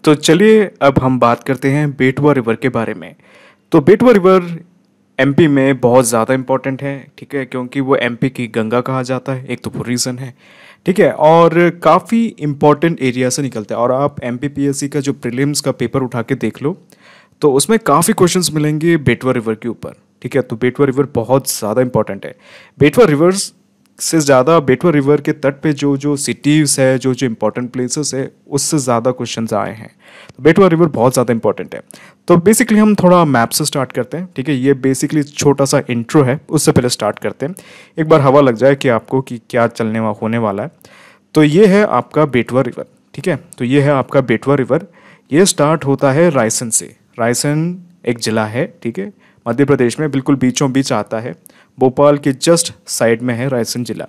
तो चलिए अब हम बात करते हैं बेटवा रिवर के बारे में। तो बेटवा रिवर एमपी में बहुत ज़्यादा इम्पोर्टेंट है, ठीक है, क्योंकि वो एमपी की गंगा कहा जाता है। एक तो वो रीज़न है, ठीक है, और काफ़ी इम्पोर्टेंट एरिया से निकलता है। और आप एमपीपीएससी का जो प्रीलिम्स का पेपर उठा के देख लो तो उसमें काफ़ी क्वेश्चंस मिलेंगे बेटवा रिवर के ऊपर, ठीक है। तो बेटवा रिवर बहुत ज़्यादा इंपॉर्टेंट है। बेटवा रिवर्स से ज़्यादा बेटवा रिवर के तट पे जो जो सिटीज़ है, जो जो इम्पोर्टेंट प्लेसेस है, उससे ज़्यादा क्वेश्चंस आए हैं। तो बेटवा रिवर बहुत ज़्यादा इंपॉर्टेंट है। तो बेसिकली हम थोड़ा मैप से स्टार्ट करते हैं, ठीक है। ये बेसिकली छोटा सा इंट्रो है, उससे पहले स्टार्ट करते हैं, एक बार हवा लग जाए कि आपको कि क्या होने वाला है। तो ये है आपका बेटवा रिवर, ठीक है। तो ये है आपका बेटवा रिवर। ये स्टार्ट होता है रायसेन से। रायसेन एक ज़िला है, ठीक है, मध्य प्रदेश में बिल्कुल बीचों बीच आता है। भोपाल के जस्ट साइड में है रायसेन जिला।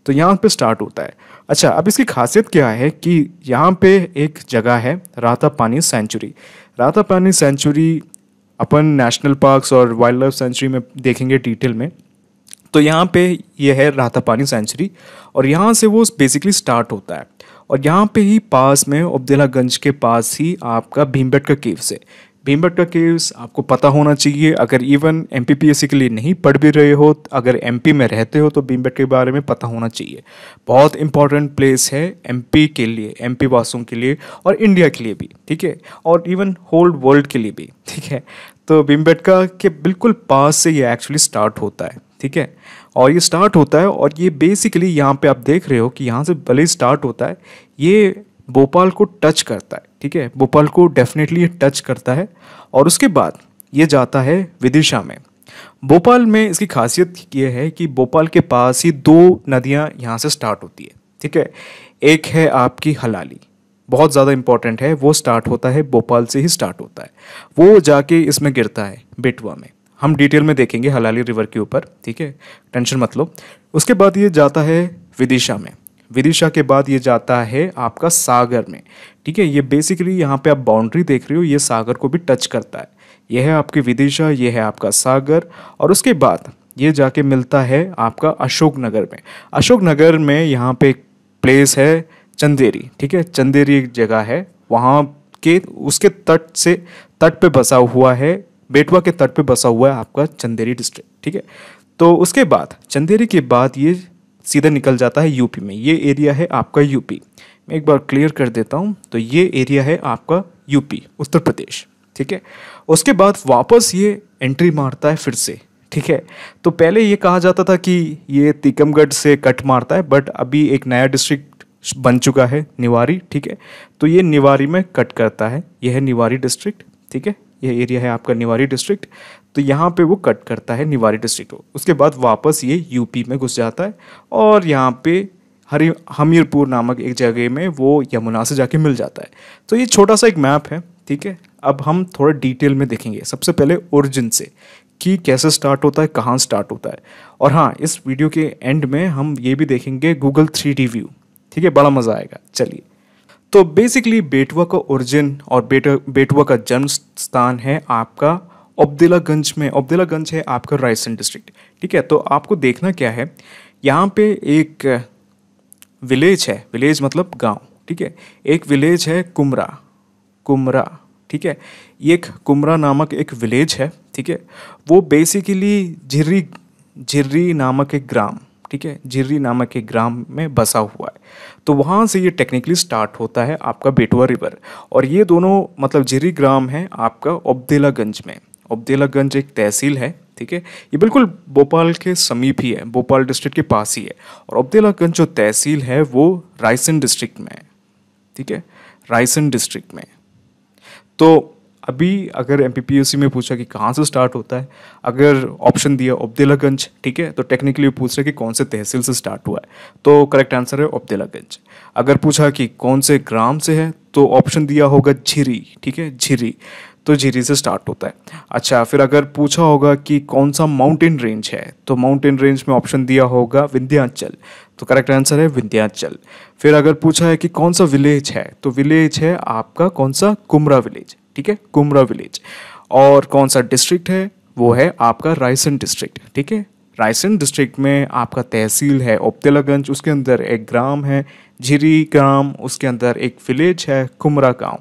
तो यहाँ पे स्टार्ट होता है। अच्छा, अब इसकी खासियत क्या है कि यहाँ पे एक जगह है रातापानी सेंचुरी। रातापानी सेंचुरी अपन नेशनल पार्क्स और वाइल्ड लाइफ सेंचुरी में देखेंगे डिटेल में। तो यहाँ पे ये है रातापानी सेंचुरी और यहाँ से वो बेसिकली स्टार्ट होता है। और यहाँ पे ही पास में अब्दुल्लागंज के पास ही आपका भीमबेटका केव्स है। भीमबेटका केव्स आपको पता होना चाहिए, अगर इवन एमपीपीएससी के लिए नहीं पढ़ भी रहे हो, अगर एमपी में रहते हो तो भीमबेटका के बारे में पता होना चाहिए। बहुत इंपॉर्टेंट प्लेस है एमपी के लिए, एमपी वासियों के लिए और इंडिया के लिए भी, ठीक है, और इवन होल वर्ल्ड के लिए भी, ठीक है। तो भीमबेटका के बिल्कुल पास से ये एक्चुअली स्टार्ट होता है, ठीक है। और ये स्टार्ट होता है और ये बेसिकली यहाँ पे आप देख रहे हो कि यहाँ से भले ही स्टार्ट होता है, ये भोपाल को टच करता है, ठीक है, भोपाल को डेफिनेटली ये टच करता है। और उसके बाद ये जाता है विदिशा में। भोपाल में इसकी खासियत ये है कि भोपाल के पास ही दो नदियाँ यहाँ से स्टार्ट होती है, ठीक है। एक है आपकी हलाली, बहुत ज़्यादा इंपॉर्टेंट है, वो स्टार्ट होता है भोपाल से ही स्टार्ट होता है, वो जाके इसमें गिरता है बेटवा में। हम डिटेल में देखेंगे हलाली रिवर के ऊपर, ठीक है, टेंशन मत लो। उसके बाद ये जाता है विदिशा में। विदिशा के बाद ये जाता है आपका सागर में, ठीक है। ये बेसिकली यहाँ पे आप बाउंड्री देख रहे हो, ये सागर को भी टच करता है। ये है आपकी विदिशा, ये है आपका सागर। और उसके बाद ये जाके मिलता है आपका अशोकनगर में। अशोकनगर में यहाँ पे एक प्लेस है चंदेरी, ठीक है। चंदेरी एक जगह है, वहाँ के उसके तट पे बसा हुआ है, बेटवा के तट पे बसा हुआ है आपका चंदेरी डिस्ट्रिक्ट, ठीक है। तो उसके बाद चंदेरी के बाद ये सीधा निकल जाता है यूपी में। ये एरिया है आपका यूपी। मैं एक बार क्लियर कर देता हूँ, तो ये एरिया है आपका यूपी, उत्तर प्रदेश, ठीक है। उसके बाद वापस ये एंट्री मारता है फिर से, ठीक है। तो पहले ये कहा जाता था कि ये टीकमगढ़ से कट मारता है, बट अभी एक नया डिस्ट्रिक्ट बन चुका है निवारी, ठीक है। तो ये निवारी में कट करता है, यह है निवारी डिस्ट्रिक्ट, ठीक है। यह एरिया है आपका निवारी डिस्ट्रिक्ट। तो यहाँ पे वो कट करता है निवारी डिस्ट्रिक्ट को। उसके बाद वापस ये यूपी में घुस जाता है और यहाँ पे हमीरपुर नामक एक जगह में वो यमुना से जाके मिल जाता है। तो ये छोटा सा एक मैप है, ठीक है। अब हम थोड़ा डिटेल में देखेंगे, सबसे पहले ओरिजिन से कि कैसे स्टार्ट होता है, कहाँ स्टार्ट होता है। और हाँ, इस वीडियो के एंड में हम ये भी देखेंगे गूगल 3D व्यू, ठीक है, बड़ा मज़ा आएगा। चलिए, तो बेसिकली बेटवा का ओरिजिन और बेटवा का जन्म स्थान है आपका अब्दुल्लागंज में। अब्दुल्लागंज है आपका रायसेन डिस्ट्रिक्ट, ठीक है। तो आपको देखना क्या है, यहाँ पे एक विलेज है, विलेज मतलब गांव, ठीक है। एक विलेज है कुमरा, ठीक है। एक कुमरा नामक एक विलेज है, ठीक है। वो बेसिकली झिर्री नामक एक ग्राम, ठीक है, झिर्री नामक एक ग्राम में बसा हुआ है। तो वहाँ से ये टेक्निकली स्टार्ट होता है आपका बेटवा रिवर। और ये दोनों मतलब झिर्री ग्राम है आपका अब्दुल्लागंज में। अब्दुल्लागंज एक तहसील है, ठीक है। ये बिल्कुल भोपाल के समीप ही है, भोपाल डिस्ट्रिक्ट के पास ही है। और अब्दुल्लागंज जो तहसील है वो रायसेन डिस्ट्रिक्ट में है, ठीक है, रायसेन डिस्ट्रिक्ट में। तो अभी अगर एमपीपीएससी में पूछा कि कहाँ से स्टार्ट होता है, अगर ऑप्शन दिया अब्दुल्लागंज, ठीक है, तो टेक्निकली पूछ रहे कि कौन से तहसील से स्टार्ट हुआ है, तो करेक्ट आंसर है अब्दुल्लागंज। अगर पूछा कि कौन से ग्राम से है, तो ऑप्शन दिया होगा झिरी, ठीक है, झिरी, तो झिरी से स्टार्ट होता है। अच्छा, फिर अगर पूछा होगा कि कौन सा माउंटेन रेंज है, तो माउंटेन रेंज में ऑप्शन दिया होगा विंध्याचल, तो करेक्ट आंसर है विंध्याचल। फिर अगर पूछा है कि कौन सा विलेज है, तो विलेज है आपका कौन सा, कुमरा विलेज, ठीक है, कुमरा विलेज। और कौन सा डिस्ट्रिक्ट है, वो है आपका रायसेन डिस्ट्रिक्ट, ठीक है, रायसेन डिस्ट्रिक्ट में आपका तहसील है औपतेलागंज, उसके अंदर एक ग्राम है झिरी ग्राम, उसके अंदर एक विलेज है कुमरा गांव।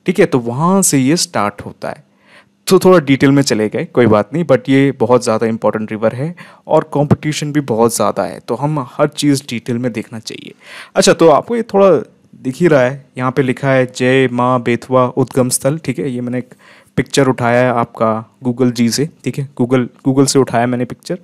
ठीक है, तो वहाँ से ये स्टार्ट होता है। तो थोड़ा डिटेल में चले गए, कोई बात नहीं, बट ये बहुत ज़्यादा इंपॉर्टेंट रिवर है और कंपटीशन भी बहुत ज़्यादा है, तो हम हर चीज़ डिटेल में देखना चाहिए। अच्छा, तो आपको ये थोड़ा दिख ही रहा है, यहाँ पे लिखा है जय माँ बेतवा उद्गम स्थल। ठीक है, ये मैंने एक पिक्चर उठाया है आपका गूगल जी से। ठीक है, गूगल से उठाया मैंने पिक्चर।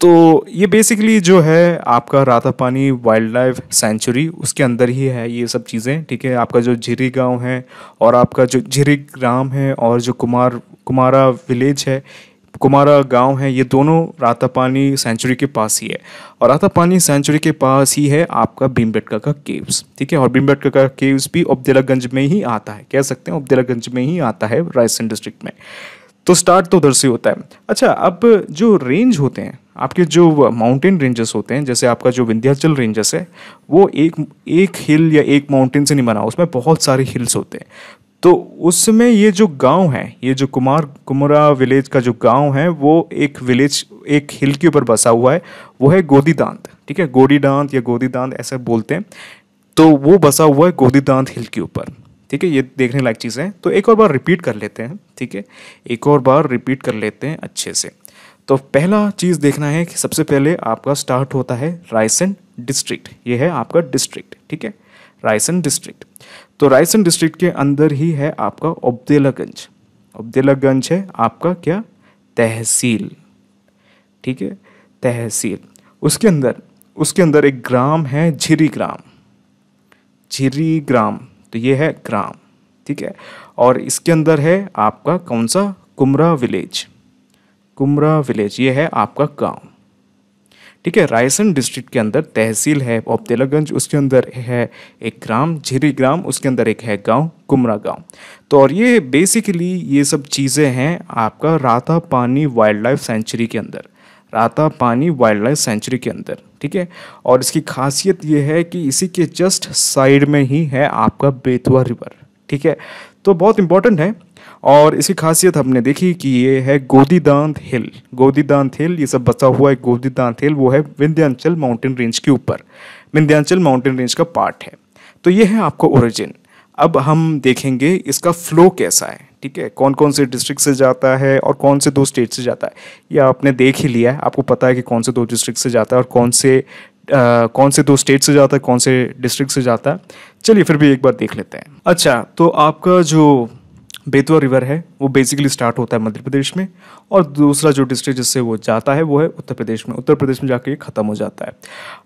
तो ये बेसिकली जो है आपका रातापानी वाइल्ड लाइफ सेंचुरी, उसके अंदर ही है ये सब चीज़ें। ठीक है, आपका जो झिरी गांव है और आपका जो झिरी ग्राम है और जो कुमारा विलेज है, कुमारा गांव है, ये दोनों रातापानी सेंचुरी के पास ही है। और रातापानी सेंचुरी के पास ही है आपका भीमबेटका का केव्स। ठीक है, और भीमबेटका का केव्स भी औपदेलागंज में ही आता है, कह सकते हैं औपदेलागंज में ही आता है रायसेन डिस्ट्रिक्ट में। तो स्टार्ट तो उधर से होता है। अच्छा, अब जो रेंज होते हैं आपके, जो माउंटेन रेंजेस होते हैं, जैसे आपका जो विंध्याचल रेंजेस है, वो एक हिल या एक माउंटेन से नहीं बना, उसमें बहुत सारे हिल्स होते हैं। तो उसमें ये जो गांव है, ये जो कुमरा विलेज का जो गांव है, वो एक हिल के ऊपर बसा हुआ है, वो है गोदीदांत। ठीक है, गोदीदांत या गोदीदांत ऐसे बोलते हैं। तो वो बसा हुआ है गोदीदांत हिल के ऊपर। ठीक है, ये देखने लायक चीज़ है। तो एक और बार रिपीट कर लेते हैं। ठीक है, एक और बार रिपीट कर लेते हैं अच्छे से। तो पहला चीज़ देखना है कि सबसे पहले आपका स्टार्ट होता है रायसेन डिस्ट्रिक्ट, ये है आपका डिस्ट्रिक्ट। ठीक है, रायसेन डिस्ट्रिक्ट। तो रायसेन डिस्ट्रिक्ट के अंदर ही है आपका औपदेलागंज। औपदेलागंज है आपका क्या, तहसील। ठीक है, तहसील। उसके अंदर एक ग्राम है झिरी ग्राम, तो ये है ग्राम। ठीक है, और इसके अंदर है आपका कौन सा, कुमरा विलेज, ये है आपका गांव। ठीक है, रायसेन डिस्ट्रिक्ट के अंदर तहसील है औपदेलागंज, उसके अंदर है एक ग्राम झिरी ग्राम, उसके अंदर एक है गांव कुमरा गांव। तो और ये बेसिकली ये सब चीज़ें हैं आपका रातापानी वाइल्ड लाइफ सेंचुरी के अंदर, रातापानी वाइल्ड लाइफ सेंचुरी के अंदर। ठीक है, और इसकी खासियत ये है कि इसी के जस्ट साइड में ही है आपका बेतवा रिवर। ठीक है, तो बहुत इंपॉर्टेंट है। और इसकी खासियत हमने देखी कि ये है गोदीदांत हिल, ये सब बचा हुआ है गोदीदांत हिल, वो है विंध्याचल माउंटेन रेंज के ऊपर, विंध्याचल माउंटेन रेंज का पार्ट है। तो ये है आपका ओरिजिन। अब हम देखेंगे इसका फ्लो कैसा है। ठीक है, कौन कौन से डिस्ट्रिक्ट से जाता है और कौन से 2 स्टेट से जाता है, ये आपने देख ही लिया है, आपको पता है कि कौन से 2 डिस्ट्रिक्ट से जाता है और कौन से 2 स्टेट से जाता है, कौन से डिस्ट्रिक्ट से जाता है। चलिए फिर भी एक बार देख लेते हैं। अच्छा, तो आपका जो बेतवा रिवर है वो बेसिकली स्टार्ट होता है मध्य प्रदेश में, और दूसरा जो डिस्ट्रिक्ट जिससे वो जाता है वो है उत्तर प्रदेश में जाके ख़त्म हो जाता है।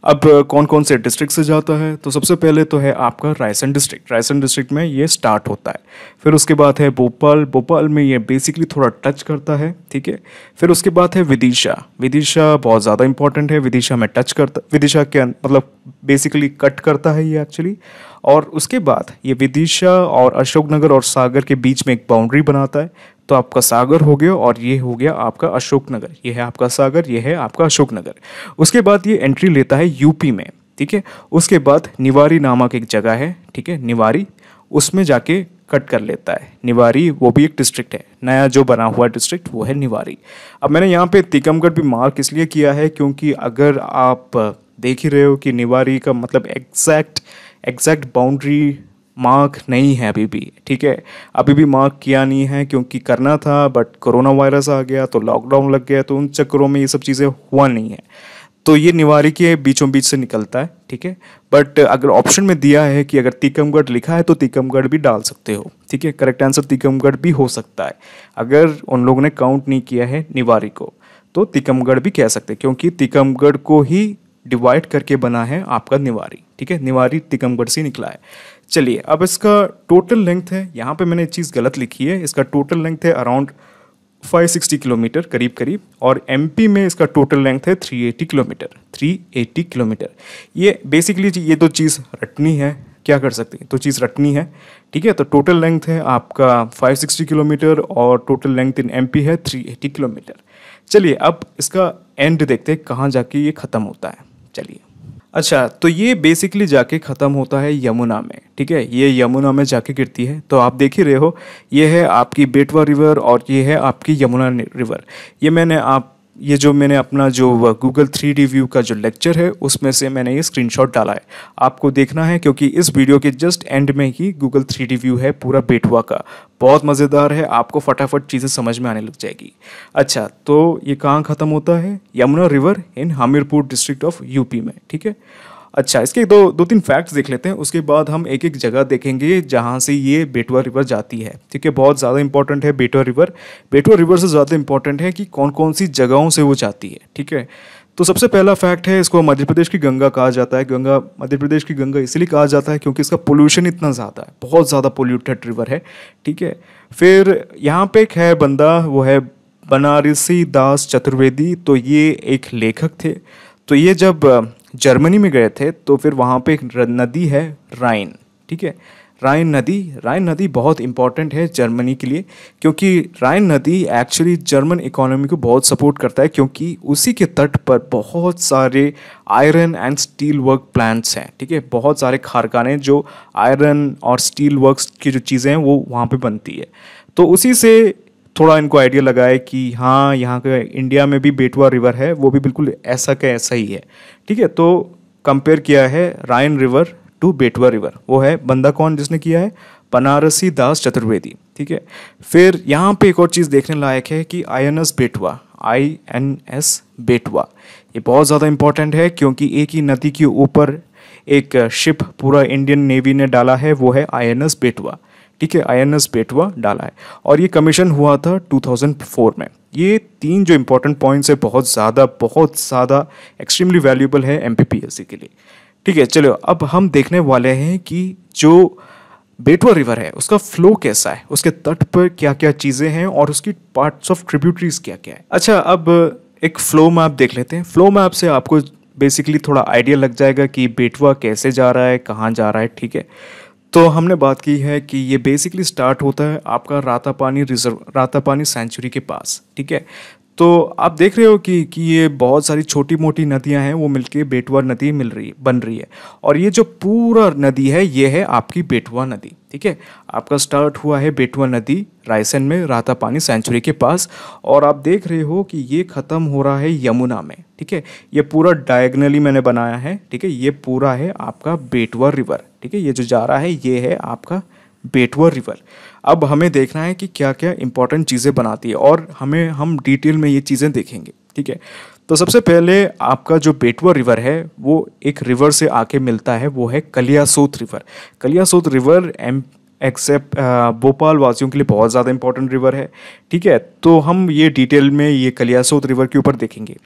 अब कौन कौन से डिस्ट्रिक्ट से जाता है, तो सबसे पहले तो है आपका रायसेन डिस्ट्रिक्ट में ये स्टार्ट होता है। फिर उसके बाद है भोपाल में ये बेसिकली थोड़ा टच करता है। ठीक है, फिर उसके बाद है विदिशा बहुत ज़्यादा इंपॉर्टेंट है, विदिशा के मतलब बेसिकली कट करता है ये एक्चुअली। और उसके बाद ये विदिशा और अशोकनगर और सागर के बीच में एक बाउंड्री बनाता है। तो आपका सागर हो गया और ये हो गया आपका अशोकनगर, ये है आपका सागर, ये है आपका अशोकनगर। उसके बाद ये एंट्री लेता है यूपी में। ठीक है, उसके बाद निवारी नामक एक जगह है। ठीक है, निवारी, उसमें जाके कट कर लेता है। निवारी वो भी एक डिस्ट्रिक्ट है, नया जो बना हुआ डिस्ट्रिक्ट वो है निवारी। अब मैंने यहाँ पे टीकमगढ़ भी मार्क इसलिए किया है क्योंकि अगर आप देख ही रहे हो कि निवारी का मतलब एग्जैक्ट बाउंड्री मार्क नहीं है अभी भी। ठीक है, अभी भी मार्क किया नहीं है क्योंकि करना था, बट कोरोना वायरस आ गया तो लॉकडाउन लग गया, तो उन चक्करों में ये सब चीज़ें हुआ नहीं है। तो ये निवारी के बीचों बीच से निकलता है। ठीक है, बट अगर ऑप्शन में दिया है कि अगर टीकमगढ़ लिखा है तो टीकमगढ़ भी डाल सकते हो। ठीक है, करेक्ट आंसर टीकमगढ़ भी हो सकता है। अगर उन लोगों ने काउंट नहीं किया है निवारी को तो टीकमगढ़ भी कह सकते हैं, क्योंकि टीकमगढ़ को ही डिवाइड करके बना है आपका निवारी। ठीक है, निवारी टीकमगढ़ से निकला है। चलिए, अब इसका टोटल लेंथ है, यहाँ पे मैंने एक चीज़ गलत लिखी है, इसका टोटल लेंथ है अराउंड 560 किलोमीटर करीब, और एमपी में इसका टोटल लेंथ है 380 किलोमीटर। ये बेसिकली ये दो चीज़ रटनी है, क्या कर सकते हैं, तो चीज़ रटनी है। ठीक है, तो टोटल लेंथ है आपका 560 किलोमीटर और टोटल लेंथ इन एमपी है 380 किलोमीटर। चलिए, अब इसका एंड देखते हैं कहाँ जाके ये ख़त्म होता है। चलिए, अच्छा, तो ये बेसिकली जाके ख़त्म होता है यमुना में। ठीक है, ये यमुना में जाके गिरती है। तो आप देख ही रहे हो, ये है आपकी बेतवा रिवर और ये है आपकी यमुना रिवर। ये मैंने ये जो मैंने अपना जो गूगल 3D व्यू का जो लेक्चर है उसमें से मैंने ये स्क्रीनशॉट डाला है, आपको देखना है क्योंकि इस वीडियो के जस्ट एंड में ही गूगल 3D व्यू है पूरा बेटवा का। बहुत मज़ेदार है, आपको फटाफट चीज़ें समझ में आने लग जाएगी। अच्छा, तो ये कहाँ ख़त्म होता है? Yamuna river in Hamirpur district of UP में, ठीक है। अच्छा, इसके दो तीन फैक्ट्स देख लेते हैं, उसके बाद हम एक एक जगह देखेंगे जहाँ से ये बेटवा रिवर जाती है, ठीक है। बहुत ज़्यादा इंपॉर्टेंट है बेटवा रिवर। बेटवा रिवर से ज़्यादा इंपॉर्टेंट है कि कौन कौन सी जगहों से वो जाती है, ठीक है। तो सबसे पहला फैक्ट है, इसको मध्य प्रदेश की गंगा कहा जाता है। गंगा मध्य प्रदेश की गंगा इसलिए कहा जाता है क्योंकि इसका पोल्यूशन इतना ज़्यादा है, बहुत ज़्यादा पोल्यूटेड रिवर है, ठीक है। फिर यहाँ पे एक है बंदा, वो है बनारसी दास चतुर्वेदी। तो ये एक लेखक थे। तो ये जब जर्मनी में गए थे तो फिर वहाँ पे एक नदी है राइन, ठीक है। राइन नदी बहुत इंपॉर्टेंट है जर्मनी के लिए, क्योंकि राइन नदी एक्चुअली जर्मन इकोनॉमी को बहुत सपोर्ट करता है, क्योंकि उसी के तट पर बहुत सारे iron and steel work plants हैं, ठीक है। बहुत सारे कारखाने जो आयरन और स्टील वर्क्स की जो चीज़ें हैं वो वहाँ पे बनती है। तो उसी से थोड़ा इनको आइडिया लगा है कि हाँ, यहाँ के इंडिया में भी बेटवा रिवर है, वो भी बिल्कुल ऐसा का ऐसा ही है, ठीक है। तो कंपेयर किया है राइन रिवर टू बेटवा रिवर। वो है बंदा कौन जिसने किया है? बनारसी दास चतुर्वेदी, ठीक है। फिर यहाँ पे एक और चीज़ देखने लायक है कि INS बेटवा, INS बेटवा, ये बहुत ज़्यादा इंपॉर्टेंट है क्योंकि एक ही नदी के ऊपर एक शिप पूरा इंडियन नेवी ने डाला है, वो है INS बेटवा, ठीक है। INS बेटवा डाला है और ये कमीशन हुआ था 2004 में। ये तीन जो इंपॉर्टेंट पॉइंट्स है बहुत ज़्यादा एक्सट्रीमली वैल्यूबल है MPPSC के लिए, ठीक है। चलो, अब हम देखने वाले हैं कि जो बेटवा रिवर है उसका फ्लो कैसा है, उसके तट पर क्या क्या चीज़ें हैं और उसकी पार्ट्स ऑफ ट्रिब्यूटरीज क्या क्या है। अच्छा, अब एक फ्लो मैप देख लेते हैं। फ्लो मैप से आपको बेसिकली थोड़ा आइडिया लग जाएगा कि बेटवा कैसे जा रहा है, कहाँ जा रहा है, ठीक है। तो हमने बात की है कि ये बेसिकली स्टार्ट होता है आपका रातापानी सेंचुरी के पास, ठीक है। तो आप देख रहे हो कि ये बहुत सारी छोटी मोटी नदियां हैं, वो मिलके बेटवा नदी बन रही है। और ये जो पूरा नदी है ये है आपकी बेटवा नदी, ठीक है। आपका स्टार्ट हुआ है बेटवा नदी रायसेन में रातापानी सेंचुरी के पास, और आप देख रहे हो कि ये ख़त्म हो रहा है यमुना में, ठीक है। ये पूरा डायगनली मैंने बनाया है, ठीक है। ये पूरा है आपका बेटवा रिवर, ठीक है। ये जो जा रहा है ये है आपका बेटवा रिवर। अब हमें देखना है कि क्या क्या इंपॉर्टेंट चीज़ें बनाती है और हम डिटेल में ये चीज़ें देखेंगे, ठीक है। तो सबसे पहले आपका जो बेटवा रिवर है वो एक रिवर से आके मिलता है, वो है Kaliasot river. Kaliasot river except Bhopal वासियों के लिए बहुत ज़्यादा इंपॉर्टेंट रिवर है, ठीक है। तो हम ये डिटेल में ये कलियासोत रिवर के ऊपर देखेंगे।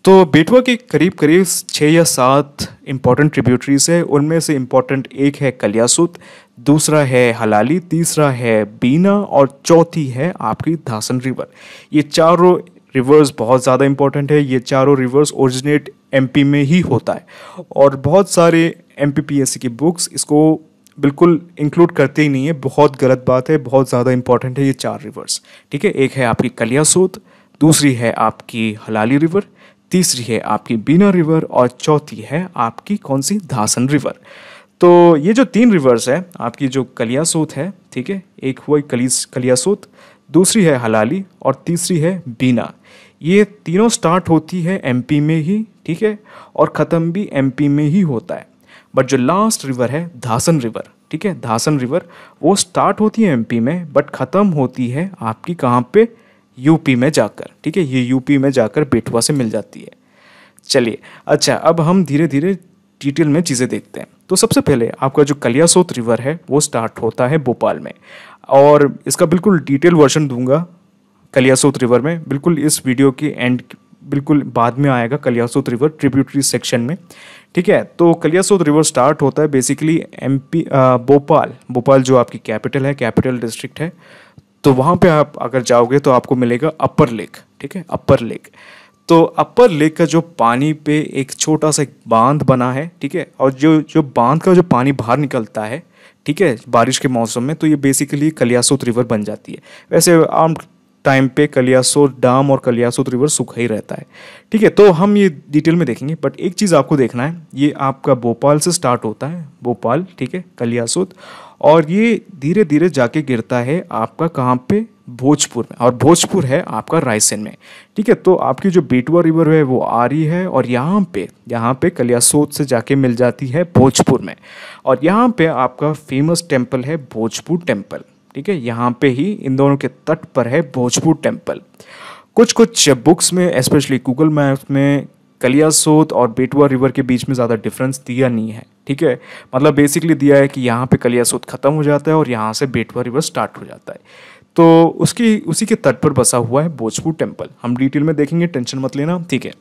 तो बेटवा के करीब करीब 6 या 7 इंपॉर्टेंट ट्रिब्यूटरीज है। उनमें से इंपॉर्टेंट एक है कलियासोत, दूसरा है हलाली, तीसरा है बीना और चौथी है आपकी धासन रिवर। ये चारों रिवर्स बहुत ज़्यादा इंपॉर्टेंट है। ये चारों रिवर्स ओरिजिनेट MP में ही होता है और बहुत सारे MPPSC की बुक्स इसको बिल्कुल इंक्लूड करते ही नहीं है। बहुत गलत बात है, बहुत ज़्यादा इंपॉर्टेंट है ये 4 रिवर्स, ठीक है। एक है आपकी कलियासोत, दूसरी है आपकी हलाली रिवर, तीसरी है आपकी बीना रिवर और चौथी है आपकी कौन सी? धासन रिवर। तो ये जो 3 रिवर्स है आपकी, जो कलियासोत है, ठीक है, एक हुआ कलियासोत, दूसरी है हलाली और तीसरी है बीना। ये तीनों स्टार्ट होती है MP में ही, ठीक है, और ख़त्म भी MP में ही होता है। बट जो लास्ट रिवर है धासन रिवर, ठीक है, धासन रिवर वो स्टार्ट होती है MP में बट ख़त्म होती है आपकी कहाँ पे? UP में जाकर, ठीक है। ये UP में जाकर बेटवा से मिल जाती है। चलिए, अच्छा, अब हम धीरे धीरे डिटेल में चीज़ें देखते हैं। तो सबसे पहले आपका जो कलियासोत रिवर है वो स्टार्ट होता है भोपाल में, और इसका बिल्कुल डिटेल वर्जन दूंगा कलियासोत रिवर में, बिल्कुल इस वीडियो के एंड बिल्कुल बाद में आएगा कलियासोत रिवर ट्रिब्यूटरी सेक्शन में, ठीक है। तो कलियासोत रिवर स्टार्ट होता है बेसिकली MP भोपाल जो आपकी कैपिटल है, कैपिटल डिस्ट्रिक्ट है। तो वहाँ पे आप अगर जाओगे तो आपको मिलेगा अपर लेक, ठीक है, अपर लेक। तो अपर लेक का जो पानी पे एक छोटा सा बांध बना है, ठीक है, और जो बांध का जो पानी बाहर निकलता है, ठीक है, बारिश के मौसम में, तो ये बेसिकली कलियासोत रिवर बन जाती है। वैसे आम टाइम पे कलियासोत डैम और कलियासोत रिवर सूखा ही रहता है, ठीक है। तो हम ये डिटेल में देखेंगे, बट एक चीज़ आपको देखना है, ये आपका भोपाल से स्टार्ट होता है, भोपाल, ठीक है, कलियासोत, और ये धीरे धीरे जाके गिरता है आपका कहाँ पे? भोजपुर में, और भोजपुर है आपका रायसेन में। ठीक है, तो आपकी जो बेटवा रिवर है वो आ रही है और यहाँ पे कलियासोत से जाके मिल जाती है भोजपुर में। और यहाँ पे आपका फेमस टेम्पल है भोजपुर टेम्पल। ठीक है, यहाँ पे ही इन दोनों के तट पर है भोजपुर टेम्पल। कुछ कुछ बुक्स में स्पेशली गूगल मैप्स में कलियासोत और बेटवा रिवर के बीच में ज़्यादा डिफरेंस दिया नहीं है। ठीक है, मतलब बेसिकली दिया है कि यहाँ पे कलियासोत ख़त्म हो जाता है और यहाँ से बेटवा रिवर स्टार्ट हो जाता है। तो उसी के तट पर बसा हुआ है भोजपुर टेम्पल। हम डिटेल में देखेंगे, टेंशन मत लेना। ठीक है,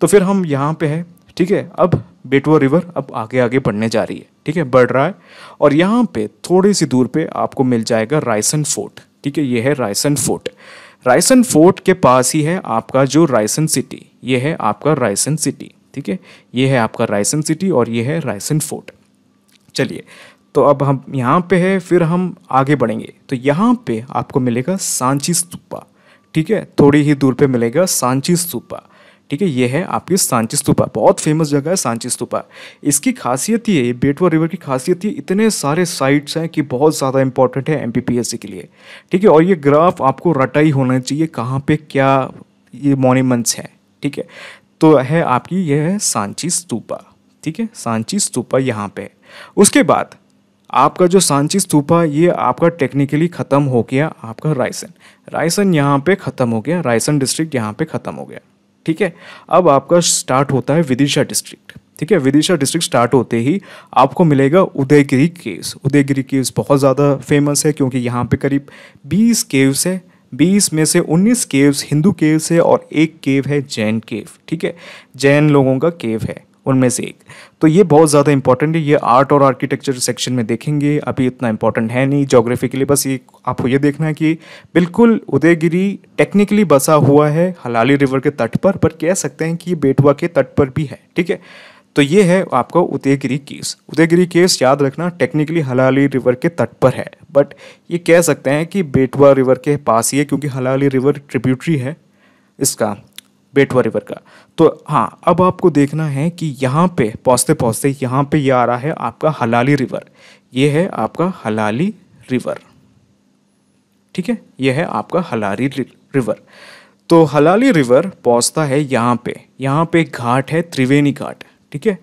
तो फिर हम यहाँ पे है। ठीक है, अब बेटवा रिवर अब आगे आगे बढ़ने जा रही है। ठीक है, बढ़ रहा है और यहाँ पे थोड़ी सी दूर पे आपको मिल जाएगा रायसन फोर्ट। ठीक है, ये है रायसन फोर्ट। रायसन फोर्ट के पास ही है आपका जो रायसन सिटी, ये है आपका रायसन सिटी। ठीक है, ये है आपका रायसन सिटी और ये है रायसन फोर्ट। चलिए, तो अब हम यहाँ पे है, फिर हम आगे बढ़ेंगे तो यहाँ पे आपको मिलेगा सांची स्तूपा। ठीक है, थोड़ी ही दूर पे मिलेगा सांची स्तूपा। ठीक है, ये है आपकी सांची स्तूपा, बहुत फेमस जगह है सांची स्तूपा। इसकी खासियत ये है, बेटवा रिवर की खासियत ये, इतने सारे साइट्स हैं कि बहुत ज़्यादा इंपॉर्टेंट है एमपीपीएससी के लिए। ठीक है, और ये ग्राफ आपको रटा ही होना चाहिए कहाँ पे क्या ये मॉन्यूमेंट्स हैं। ठीक है, तो है आपकी ये है सांची स्तूपा। ठीक है, सांची स्तूपा यहाँ पे है। उसके बाद आपका जो सांची स्तूपा, ये आपका टेक्निकली ख़त्म हो गया आपका रायसन यहाँ पे ख़त्म हो गया, रायसन डिस्ट्रिक्ट यहाँ पे ख़त्म हो गया। ठीक है, अब आपका स्टार्ट होता है विदिशा डिस्ट्रिक्ट। ठीक है, विदिशा डिस्ट्रिक्ट स्टार्ट होते ही आपको मिलेगा उदयगिरी केव्स। उदयगिरी केव्स बहुत ज़्यादा फेमस है क्योंकि यहाँ पे करीब 20 केव्स है। 20 में से 19 केव्स हिंदू केव्स है और एक केव है जैन केव। ठीक है, जैन लोगों का केव है उनमें से एक। तो ये बहुत ज़्यादा इंपॉर्टेंट है, ये आर्ट और आर्किटेक्चर सेक्शन में देखेंगे, अभी इतना इंपॉर्टेंट है नहीं ज्योग्राफी के लिए। बस ये आपको ये देखना है कि बिल्कुल उदयगिरी टेक्निकली बसा हुआ है हलाली रिवर के तट पर कह सकते हैं कि ये बेटवा के तट पर भी है। ठीक है, तो ये है आपका उदयगिरी केव्स। उदयगिरी केव्स याद रखना टेक्निकली हलाली रिवर के तट पर है, बट ये कह सकते हैं कि बेटवा रिवर के पास ही है क्योंकि हलाली रिवर ट्रिब्यूटरी है इसका, बेटवा रिवर का। तो हाँ, अब आपको देखना है कि यहाँ पे पहुँचते पहुँचते यहाँ पे ये आ रहा है आपका हलाली रिवर। ये है आपका हलाली रिवर। ठीक है, ये है आपका हलाली रिवर। तो हलाली रिवर पहुँचता है यहाँ पे एक घाट है त्रिवेणी घाट। ठीक है,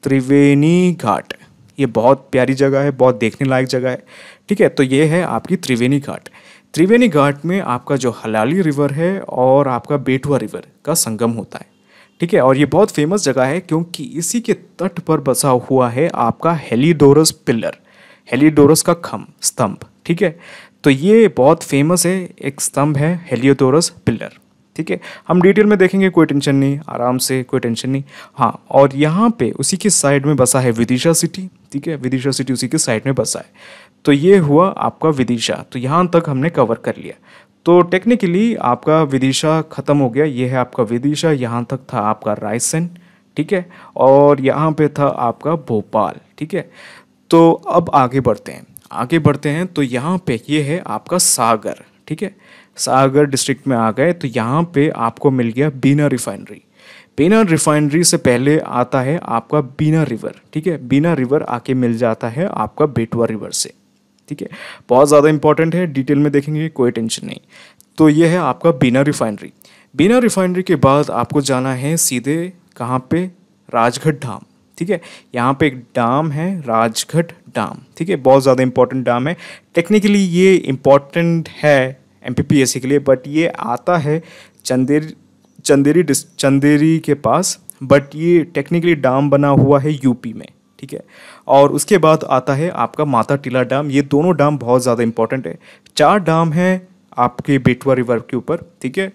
त्रिवेणी घाट, ये बहुत प्यारी जगह है, बहुत देखने लायक जगह है। ठीक है, तो ये है आपकी त्रिवेणी घाट। त्रिवेणी घाट में आपका जो हलाली रिवर है और आपका बेटवा रिवर का संगम होता है। ठीक है, और ये बहुत फेमस जगह है क्योंकि इसी के तट पर बसा हुआ है आपका हेलिडोरस पिलर, हेलिडोरस का स्तंभ। ठीक है, तो ये बहुत फेमस है, एक स्तंभ है हेलिडोरस पिलर। ठीक है, हम डिटेल में देखेंगे, कोई टेंशन नहीं, आराम से, कोई टेंशन नहीं। हाँ, और यहाँ पे उसी के साइड में बसा है विदिशा सिटी। ठीक है, विदिशा सिटी उसी के साइड में बसा है। तो ये हुआ आपका विदिशा, तो यहाँ तक हमने कवर कर लिया। तो टेक्निकली आपका विदिशा ख़त्म हो गया, ये है आपका विदिशा, यहाँ तक था आपका रायसेन। ठीक है, और यहाँ पे था आपका भोपाल। ठीक है, तो अब आगे बढ़ते हैं तो यहाँ पे ये है आपका सागर। ठीक है, सागर डिस्ट्रिक्ट में आ गए तो यहाँ पे आपको मिल गया बीना रिफाइनरी। बीना रिफाइनरी से पहले आता है आपका बीना रिवर। ठीक है, बीना रिवर आके मिल जाता है आपका बेटवा रिवर से। ठीक है, बहुत ज़्यादा इंपॉर्टेंट है, डिटेल में देखेंगे, कोई टेंशन नहीं। तो ये है आपका बीना रिफाइनरी। बीना रिफाइनरी के बाद आपको जाना है सीधे कहाँ पे, राजघाट डैम। ठीक है, यहाँ पे एक डैम है राजघाट डैम। ठीक है, बहुत ज़्यादा इंपॉर्टेंट डैम है, टेक्निकली ये इंपॉर्टेंट है एमपीपीएससी के लिए, बट ये आता है चंदेरी के पास, बट ये टेक्निकली डैम बना हुआ है यूपी में। ठीक है, और उसके बाद आता है आपका माता टीला डैम। ये दोनों डैम बहुत ज़्यादा इंपॉर्टेंट है। 4 डैम हैं आपके बेटवा रिवर के ऊपर। ठीक है,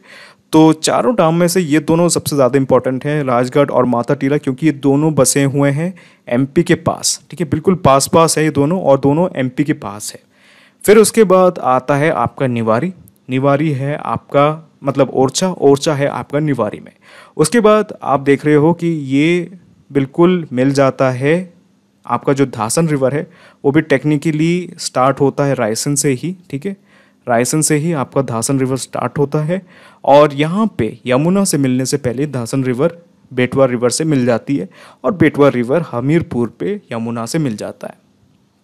तो चारों डैम में से ये दोनों सबसे ज़्यादा इंपॉर्टेंट हैं, राजघाट और माता टीला, क्योंकि ये दोनों बसे हुए हैं एमपी के पास। ठीक है, बिल्कुल पास है ये दोनों, और दोनों एमपी के पास है। फिर उसके बाद आता है आपका निवारी। निवारी है आपका मतलब ओरछा है आपका निवारी में। उसके बाद आप देख रहे हो कि ये बिल्कुल मिल जाता है आपका जो धासन रिवर है, वो भी टेक्निकली स्टार्ट होता है रायसेन से ही। ठीक है, रायसेन से ही आपका धासन रिवर स्टार्ट होता है, और यहाँ पे यमुना से मिलने से पहले धासन रिवर बेटवा रिवर से मिल जाती है, और बेटवा रिवर हमीरपुर पे यमुना से मिल जाता है।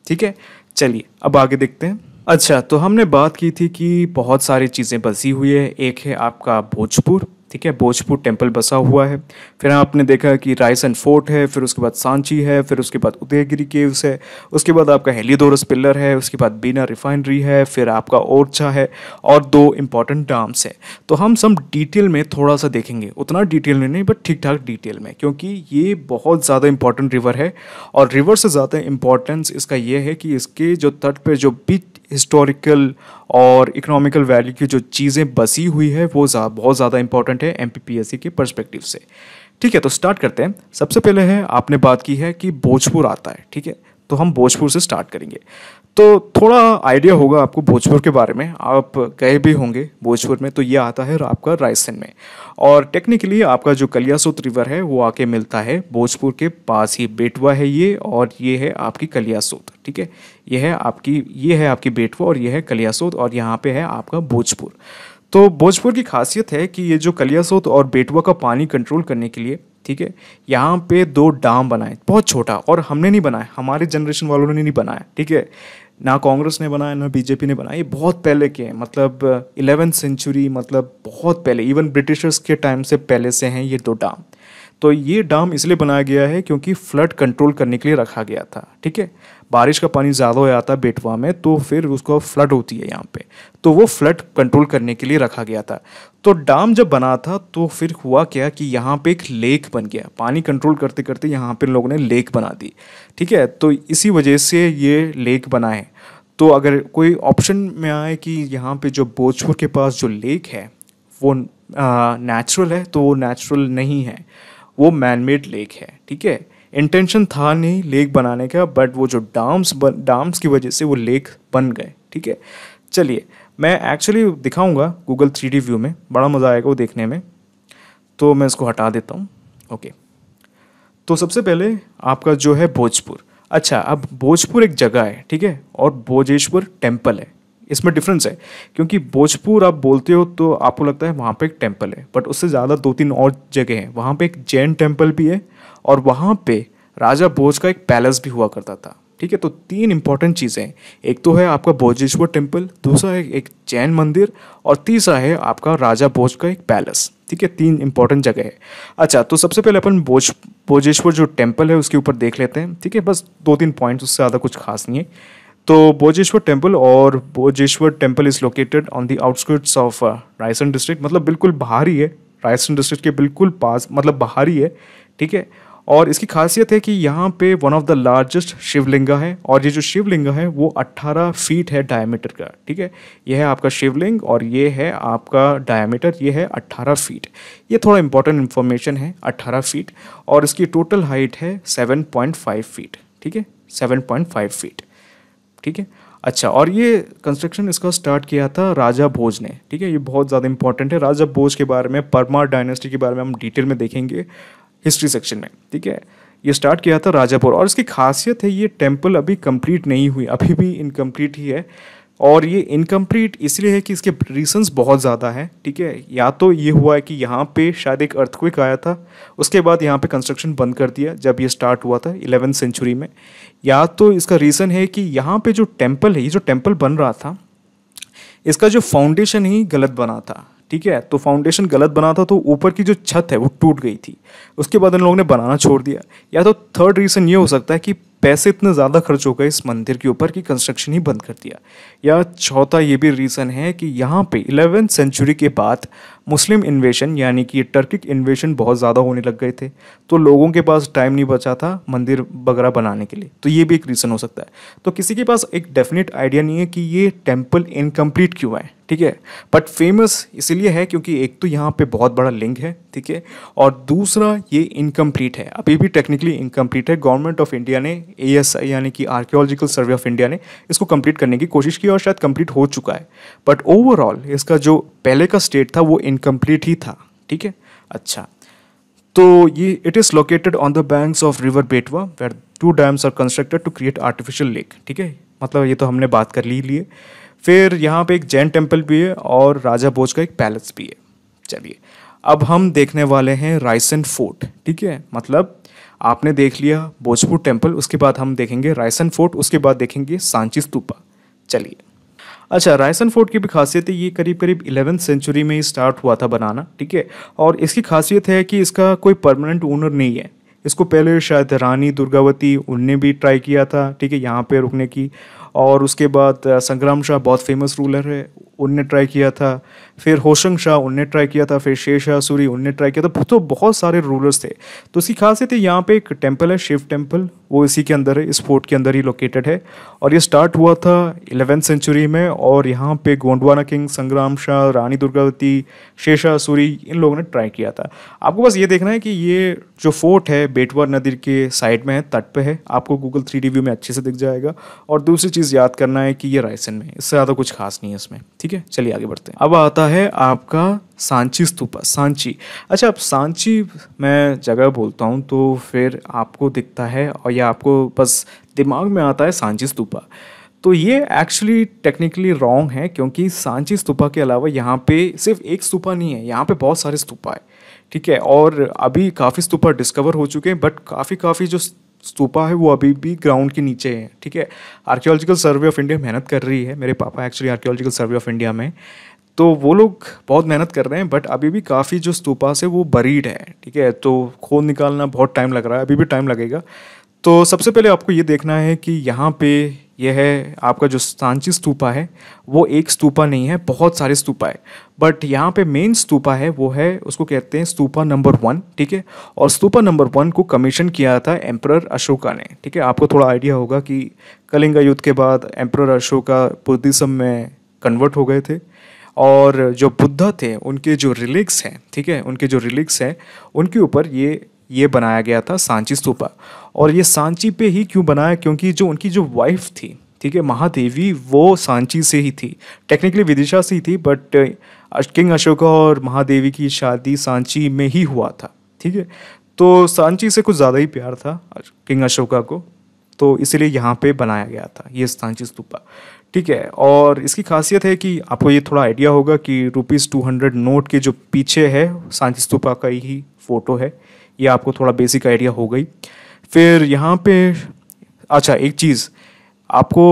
ठीक है, चलिए अब आगे देखते हैं। अच्छा, तो हमने बात की थी कि बहुत सारी चीज़ें बसी हुई है। एक है आपका भोजपुर, ठीक है? भोजपुर टेम्पल बसा हुआ है। फिर आपने देखा कि रायसन फोर्ट है, फिर उसके बाद सांची है, फिर उसके बाद उदयगिरी केव्स है, उसके बाद आपका हेलियोडोरस पिलर है, उसके बाद बीना रिफाइनरी है, फिर आपका ओरछा है और 2 इम्पोर्टेंट डैम्स है। तो हम सब डिटेल में थोड़ा-सा देखेंगे, उतना डिटेल में नहीं बट ठीक-ठाक डिटेल में, क्योंकि ये बहुत ज़्यादा इम्पोर्टेंट रिवर है और रिवर से ज़्यादा इम्पोर्टेंस इसका ये है कि इसके जो तट पे जो भी हिस्टोरिकल और इकोनॉमिकल वैल्यू की जो चीज़ें बसी हुई है वो बहुत ज़्यादा इंपॉर्टेंट है एमपीपीएससी के पर्सपेक्टिव से। ठीक है, तो स्टार्ट करते हैं। सबसे पहले है, आपने बात की है कि भोजपुर आता है, ठीक है? तो हम भोजपुर से स्टार्ट करेंगे। तो थोड़ा आइडिया होगा आपको भोजपुर के बारे में, आप गए भी होंगे भोजपुर में। तो ये आता है आपका रायसेन में और टेक्निकली आपका जो कलियासोत रिवर है वो आके मिलता है भोजपुर के पास ही। बेटवा है ये और ये है आपकी कलियासोत, ठीक है? ये है आपकी बेटवा और ये है कलियासोत और यहाँ पे है आपका भोजपुर। तो भोजपुर की खासियत है कि ये जो कलियासोत और बेटवा का पानी कंट्रोल करने के लिए, ठीक है, यहाँ पे 2 डैम बनाए, बहुत छोटा, और हमने नहीं बनाया, हमारे जनरेशन वालों ने नहीं बनाया, ठीक है? ना कांग्रेस ने बनाया ना बीजेपी ने बनाया, ये बहुत पहले के हैं, मतलब 11th सेंचुरी, मतलब बहुत पहले, इवन ब्रिटिशर्स के टाइम से पहले से हैं ये 2 डैम। तो ये डैम इसलिए बनाया गया है क्योंकि फ्लड कंट्रोल करने के लिए रखा गया था, ठीक है? बारिश का पानी ज़्यादा हो जाता है बेटवा में तो फिर उसको फ्लड होती है यहाँ पे, तो वो फ्लड कंट्रोल करने के लिए रखा गया था। तो डैम जब बना था तो फिर हुआ क्या कि यहाँ पे एक लेक बन गया, पानी कंट्रोल करते करते यहाँ पे लोगों ने लेक बना दी, ठीक है? तो इसी वजह से ये लेक बना है। तो अगर कोई ऑप्शन में आए कि यहाँ पे जो भोजपुर के पास जो लेक है वो नेचुरल है, तो वो नेचुरल नहीं है, वो मैनमेड लेक है, ठीक है? इंटेंशन था नहीं लेक बनाने का, बट वो जो डाम्स की वजह से वो लेक बन गए, ठीक है? चलिए, मैं एक्चुअली दिखाऊंगा गूगल 3D व्यू में, बड़ा मज़ा आएगा वो देखने में। तो मैं इसको हटा देता हूँ। ओके, तो सबसे पहले आपका जो है भोजपुर। अच्छा, अब भोजपुर एक जगह है, ठीक है, और भोजेश्वर टेम्पल है। इसमें डिफरेंस है, क्योंकि भोजपुर आप बोलते हो तो आपको लगता है वहाँ पे एक टेम्पल है, बट उससे ज़्यादा 2-3 और जगह हैं। वहाँ पे एक जैन टेम्पल भी है और वहाँ पे राजा भोज का एक पैलेस भी हुआ करता था, ठीक है? तो 3 इंपॉर्टेंट चीज़ें हैं, एक तो है आपका भोजेश्वर टेम्पल, दूसरा है एक जैन मंदिर और तीसरा है आपका राजा भोज का एक पैलेस, ठीक है? 3 इंपॉर्टेंट जगह है। अच्छा, तो सबसे पहले अपन भोजेश्वर जो टेम्पल है उसके ऊपर देख लेते हैं, ठीक है? बस 2-3 पॉइंट्स, उससे ज़्यादा कुछ खास नहीं है। तो Bhojeshwar temple is located on the outskirts of Raisen district, मतलब बिल्कुल बाहर ही है, रायसेन डिस्ट्रिक्ट के बिल्कुल पास, मतलब बाहर ही है, ठीक है? और इसकी खासियत है कि यहाँ पे one of the largest Shivalinga है और ये जो शिवलिंगा है वो 18 फीट है डायमीटर का, ठीक है? ये है आपका शिवलिंग और ये है आपका डायमीटर, ये है 18 फीट। ये थोड़ा इंपॉर्टेंट इन्फॉर्मेशन है, 18 फीट, और इसकी टोटल हाइट है 7.5 फीट, ठीक है? 7.5 फीट, ठीक है? अच्छा, और ये कंस्ट्रक्शन इसका स्टार्ट किया था राजा भोज ने, ठीक है? ये बहुत ज़्यादा इंपॉर्टेंट है। राजा भोज के बारे में, परमार डायनेस्टी के बारे में हम डिटेल में देखेंगे हिस्ट्री सेक्शन में, ठीक है? ये स्टार्ट किया था राजापुर और इसकी खासियत है ये टेम्पल अभी कंप्लीट नहीं हुई, अभी भी इनकम्प्लीट ही है। और ये इनकम्प्लीट इसलिए है कि इसके रीजंस बहुत ज़्यादा हैं, ठीक है? या तो ये हुआ है कि यहाँ पे शायद एक अर्थक्वेक आया था, उसके बाद यहाँ पे कंस्ट्रक्शन बंद कर दिया जब ये स्टार्ट हुआ था 11th सेंचुरी में। या तो इसका रीज़न है कि यहाँ पे जो टेम्पल है, ये जो टेम्पल बन रहा था, इसका जो फाउंडेशन ही गलत बना था, ठीक है? तो फाउंडेशन गलत बना था तो ऊपर की जो छत है वो टूट गई थी, उसके बाद इन लोगों ने बनाना छोड़ दिया। या तो थर्ड रीज़न ये हो सकता है कि पैसे इतने ज़्यादा खर्च हो गए इस मंदिर के ऊपर कि कंस्ट्रक्शन ही बंद कर दिया। या चौथा ये भी रीज़न है कि यहाँ पे 11th सेंचुरी के बाद मुस्लिम इन्वेशन, यानी कि टर्किक इन्वेशन बहुत ज़्यादा होने लग गए थे, तो लोगों के पास टाइम नहीं बचा था मंदिर वगैरह बनाने के लिए, तो ये भी एक रीज़न हो सकता है। तो किसी के पास एक डेफिनेट आइडिया नहीं है कि ये टेम्पल इनकम्प्लीट क्यों है, ठीक है? बट फेमस इसलिए है क्योंकि एक तो यहाँ पे बहुत बड़ा लिंग है, ठीक है, और दूसरा ये इनकम्प्लीट है, अभी भी टेक्निकली इनकम्प्लीट है। गवर्नमेंट ऑफ इंडिया ने, ASI यानी कि आर्कियोलॉजिकल सर्वे ऑफ इंडिया ने इसको कंप्लीट करने की कोशिश की और शायद कंप्लीट हो चुका है, बट ओवरऑल इसका जो पहले का स्टेट था वो इनकम्प्लीट ही था, ठीक है? अच्छा, तो ये it is located on the banks of river Betwa where 2 dams are constructed to create artificial lake, ठीक है? मतलब ये तो हमने बात कर ली लिए। फिर यहाँ पे एक जैन टेम्पल भी है और राजा भोज का एक पैलेस भी है। चलिए, अब हम देखने वाले हैं रायसेन फोर्ट, ठीक है? मतलब आपने देख लिया भोजपुर टेम्पल, उसके बाद हम देखेंगे रायसेन फोर्ट, उसके बाद देखेंगे सांची स्तूपा। चलिए, अच्छा, रायसन फोर्ट की भी खासियत है, ये करीब करीब 11th सेंचुरी में ही स्टार्ट हुआ था बनाना, ठीक है। और इसकी खासियत है कि इसका कोई परमानेंट ओनर नहीं है। इसको पहले शायद रानी दुर्गावती उनने भी ट्राई किया था, ठीक है, यहाँ पे रुकने की। और उसके बाद संग्राम शाह बहुत फेमस रूलर है, उनने ट्राई किया था। फिर होशंग शाह उनने ट्राई किया था। फिर शेर शाह सूरी उनने ट्राई किया था। तो बहुत सारे रूलर्स थे। तो इसकी खासियत है, यहाँ पे एक टेम्पल है, शिव टेम्पल, वो इसी के अंदर है, इस फोर्ट के अंदर ही लोकेटेड है। और ये स्टार्ट हुआ था 11th सेंचुरी में। और यहाँ पे गोंडवाना किंग, संग्राम शाह, रानी दुर्गावती, शेर शाह सूरी, इन लोगों ने ट्राई किया था। आपको बस ये देखना है कि ये जो फोर्ट है बेटवा नदी के साइड में है, तट पे है, आपको गूगल 3D व्यू में अच्छे से दिख जाएगा। और दूसरी चीज़ याद करना है कि ये रायसेन में, इससे ज़्यादा कुछ खास नहीं है इसमें, ठीक है। चलिए आगे बढ़ते हैं। अब आता है आपका सांची स्तूपा, सांची। अच्छा, अब सांची मैं जगह बोलता हूँ तो फिर आपको दिखता है और या आपको बस दिमाग में आता है सांची स्तूपा। तो ये एक्चुअली टेक्निकली रॉन्ग है, क्योंकि सांची स्तूपा के अलावा यहाँ पे सिर्फ एक स्तूपा नहीं है, यहाँ पे बहुत सारे स्तूपा है, ठीक है। और अभी काफ़ी स्तूपा डिस्कवर हो चुके हैं, बट काफ़ी जो स्तूपा है वो अभी भी ग्राउंड के नीचे है, ठीक है। आर्कियोलॉजिकल सर्वे ऑफ इंडिया मेहनत कर रही है, मेरे पापा actually archaeological survey of India में, तो वो लोग बहुत मेहनत कर रहे हैं। बट अभी भी काफ़ी जो स्तूपास है वो बरीड है, ठीक है। तो खोद निकालना बहुत टाइम लग रहा है, अभी भी टाइम लगेगा। तो सबसे पहले आपको ये देखना है कि यहाँ पे यह है आपका जो सांची स्तूपा है, वो एक स्तूपा नहीं है, बहुत सारे स्तूपा है। बट यहाँ पे मेन स्तूपा है वो है, उसको कहते हैं स्तूपा नंबर 1, ठीक है। और स्तूपा नंबर 1 को कमीशन किया था एम्परर अशोका ने, ठीक है। आपको थोड़ा आइडिया होगा कि कलिंगा युद्ध के बाद एम्परर अशोका बुद्धिज्म में कन्वर्ट हो गए थे। और जो बुद्धा थे उनके जो रिलिक्स हैं, ठीक है, उनके जो रिलिक्स हैं उनके ऊपर ये बनाया गया था सांची स्तूपा। और ये सांची पे ही क्यों बनाया, क्योंकि जो उनकी जो वाइफ थी, ठीक है, महादेवी, वो सांची से ही थी। टेक्निकली विदिशा से ही थी, बट किंग अशोका और महादेवी की शादी सांची में ही हुआ था, ठीक है। तो सांची से कुछ ज़्यादा ही प्यार था किंग अशोका को, तो इसलिए यहाँ पे बनाया गया था ये सांची स्तूपा, ठीक है। और इसकी खासियत है कि आपको ये थोड़ा आइडिया होगा कि ₹200 नोट के जो पीछे है सांची स्तूपा का ही फ़ोटो है, ये आपको थोड़ा बेसिक आइडिया हो गई। फिर यहाँ पे अच्छा, एक चीज़ आपको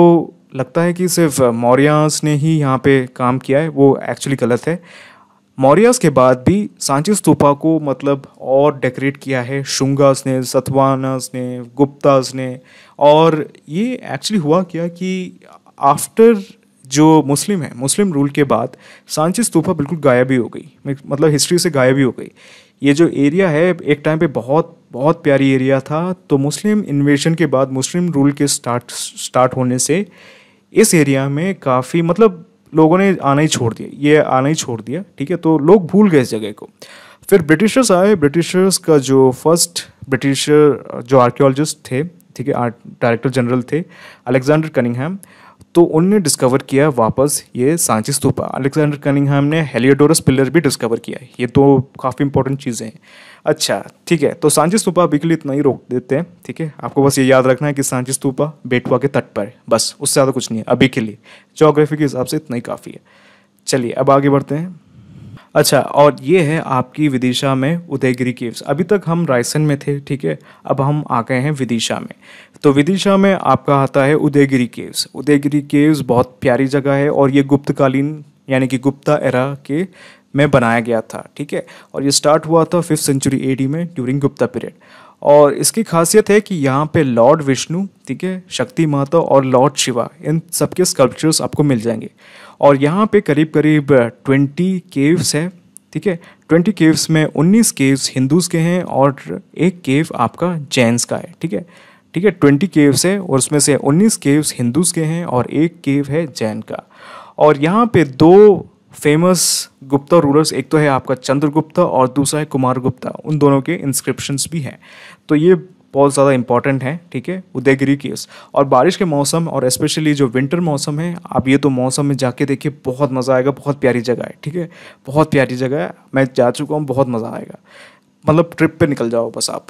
लगता है कि सिर्फ मौर्यास ने ही यहाँ पे काम किया है, वो एक्चुअली गलत है। मौर्यास के बाद भी सांची स्तूपा को मतलब और डेकोरेट किया है शुंगास ने, सतवाहनास ने, गुप्तास ने। और ये एक्चुअली हुआ क्या कि आफ्टर जो मुस्लिम है, मुस्लिम रूल के बाद सांची स्तूपा बिल्कुल गायब ही हो गई, मतलब हिस्ट्री से गायब ही हो गई। ये जो एरिया है एक टाइम पे बहुत बहुत प्यारी एरिया था। तो मुस्लिम इन्वेशन के बाद, मुस्लिम रूल के स्टार्ट होने से इस एरिया में काफ़ी मतलब लोगों ने आना ही छोड़ दिया, ये आना ही छोड़ दिया, ठीक है। तो लोग भूल गए इस जगह को। फिर ब्रिटिशर्स आए। ब्रिटिशर्स का जो फर्स्ट ब्रिटिशर जो आर्कियोलॉजिस्ट थे, ठीक है, डायरेक्टर जनरल थे, अलेक्जेंडर कनिंघम, तो उनने डिस्कवर किया वापस ये सांची स्तूपा। अलेक्जेंडर कनिंघम ने हेलियोडोरस पिलर भी डिस्कवर किया है। ये तो काफ़ी इंपॉर्टेंट चीज़ें हैं। अच्छा, ठीक है, तो सांची स्तूपा अभी के लिए इतना ही रोक देते हैं, ठीक है। आपको बस ये याद रखना है कि सांची स्तूपा बेटवा के तट पर है, बस, उससे ज़्यादा कुछ नहीं है अभी के लिए। ज्योग्राफी के हिसाब से इतना ही काफ़ी है। चलिए अब आगे बढ़ते हैं। अच्छा, और ये है आपकी विदिशा में उदयगिरी केव्स। अभी तक हम रायसेन में थे, ठीक है, अब हम आ गए हैं विदिशा में। तो विदिशा में आपका आता है उदयगिरी केव्स। उदयगिरी केव्स बहुत प्यारी जगह है और ये गुप्तकालीन यानी कि गुप्ता एरा के में बनाया गया था, ठीक है। और ये स्टार्ट हुआ था 5th सेंचुरी AD में ड्यूरिंग गुप्ता पीरियड। और इसकी खासियत है कि यहाँ पे लॉर्ड विष्णु, ठीक है, शक्ति माता और लॉर्ड शिवा, इन सबके स्कल्पचर्स आपको मिल जाएंगे। और यहाँ पे करीब करीब 20 केव्स है, ठीक है। 20 केव्स में 19 केव्स हिंदूज़ के हैं और एक केव आपका जैन्स का है, ठीक है, ठीक है। 20 केव्स है और उसमें से 19 केव्स हिंदूज़ के हैं और एक केव है जैन का। और यहाँ पे 2 फेमस गुप्ता रूलर्स, एक तो है आपका चंद्रगुप्ता और दूसरा है कुमारगुप्ता, उन दोनों के इंस्क्रिप्शंस भी हैं। तो ये बहुत ज़्यादा इंपॉर्टेंट है, ठीक है, उदयगिरी केव्स। और बारिश के मौसम और स्पेशली जो विंटर मौसम है, आप ये तो मौसम में जाके देखिए, बहुत मज़ा आएगा। बहुत प्यारी जगह है, ठीक है, बहुत प्यारी जगह है। मैं जा चुका हूँ, बहुत मज़ा आएगा। मतलब ट्रिप पे निकल जाओ बस आप,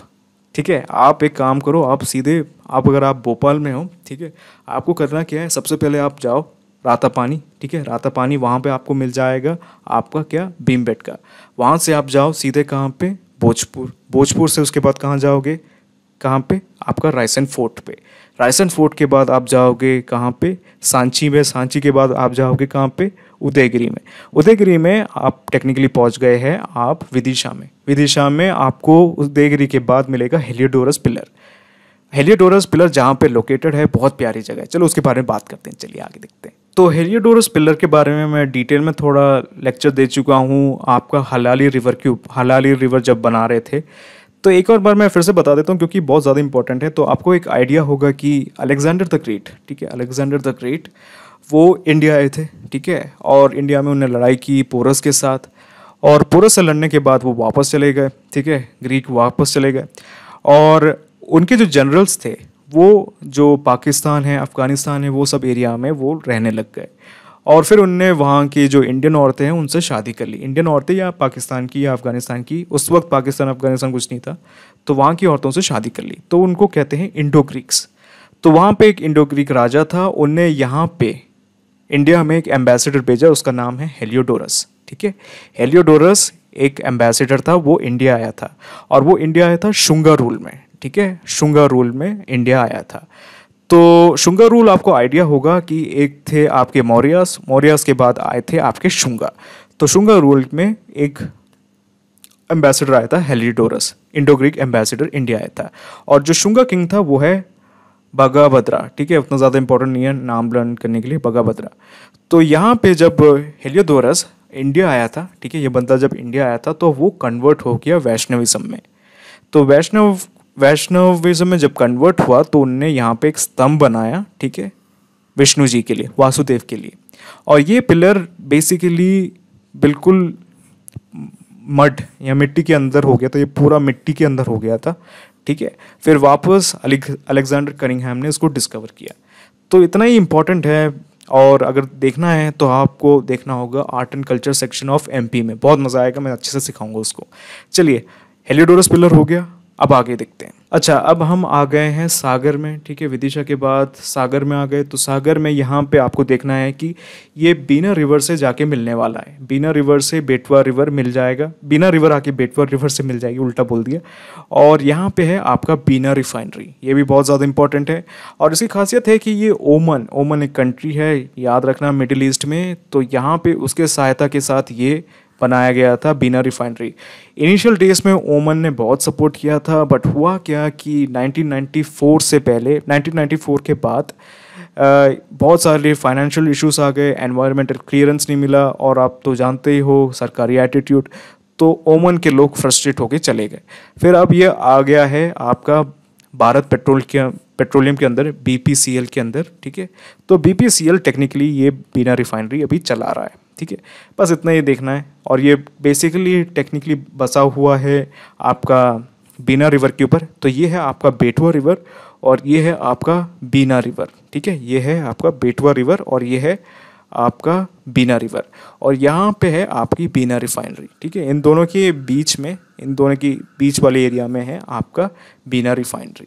ठीक है। आप एक काम करो, आप सीधे, आप अगर आप भोपाल में हो, ठीक है, आपको करना क्या है, सबसे पहले आप जाओ रातापानी, ठीक है, रातापानी, वहाँ पे आपको मिल जाएगा आपका क्या, भीमबेटका। वहाँ से आप जाओ सीधे कहाँ पे, भोजपुर। भोजपुर से उसके बाद कहाँ जाओगे, कहाँ पे, आपका रायसेन फोर्ट पे। रायसेन फोर्ट के बाद आप जाओगे कहाँ पे, सांची में। सांची के बाद आप जाओगे कहाँ पे, उदयगिरी में। उदयगिरी में आप टेक्निकली पहुँच गए हैं आप विदिशा में। विदिशा में आपको उदयगिरी के बाद मिलेगा हेलियोडोरस पिलर। हेलियोडोरस पिलर जहाँ पे लोकेटेड है, बहुत प्यारी जगह है। चलो उसके बारे में बात करते हैं, चलिए आगे देखते हैं। तो हेलियोडोरस पिलर के बारे में मैं डिटेल में थोड़ा लेक्चर दे चुका हूँ आपका हलाली रिवर के ऊपर। हलाली रिवर जब बना रहे थे, तो एक और बार मैं फिर से बता देता हूँ क्योंकि बहुत ज़्यादा इंपॉर्टेंट है। तो आपको एक आइडिया होगा कि अलेक्जेंडर द ग्रेट, ठीक है, अलेक्जेंडर द ग्रेट वो इंडिया आए थे, ठीक है, और इंडिया में उन्होंने लड़ाई की पोरस के साथ, और पोरस से लड़ने के बाद वो वापस चले गए, ठीक है, ग्रीक वापस चले गए। और उनके जो जनरल्स थे वो जो पाकिस्तान है, अफ़गानिस्तान है, वो सब एरिया में वो रहने लग गए। और फिर उनने वहाँ की जो इंडियन औरतें हैं उनसे शादी कर ली। इंडियन औरतें या पाकिस्तान की या अफ़गानिस्तान की, उस वक्त पाकिस्तान अफ़गानिस्तान कुछ नहीं था, तो वहाँ की औरतों से शादी कर ली। तो उनको कहते हैं इंडो ग्रीक्स। तो वहाँ पे एक इंडो ग्रीक राजा था, उनने यहाँ पे इंडिया में एक एम्बेसडर भेजा, उसका नाम है हेलियोडोरस, ठीक है। हेलियोडोरस एक एम्बेसडर था, वो इंडिया आया था, और वो इंडिया आया था शुंगा रूल में, ठीक है, शुंगा रूल में इंडिया आया था। तो शुंगा रूल आपको आइडिया होगा कि एक थे आपके मौर्यस, मौर्यस के बाद आए थे आपके शुंगा। तो शुंगा रूल में एक एम्बेसडर आया था Heliodorus, Indo Greek ambassador India आया था। और जो शुंगा किंग था वो है भगाभद्रा, ठीक है, उतना ज़्यादा इंपॉर्टेंट नहीं है नाम लर्न करने के लिए, भगाभद्रा। तो यहाँ पे जब हेलियोडोरस इंडिया आया था, ठीक है, ये बंदा जब इंडिया आया था तो वो कन्वर्ट हो गया वैष्णविज्म में। तो वैष्णविज्म में जब कन्वर्ट हुआ तो उनने यहाँ पे एक स्तंभ बनाया, ठीक है, विष्णु जी के लिए, वासुदेव के लिए। और ये पिलर बेसिकली बिल्कुल मड या मिट्टी के अंदर हो गया था, ये पूरा मिट्टी के अंदर हो गया था, ठीक है। फिर वापस अलेक्जेंडर कनिंघम ने इसको डिस्कवर किया। तो इतना ही इम्पोर्टेंट है। और अगर देखना है तो आपको देखना होगा art and culture section of MP में, बहुत मज़ा आएगा, मैं अच्छे से सिखाऊंगा उसको। चलिए, हेलियोडोरस पिलर हो गया, अब आगे देखते हैं। अच्छा, अब हम आ गए हैं सागर में, ठीक है, विदिशा के बाद सागर में आ गए। तो सागर में यहाँ पे आपको देखना है कि ये बीना रिवर से जाके मिलने वाला है। बीना रिवर से बेटवा रिवर मिल जाएगा, बीना रिवर आके बेटवा रिवर से मिल जाएगी, उल्टा बोल दिया। और यहाँ पे है आपका बीना रिफाइनरी, ये भी बहुत ज़्यादा इंपॉर्टेंट है। और इसकी खासियत है कि ये ओमन एक कंट्री है, याद रखना, मिडिल ईस्ट में। तो यहाँ पे उसके सहायता के साथ ये बनाया गया था बीना रिफाइनरी। इनिशियल डेज में ओमन ने बहुत सपोर्ट किया था, बट हुआ क्या कि 1994 से पहले, 1994 के बाद बहुत सारे फाइनेंशियल इश्यूज आ गए, एनवायरमेंटल क्लियरेंस नहीं मिला, और आप तो जानते ही हो सरकारी एटीट्यूड। तो ओमन के लोग फ्रस्ट्रेट होके चले गए। फिर अब ये आ गया है आपका भारत पेट्रोलियम के अंदर, बीपीसीएल के अंदर, ठीक है। तो बीपीसीएल टेक्निकली ये बीना रिफाइनरी अभी चला रहा है, ठीक है। बस इतना ही देखना है। और ये बेसिकली टेक्निकली बसा हुआ है आपका बीना रिवर के ऊपर। तो ये है आपका बेटवा रिवर और ये है आपका बीना रिवर, ठीक है। ये है आपका बेटवा रिवर और ये है आपका बीना रिवर, और यहाँ पे है आपकी बीना रिफाइनरी, ठीक है। इन दोनों के बीच में, इन दोनों की बीच वाले एरिया में है आपका बीना रिफाइनरी।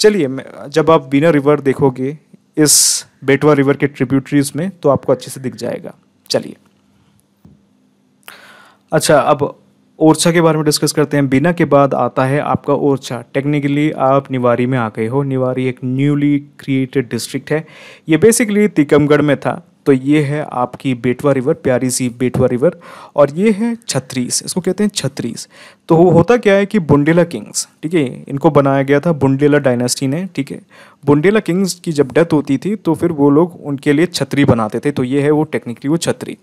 चलिए, जब आप बीना रिवर देखोगे इस बेटवा रिवर के ट्रिब्यूटरीज में तो आपको अच्छे से दिख जाएगा। चलिए, अच्छा, अब ओरछा के बारे में डिस्कस करते हैं। बीना के बाद आता है आपका ओरछा। टेक्निकली आप निवारी में आ गए हो। निवारी एक न्यूली क्रिएटेड डिस्ट्रिक्ट है। ये बेसिकली टीकमगढ़ में था। तो ये है आपकी बेटवा रिवर, प्यारी सी बेटवा रिवर, और ये है छत्तीस, इसको कहते हैं छत्तीस। तो वो होता क्या है कि बुंडेला किंग्स, ठीक है, इनको बनाया गया था बुंडेला डायनेस्टी ने, ठीक है। बुंडेला किंग्स की जब डेथ होती थी तो फिर वो लोग उनके लिए छतरी बनाते थे। तो ये है वो टेक्निकली वो छतरी।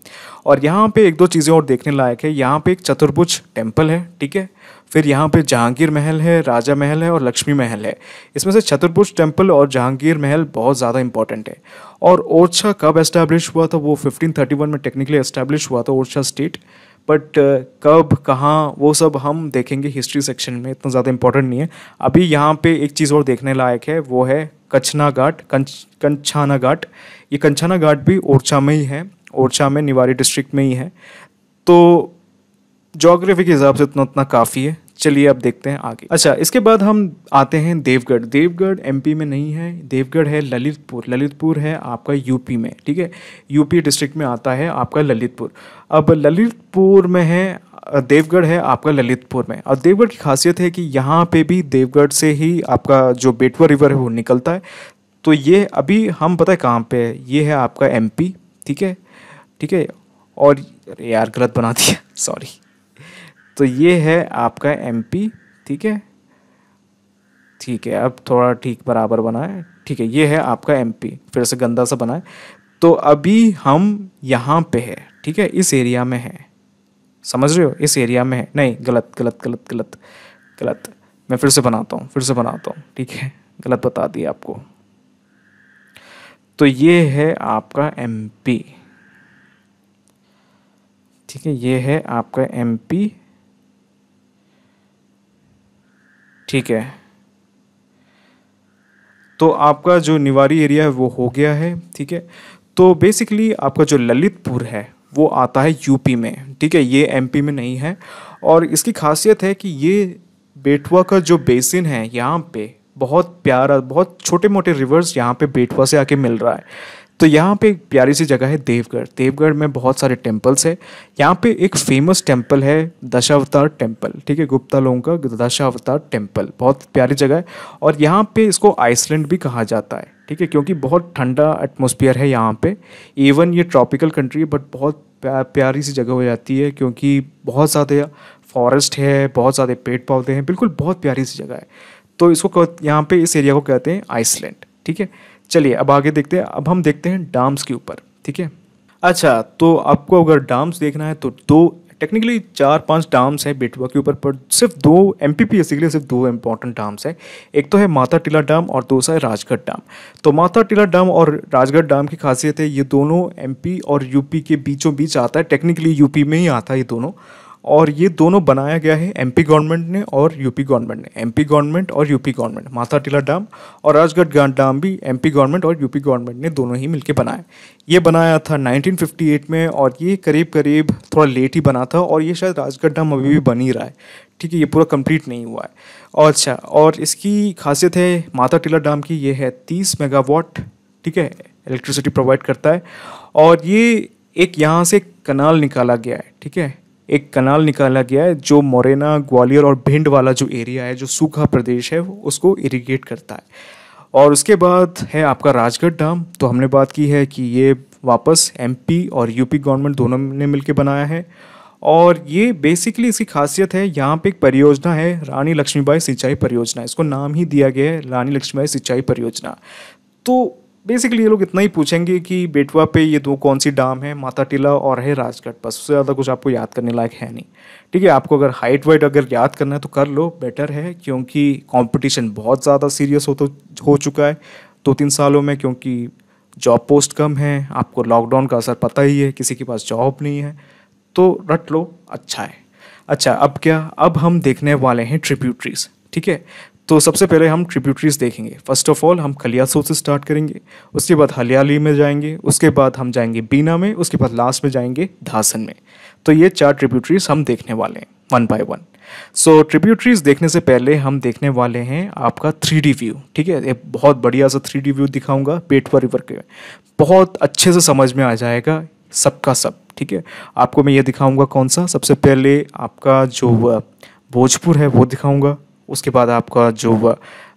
और यहाँ पे एक दो चीज़ें और देखने लायक है। यहाँ पे एक चतुर्भुज टेम्पल है, ठीक है। फिर यहाँ पे जहांगीर महल है, राजा महल है और लक्ष्मी महल है। इसमें से चतुर्भुज टेम्पल और जहांगीर महल बहुत ज़्यादा इंपॉर्टेंट है। और ओरछा कब एस्टैब्लिश हुआ था? वो 1531 में टेक्निकली एस्टैब्लिश हुआ था ओरछा स्टेट। बट कब, कहाँ, वो सब हम देखेंगे हिस्ट्री सेक्शन में, इतना ज़्यादा इंपॉर्टेंट नहीं है। अभी यहाँ पे एक चीज़ और देखने लायक है, वो है कच्छना घाट, कंछाना घाट। ये कंछाना घाट भी ओरछा में ही है, ओरछा में निवारी डिस्ट्रिक्ट में ही है। तो ज्योग्राफी के हिसाब से उतना काफ़ी है। चलिए अब देखते हैं आगे। अच्छा, इसके बाद हम आते हैं देवगढ़। देवगढ़ एमपी में नहीं है, देवगढ़ है ललितपुर। ललितपुर है आपका यूपी में, ठीक है। यूपी डिस्ट्रिक्ट में आता है आपका ललितपुर। अब ललितपुर में है, देवगढ़ है आपका ललितपुर में। और देवगढ़ की खासियत है कि यहाँ पे भी देवगढ़ से ही आपका जो बेटवा रिवर है वो निकलता है। तो ये अभी हम पता है कहाँ पे है, ये है आपका एमपी, ठीक है, ठीक है। और अरे यार गलत बना दिया सॉरी। तो ये है आपका एमपी, ठीक है, ठीक है, अब थोड़ा ठीक बराबर बना है, ठीक है। ये है आपका एमपी, फिर से गंदा सा बना है। तो अभी हम यहाँ पे है, ठीक है, इस एरिया में है, समझ रहे हो, इस एरिया में है। नहीं, गलत गलत गलत गलत गलत, मैं फिर से बनाता हूँ, फिर से बनाता हूँ, ठीक है, गलत बता दिया आपको। तो ये है आपका एमपी, ठीक है, ये है आपका एमपी, ठीक है। तो आपका जो निवारी एरिया है वो हो गया है, ठीक है। तो बेसिकली आपका जो ललितपुर है वो आता है यूपी में, ठीक है, ये एमपी में नहीं है। और इसकी खासियत है कि ये बेटवा का जो बेसिन है यहाँ पे बहुत प्यारा, बहुत छोटे मोटे रिवर्स यहाँ पे बेटवा से आके मिल रहा है। तो यहाँ पे एक प्यारी सी जगह है देवगढ़। देवगढ़ में बहुत सारे टेम्पल्स है। यहाँ पे एक फेमस टेम्पल है दशावतार टेम्पल, ठीक है, गुप्ता लोगों का दशावतार टेम्पल, बहुत प्यारी जगह है। और यहाँ पे इसको आइसलैंड भी कहा जाता है, ठीक है, क्योंकि बहुत ठंडा एटमॉस्फेयर है यहाँ पे। इवन ये ट्रॉपिकल कंट्री है, बट बहुत प्यारी सी जगह हो जाती है, क्योंकि बहुत ज़्यादा फॉरेस्ट है, बहुत ज़्यादा पेड़ पौधे हैं, बिल्कुल बहुत प्यारी सी जगह है। तो इसको यहाँ पे इस एरिया को कहते हैं आइसलैंड, ठीक है। चलिए अब आगे देखते हैं। अब हम देखते हैं डैम्स के ऊपर, ठीक है। अच्छा, तो आपको अगर डैम्स देखना है तो दो, टेक्निकली 4-5 डैम्स है बेटवा के ऊपर, पर सिर्फ दो एमपीपीएससी के लिए सिर्फ दो इंपॉर्टेंट डैम्स है। एक तो है माता टीला डैम और दूसरा है राजगढ़ डैम। तो माता टीला डैम और राजगढ़ डैम की खासियत है ये दोनों एमपी और यूपी के बीचों बीच आता है, टेक्निकली यूपी में ही आता है ये दोनों। और ये दोनों बनाया गया है एमपी गवर्नमेंट ने और यूपी गवर्नमेंट ने, एमपी गवर्नमेंट और UP government. Mata Tila dam और राजगढ़ डैम भी एमपी गवर्नमेंट और यूपी गवर्नमेंट ने दोनों ही मिलकर बनाया। ये बनाया था 1958 में, और ये करीब करीब थोड़ा लेट ही बना था, और ये शायद राजगढ़ डैम अभी भी बन ही रहा है, ठीक है, ये पूरा कंप्लीट नहीं हुआ है। और अच्छा, और इसकी खासियत है माता टीला डैम की, ये है 30 मेगावाट, ठीक है, इलेक्ट्रिसिटी प्रोवाइड करता है। और ये एक यहाँ से कनाल निकाला गया है, ठीक है, एक कनाल निकाला गया है जो मोरेना, ग्वालियर और भिंड वाला जो एरिया है, जो सूखा प्रदेश है, उसको इरिगेट करता है। और उसके बाद है आपका राजगढ़ डैम। तो हमने बात की है कि ये वापस एमपी और यूपी गवर्नमेंट दोनों ने मिलकर बनाया है। और ये बेसिकली इसकी खासियत है, यहाँ पे एक परियोजना है रानी लक्ष्मीबाई सिंचाई परियोजना, इसको नाम ही दिया गया है रानी लक्ष्मीबाई सिंचाई परियोजना। तो बेसिकली ये लोग इतना ही पूछेंगे कि बेटवा पे ये दो कौन सी डैम है, माता टीला और है राजगढ़, बस, उससे ज़्यादा कुछ आपको याद करने लायक है नहीं, ठीक है। आपको अगर हाइट वाइट अगर याद करना है तो कर लो, बेटर है, क्योंकि कंपटीशन बहुत ज़्यादा सीरियस हो चुका है 2-3 सालों में, क्योंकि जॉब पोस्ट कम है, आपको लॉकडाउन का असर पता ही है, किसी के पास जॉब नहीं है, तो रट लो, अच्छा है। अच्छा, अब क्या, अब हम देखने वाले हैं ट्रिब्यूटरीज, ठीक है। तो सबसे पहले हम ट्रिब्यूटरीज देखेंगे। फर्स्ट ऑफ ऑल हम खलियासों से स्टार्ट करेंगे, उसके बाद हलियाली में जाएंगे, उसके बाद हम जाएंगे बीना में, उसके बाद लास्ट में जाएंगे धासन में। तो ये 4 ट्रिब्यूटरीज हम देखने वाले हैं 1 बाय 1। सो ट्रिब्यूटरीज देखने से पहले हम देखने वाले हैं आपका 3D व्यू, ठीक है। एक बहुत बढ़िया सा 3D व्यू दिखाऊंगा बेटवा रिवर के, बहुत अच्छे से समझ में आ जाएगा सबका सब, ठीक है। आपको मैं ये दिखाऊंगा कौन सा, सबसे पहले आपका जो भोजपुर है वो दिखाऊंगा, उसके बाद आपका जो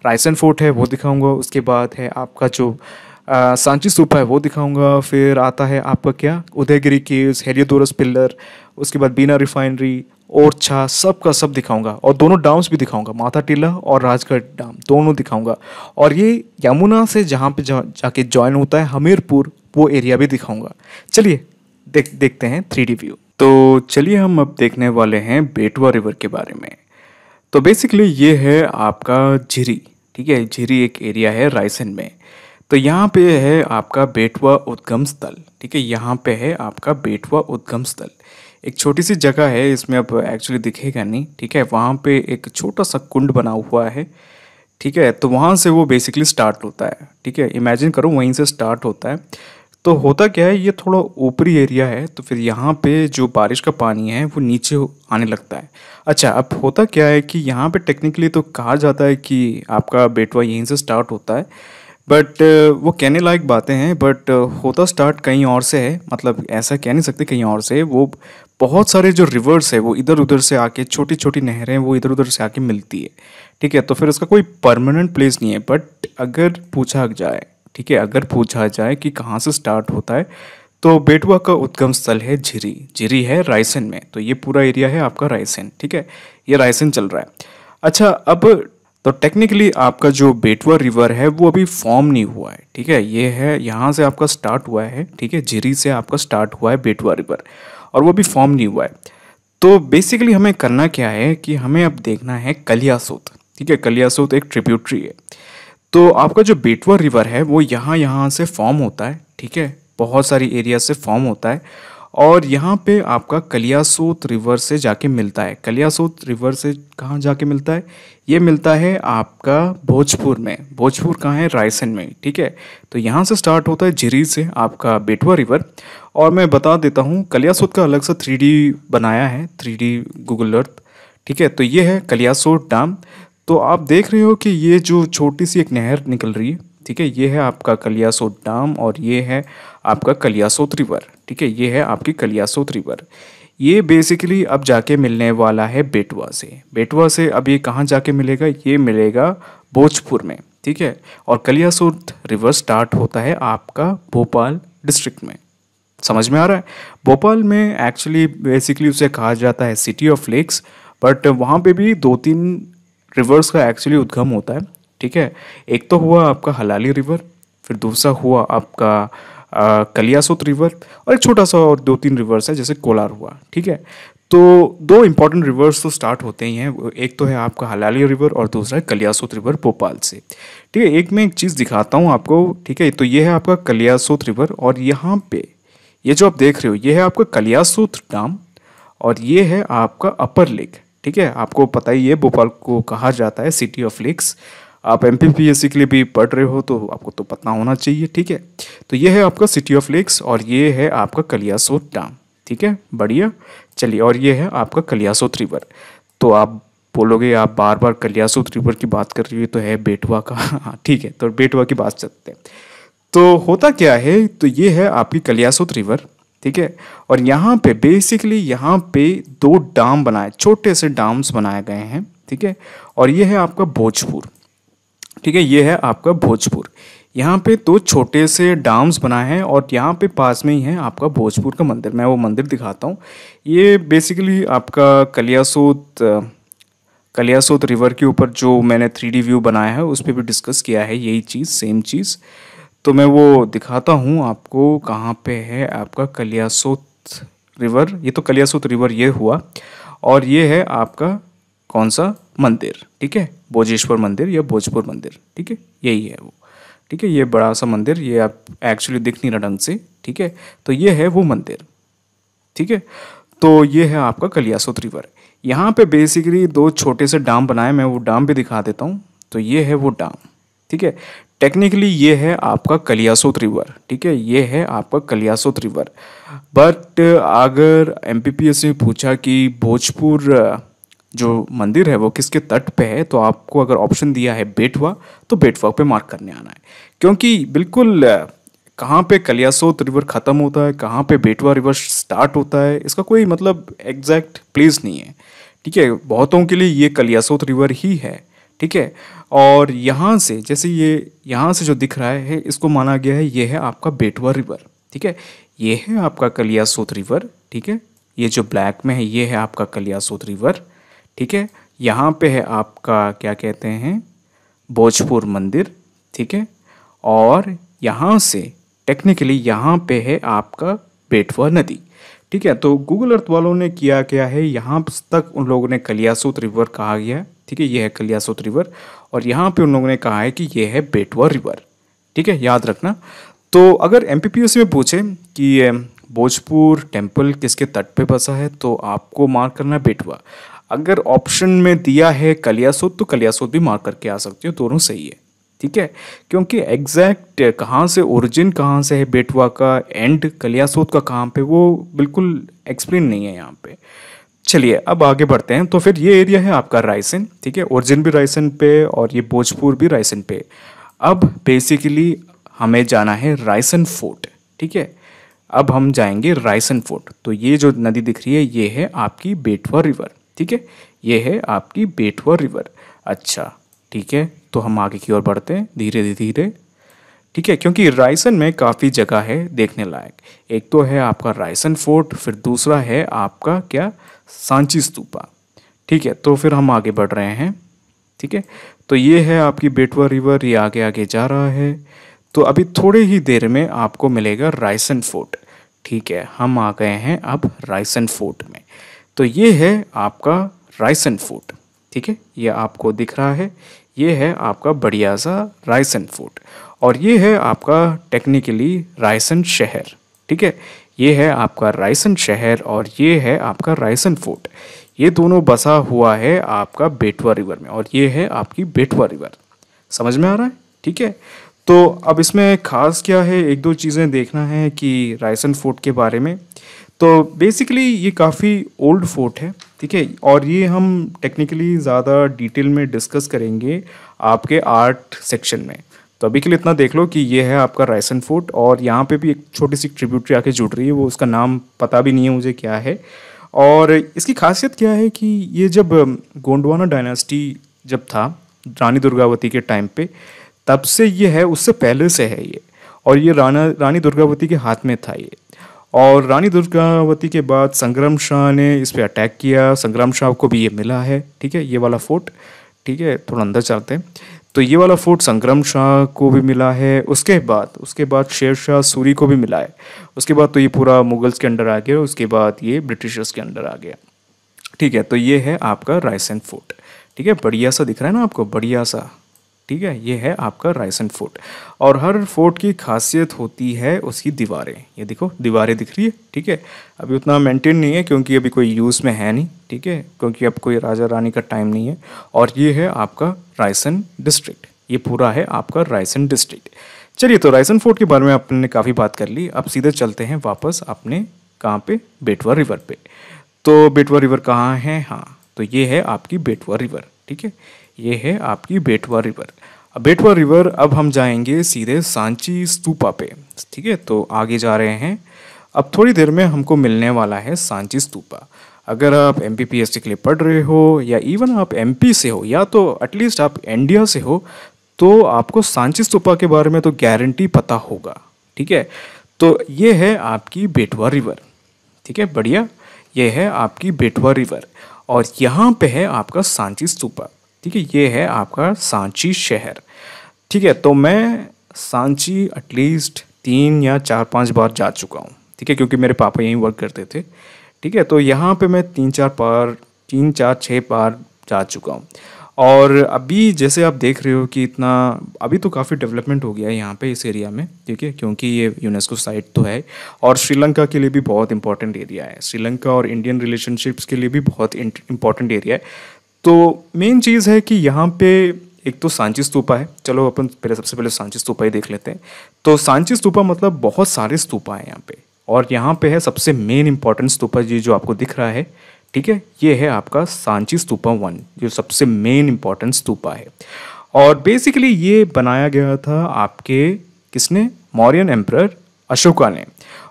रायसेन फोर्ट है वो दिखाऊंगा, उसके बाद है आपका जो सांची स्तूपा है वो दिखाऊंगा, फिर आता है आपका क्या उदयगिरी केव्स, हेलियोडोरस पिलर, उसके बाद बीना रिफाइनरी, ओरछा, सब का सब दिखाऊंगा। और दोनों डैम्स भी दिखाऊंगा, माता टीला और राजगढ़ डैम दोनों दिखाऊंगा। और ये यमुना से जहाँ पे जाके ज्वाइन होता है हमीरपुर, वो एरिया भी दिखाऊंगा। चलिए देखते हैं 3D व्यू। तो चलिए हम अब देखने वाले हैं बेटवा रिवर के बारे में। तो बेसिकली ये है आपका झिरी, ठीक है, झिरी एक एरिया है रायसेन में। तो यहाँ पे है आपका बेटवा उद्गम स्थल, ठीक है, यहाँ पे है आपका बेटवा उद्गम स्थल। एक छोटी सी जगह है, इसमें अब एक्चुअली दिखेगा नहीं, ठीक है, वहाँ पे एक छोटा सा कुंड बना हुआ है, ठीक है। तो वहाँ से वो बेसिकली स्टार्ट होता है, ठीक है, इमेजिन करो वहीं से स्टार्ट होता है। तो होता क्या है, ये थोड़ा ऊपरी एरिया है, तो फिर यहाँ पे जो बारिश का पानी है वो नीचे आने लगता है। अच्छा, अब होता क्या है कि यहाँ पे टेक्निकली तो कहा जाता है कि आपका बेटवा यहीं से स्टार्ट होता है, बट वो कहने लायक बातें हैं, बट होता स्टार्ट कहीं और से है, मतलब ऐसा कह नहीं सकते कहीं और से है। वो बहुत सारे जो रिवर्स है वो इधर उधर से आके, छोटी छोटी नहरें वो इधर उधर से आके मिलती है, ठीक है। तो फिर उसका कोई परमानेंट प्लेस नहीं है, बट अगर पूछा जाए ठीक है, अगर पूछा जाए कि कहाँ से स्टार्ट होता है, तो बेटवा का उद्गम स्थल है झिरी। झिरी है रायसेन में, तो ये पूरा एरिया है आपका रायसेन। ठीक है, ये रायसेन चल रहा है। अच्छा, अब तो टेक्निकली आपका जो बेटवा रिवर है वो अभी फॉर्म नहीं हुआ है। ठीक है, ये है यहाँ से आपका स्टार्ट हुआ है। ठीक है, झिरी से आपका स्टार्ट हुआ है बेटवा रिवर, और वो भी फॉर्म नहीं हुआ है। तो बेसिकली हमें करना क्या है कि हमें अब देखना है कलियासोत। ठीक है, कलियासोत एक ट्रिब्यूटरी है। तो आपका जो बेटवा रिवर है वो यहाँ से फॉर्म होता है। ठीक है, बहुत सारी एरिया से फॉर्म होता है, और यहाँ पे आपका कलियासोत रिवर से जाके मिलता है। कलियासोत रिवर से कहाँ जाके मिलता है? ये मिलता है आपका भोजपुर में। भोजपुर कहाँ है? रायसेन में। ठीक है, तो यहाँ से स्टार्ट होता है झिरी से आपका बेटवा रिवर। और मैं बता देता हूँ, कलियासोत का अलग सा 3D बनाया है, 3D गूगल अर्थ। ठीक है, तो ये है कलियासोत डैम। तो आप देख रहे हो कि ये जो छोटी सी एक नहर निकल रही है, ठीक है, ये है आपका कलियासोत डैम, और ये है आपका कलियासोत रिवर। ठीक है, ये है आपकी कलियासोत रिवर। ये बेसिकली अब जाके मिलने वाला है बेटवा से। बेटवा से अब ये कहाँ जाके मिलेगा? ये मिलेगा भोजपुर में। ठीक है, और कलियासोत रिवर स्टार्ट होता है आपका भोपाल डिस्ट्रिक्ट में। समझ में आ रहा है? भोपाल में एक्चुअली बेसिकली उसे कहा जाता है सिटी ऑफ लेक्स, बट वहाँ पे भी 2-3 रिवर्स का एक्चुअली उद्गम होता है। ठीक है, एक तो हुआ आपका हलाली रिवर, फिर दूसरा हुआ आपका कलियासोत रिवर, और एक छोटा सा और 2-3 रिवर्स है जैसे कोलार हुआ। ठीक है, तो 2 इंपॉर्टेंट रिवर्स तो स्टार्ट होते ही हैं। एक तो है आपका हलाली रिवर और दूसरा है कलियासोत रिवर भोपाल से। ठीक है, एक मैं एक चीज़ दिखाता हूँ आपको। ठीक है, तो ये है आपका कलियासोत रिवर, और यहाँ पे ये जो आप देख रहे हो ये है आपका कलियासोत डैम, और ये है आपका अपर लेक। ठीक है, आपको पता ही है भोपाल को कहा जाता है सिटी ऑफ लेक्स। आप MPPSC के लिए भी पढ़ रहे हो तो आपको तो पता होना चाहिए। ठीक है, तो ये है आपका सिटी ऑफ लेक्स, और ये है आपका कलियासोत डैम। ठीक है, बढ़िया। चलिए, और ये है आपका कलियासोत रिवर। तो आप बोलोगे आप बार बार कलियासोत रिवर की बात कर रही हो, तो है बेटवा का। हाँ ठीक है, तो बेटवा की बात करते हैं। तो होता क्या है, तो ये है आपकी कलियासोत रिवर। ठीक है, और यहाँ पे बेसिकली यहाँ पे 2 डैम बनाए, छोटे से डैम्स बनाए गए हैं। ठीक है, और ये है आपका भोजपुर। ठीक है, ये है आपका भोजपुर। यहाँ पे 2 छोटे से डैम्स बनाए हैं, और यहाँ पे पास में ही है आपका भोजपुर का मंदिर। मैं वो मंदिर दिखाता हूँ। ये बेसिकली आपका कलियासोत रिवर के ऊपर जो मैंने 3D व्यू बनाया है उस पर भी डिस्कस किया है, यही चीज़, सेम चीज़। तो मैं वो दिखाता हूँ आपको। कहाँ पे है आपका कलियासोत रिवर? ये तो कलियासोत रिवर ये हुआ, और ये है आपका कौन सा मंदिर? ठीक है, भोजेश्वर मंदिर या भोजपुर मंदिर। ठीक है, यही है वो। ठीक है, ये बड़ा सा मंदिर, ये आप एक्चुअली दिख नहीं रहा ढंग से। ठीक है, तो ये है वो मंदिर। ठीक है, तो ये है आपका कलियासोत रिवर। यहाँ पे बेसिकली 2 छोटे से डैम बनाए, मैं वो डैम भी दिखा देता हूँ। तो ये है वो डैम। ठीक है, टेक्निकली ये है आपका कलियासोत रिवर। ठीक है, ये है आपका कलियासोत रिवर। बट अगर MPPSC में पूछा कि भोजपुर जो मंदिर है वो किसके तट पे है, तो आपको अगर ऑप्शन दिया है बेटवा, तो बेटवा पे मार्क करने आना है। क्योंकि बिल्कुल कहाँ पे कलियासोत रिवर ख़त्म होता है, कहाँ पे बेटवा रिवर स्टार्ट होता है, इसका कोई मतलब एग्जैक्ट प्लेस नहीं है। ठीक है, बहुतों के लिए ये कलियासोत रिवर ही है। ठीक है, और यहाँ से जैसे ये यहाँ से जो दिख रहा है इसको माना गया है ये है आपका बेटवा रिवर। ठीक है, ये है आपका कलियासोत रिवर। ठीक है, ये जो ब्लैक में है ये है आपका कलियासोत रिवर। ठीक है, यहाँ पे है आपका क्या कहते हैं, भोजपुर मंदिर। ठीक है, और यहाँ से टेक्निकली यहाँ पे है आपका बेटवा नदी। ठीक है, तो गूगल अर्थ वालों ने किया क्या है, यहाँ तक उन लोगों ने कलियासोत रिवर कहा गया है। ठीक है, ये है कलियासोत रिवर, और यहाँ पे उन लोगों ने कहा है कि ये है बेटवा रिवर। ठीक है, याद रखना। तो अगर MPPSC में पूछे कि भोजपुर टेम्पल किसके तट पे बसा है, तो आपको मार्क करना है बेटवा। अगर ऑप्शन में दिया है कलियासोत, तो कलियासोत भी मार्क करके आ सकते हो, दोनों सही है। ठीक है, क्योंकि एग्जैक्ट कहाँ से ओरिजिन कहाँ से है बेटवा का, एंड कलियासोत का कहाँ पे, वो बिल्कुल एक्सप्लेन नहीं है यहाँ पे। चलिए अब आगे बढ़ते हैं। तो फिर ये एरिया है आपका रायसेन। ठीक है, ओरिजिन भी रायसेन पे, और ये भोजपुर भी रायसेन पे। अब बेसिकली हमें जाना है रायसेन फोर्ट। ठीक है, अब हम जाएंगे रायसेन फोर्ट। तो ये जो नदी दिख रही है ये है आपकी बेटवा रिवर। ठीक है, ये है आपकी बेटवा रिवर। अच्छा ठीक है, तो हम आगे की ओर बढ़ते हैं धीरे धीरे। ठीक है, क्योंकि रायसन में काफ़ी जगह है देखने लायक। एक तो है आपका रायसन फोर्ट, फिर दूसरा है आपका क्या, सांची स्तूपा। ठीक है, तो फिर हम आगे बढ़ रहे हैं। ठीक है, तो ये है आपकी बेटवा रिवर, ये आगे आगे जा रहा है। तो अभी थोड़े ही देर में आपको मिलेगा रायसन फोर्ट। ठीक है, हम आ गए हैं अब रायसन फोर्ट में। तो ये है आपका रायसन फोर्ट। ठीक है, ये आपको दिख रहा है, ये है आपका बढ़िया सा रायसन फोर्ट। और ये है आपका टेक्निकली रायसन शहर। ठीक है, ये है आपका रायसन शहर और ये है आपका रायसन फोर्ट। ये दोनों बसा हुआ है आपका बेटवा रिवर में, और ये है आपकी बेटवा रिवर। समझ में आ रहा है? ठीक है, तो अब इसमें खास क्या है, एक दो चीज़ें देखना है कि रायसन फोर्ट के बारे में। तो बेसिकली ये काफ़ी ओल्ड फोर्ट है। ठीक है, और ये हम टेक्निकली ज़्यादा डिटेल में डिस्कस करेंगे आपके आर्ट सेक्शन में। तो अभी के लिए इतना देख लो कि ये है आपका रायसन फोर्ट, और यहाँ पे भी एक छोटी सी ट्रिब्यूटरी आके जुड़ रही है, वो उसका नाम पता भी नहीं है मुझे क्या है। और इसकी खासियत क्या है कि ये जब गोंडवाना डायनास्टी जब था रानी दुर्गावती के टाइम पे, तब से ये है, उससे पहले से है ये। और ये रानी दुर्गावती के हाथ में था ये। और रानी दुर्गावती के बाद संग्राम शाह ने इस पे अटैक किया, संग्राम शाह को भी ये मिला है। ठीक है, ये वाला फोर्ट। ठीक है, थोड़ा अंदर चलते हैं। तो ये वाला फोर्ट संग्राम शाह को भी मिला है। उसके बाद शेर शाह सूरी को भी मिला है। उसके बाद तो ये पूरा मुगल्स के अंडर आ गया, उसके बाद ये ब्रिटिशर्स के अंडर आ गया। ठीक है, तो ये है आपका रायसन फोर्ट। ठीक है, बढ़िया सा दिख रहा है ना आपको, बढ़िया सा। ठीक है, ये है आपका रायसन फोर्ट। और हर फोर्ट की खासियत होती है उसकी दीवारें। ये देखो दीवारें दिख रही है। ठीक है, अभी उतना मेंटेन नहीं है क्योंकि अभी कोई यूज़ में है नहीं। ठीक है, क्योंकि अब कोई राजा रानी का टाइम नहीं है। और ये है आपका रायसन डिस्ट्रिक्ट, ये पूरा है आपका रायसन डिस्ट्रिक्ट। चलिए, तो रायसन फोर्ट के बारे में आपने काफ़ी बात कर ली। अब सीधे चलते हैं वापस अपने कहाँ पे, बेटवा रिवर पे। तो बेटवा रिवर कहाँ है? हाँ, तो ये है आपकी बेटवा रिवर। ठीक है, ये है आपकी बेटवा रिवर। अब बेटवा रिवर, अब हम जाएंगे सीधे सांची स्तूपा पे। ठीक है, तो आगे जा रहे हैं। अब थोड़ी देर में हमको मिलने वाला है सांची स्तूपा। अगर आप MPPSC के लिए पढ़ रहे हो, या इवन आप MP से हो, या तो एटलीस्ट आप इंडिया से हो, तो आपको सांची स्तूपा के बारे में तो गारंटी पता होगा। ठीक है, तो ये है आपकी बेटवा रिवर। ठीक है, बढ़िया, ये है आपकी बेटवा रिवर, और यहाँ पे है आपका सांची स्तूपा। ठीक है, ये है आपका सांची शहर। ठीक है, तो मैं सांची एटलीस्ट 3 या 4-5 बार जा चुका हूँ। ठीक है, क्योंकि मेरे पापा यहीं वर्क करते थे। ठीक है, तो यहाँ पे मैं 3-4-6 बार जा चुका हूँ। और अभी जैसे आप देख रहे हो कि इतना अभी तो काफ़ी डेवलपमेंट हो गया है यहाँ पे इस एरिया में। ठीक है, क्योंकि ये यूनेस्को साइट तो है, और श्रीलंका के लिए भी बहुत इंपॉर्टेंट एरिया है। श्रीलंका और इंडियन रिलेशनशिप्स के लिए भी बहुत इंपॉर्टेंट एरिया है। तो मेन चीज़ है कि यहाँ पे एक तो सांची स्तूपा है। चलो अपन सबसे पहले सांची स्तूपा ही देख लेते हैं। तो सांची स्तूपा मतलब बहुत सारे स्तूपा हैं यहाँ पे, और यहाँ पे है सबसे मेन इंपॉर्टेंट स्तूपा जी जो आपको दिख रहा है। ठीक है, ये है आपका सांची स्तूपा 1, जो सबसे मेन इंपॉर्टेंट स्तूपा है। और बेसिकली ये बनाया गया था आपके किसने, मौर्यन एम्परर अशोका ने।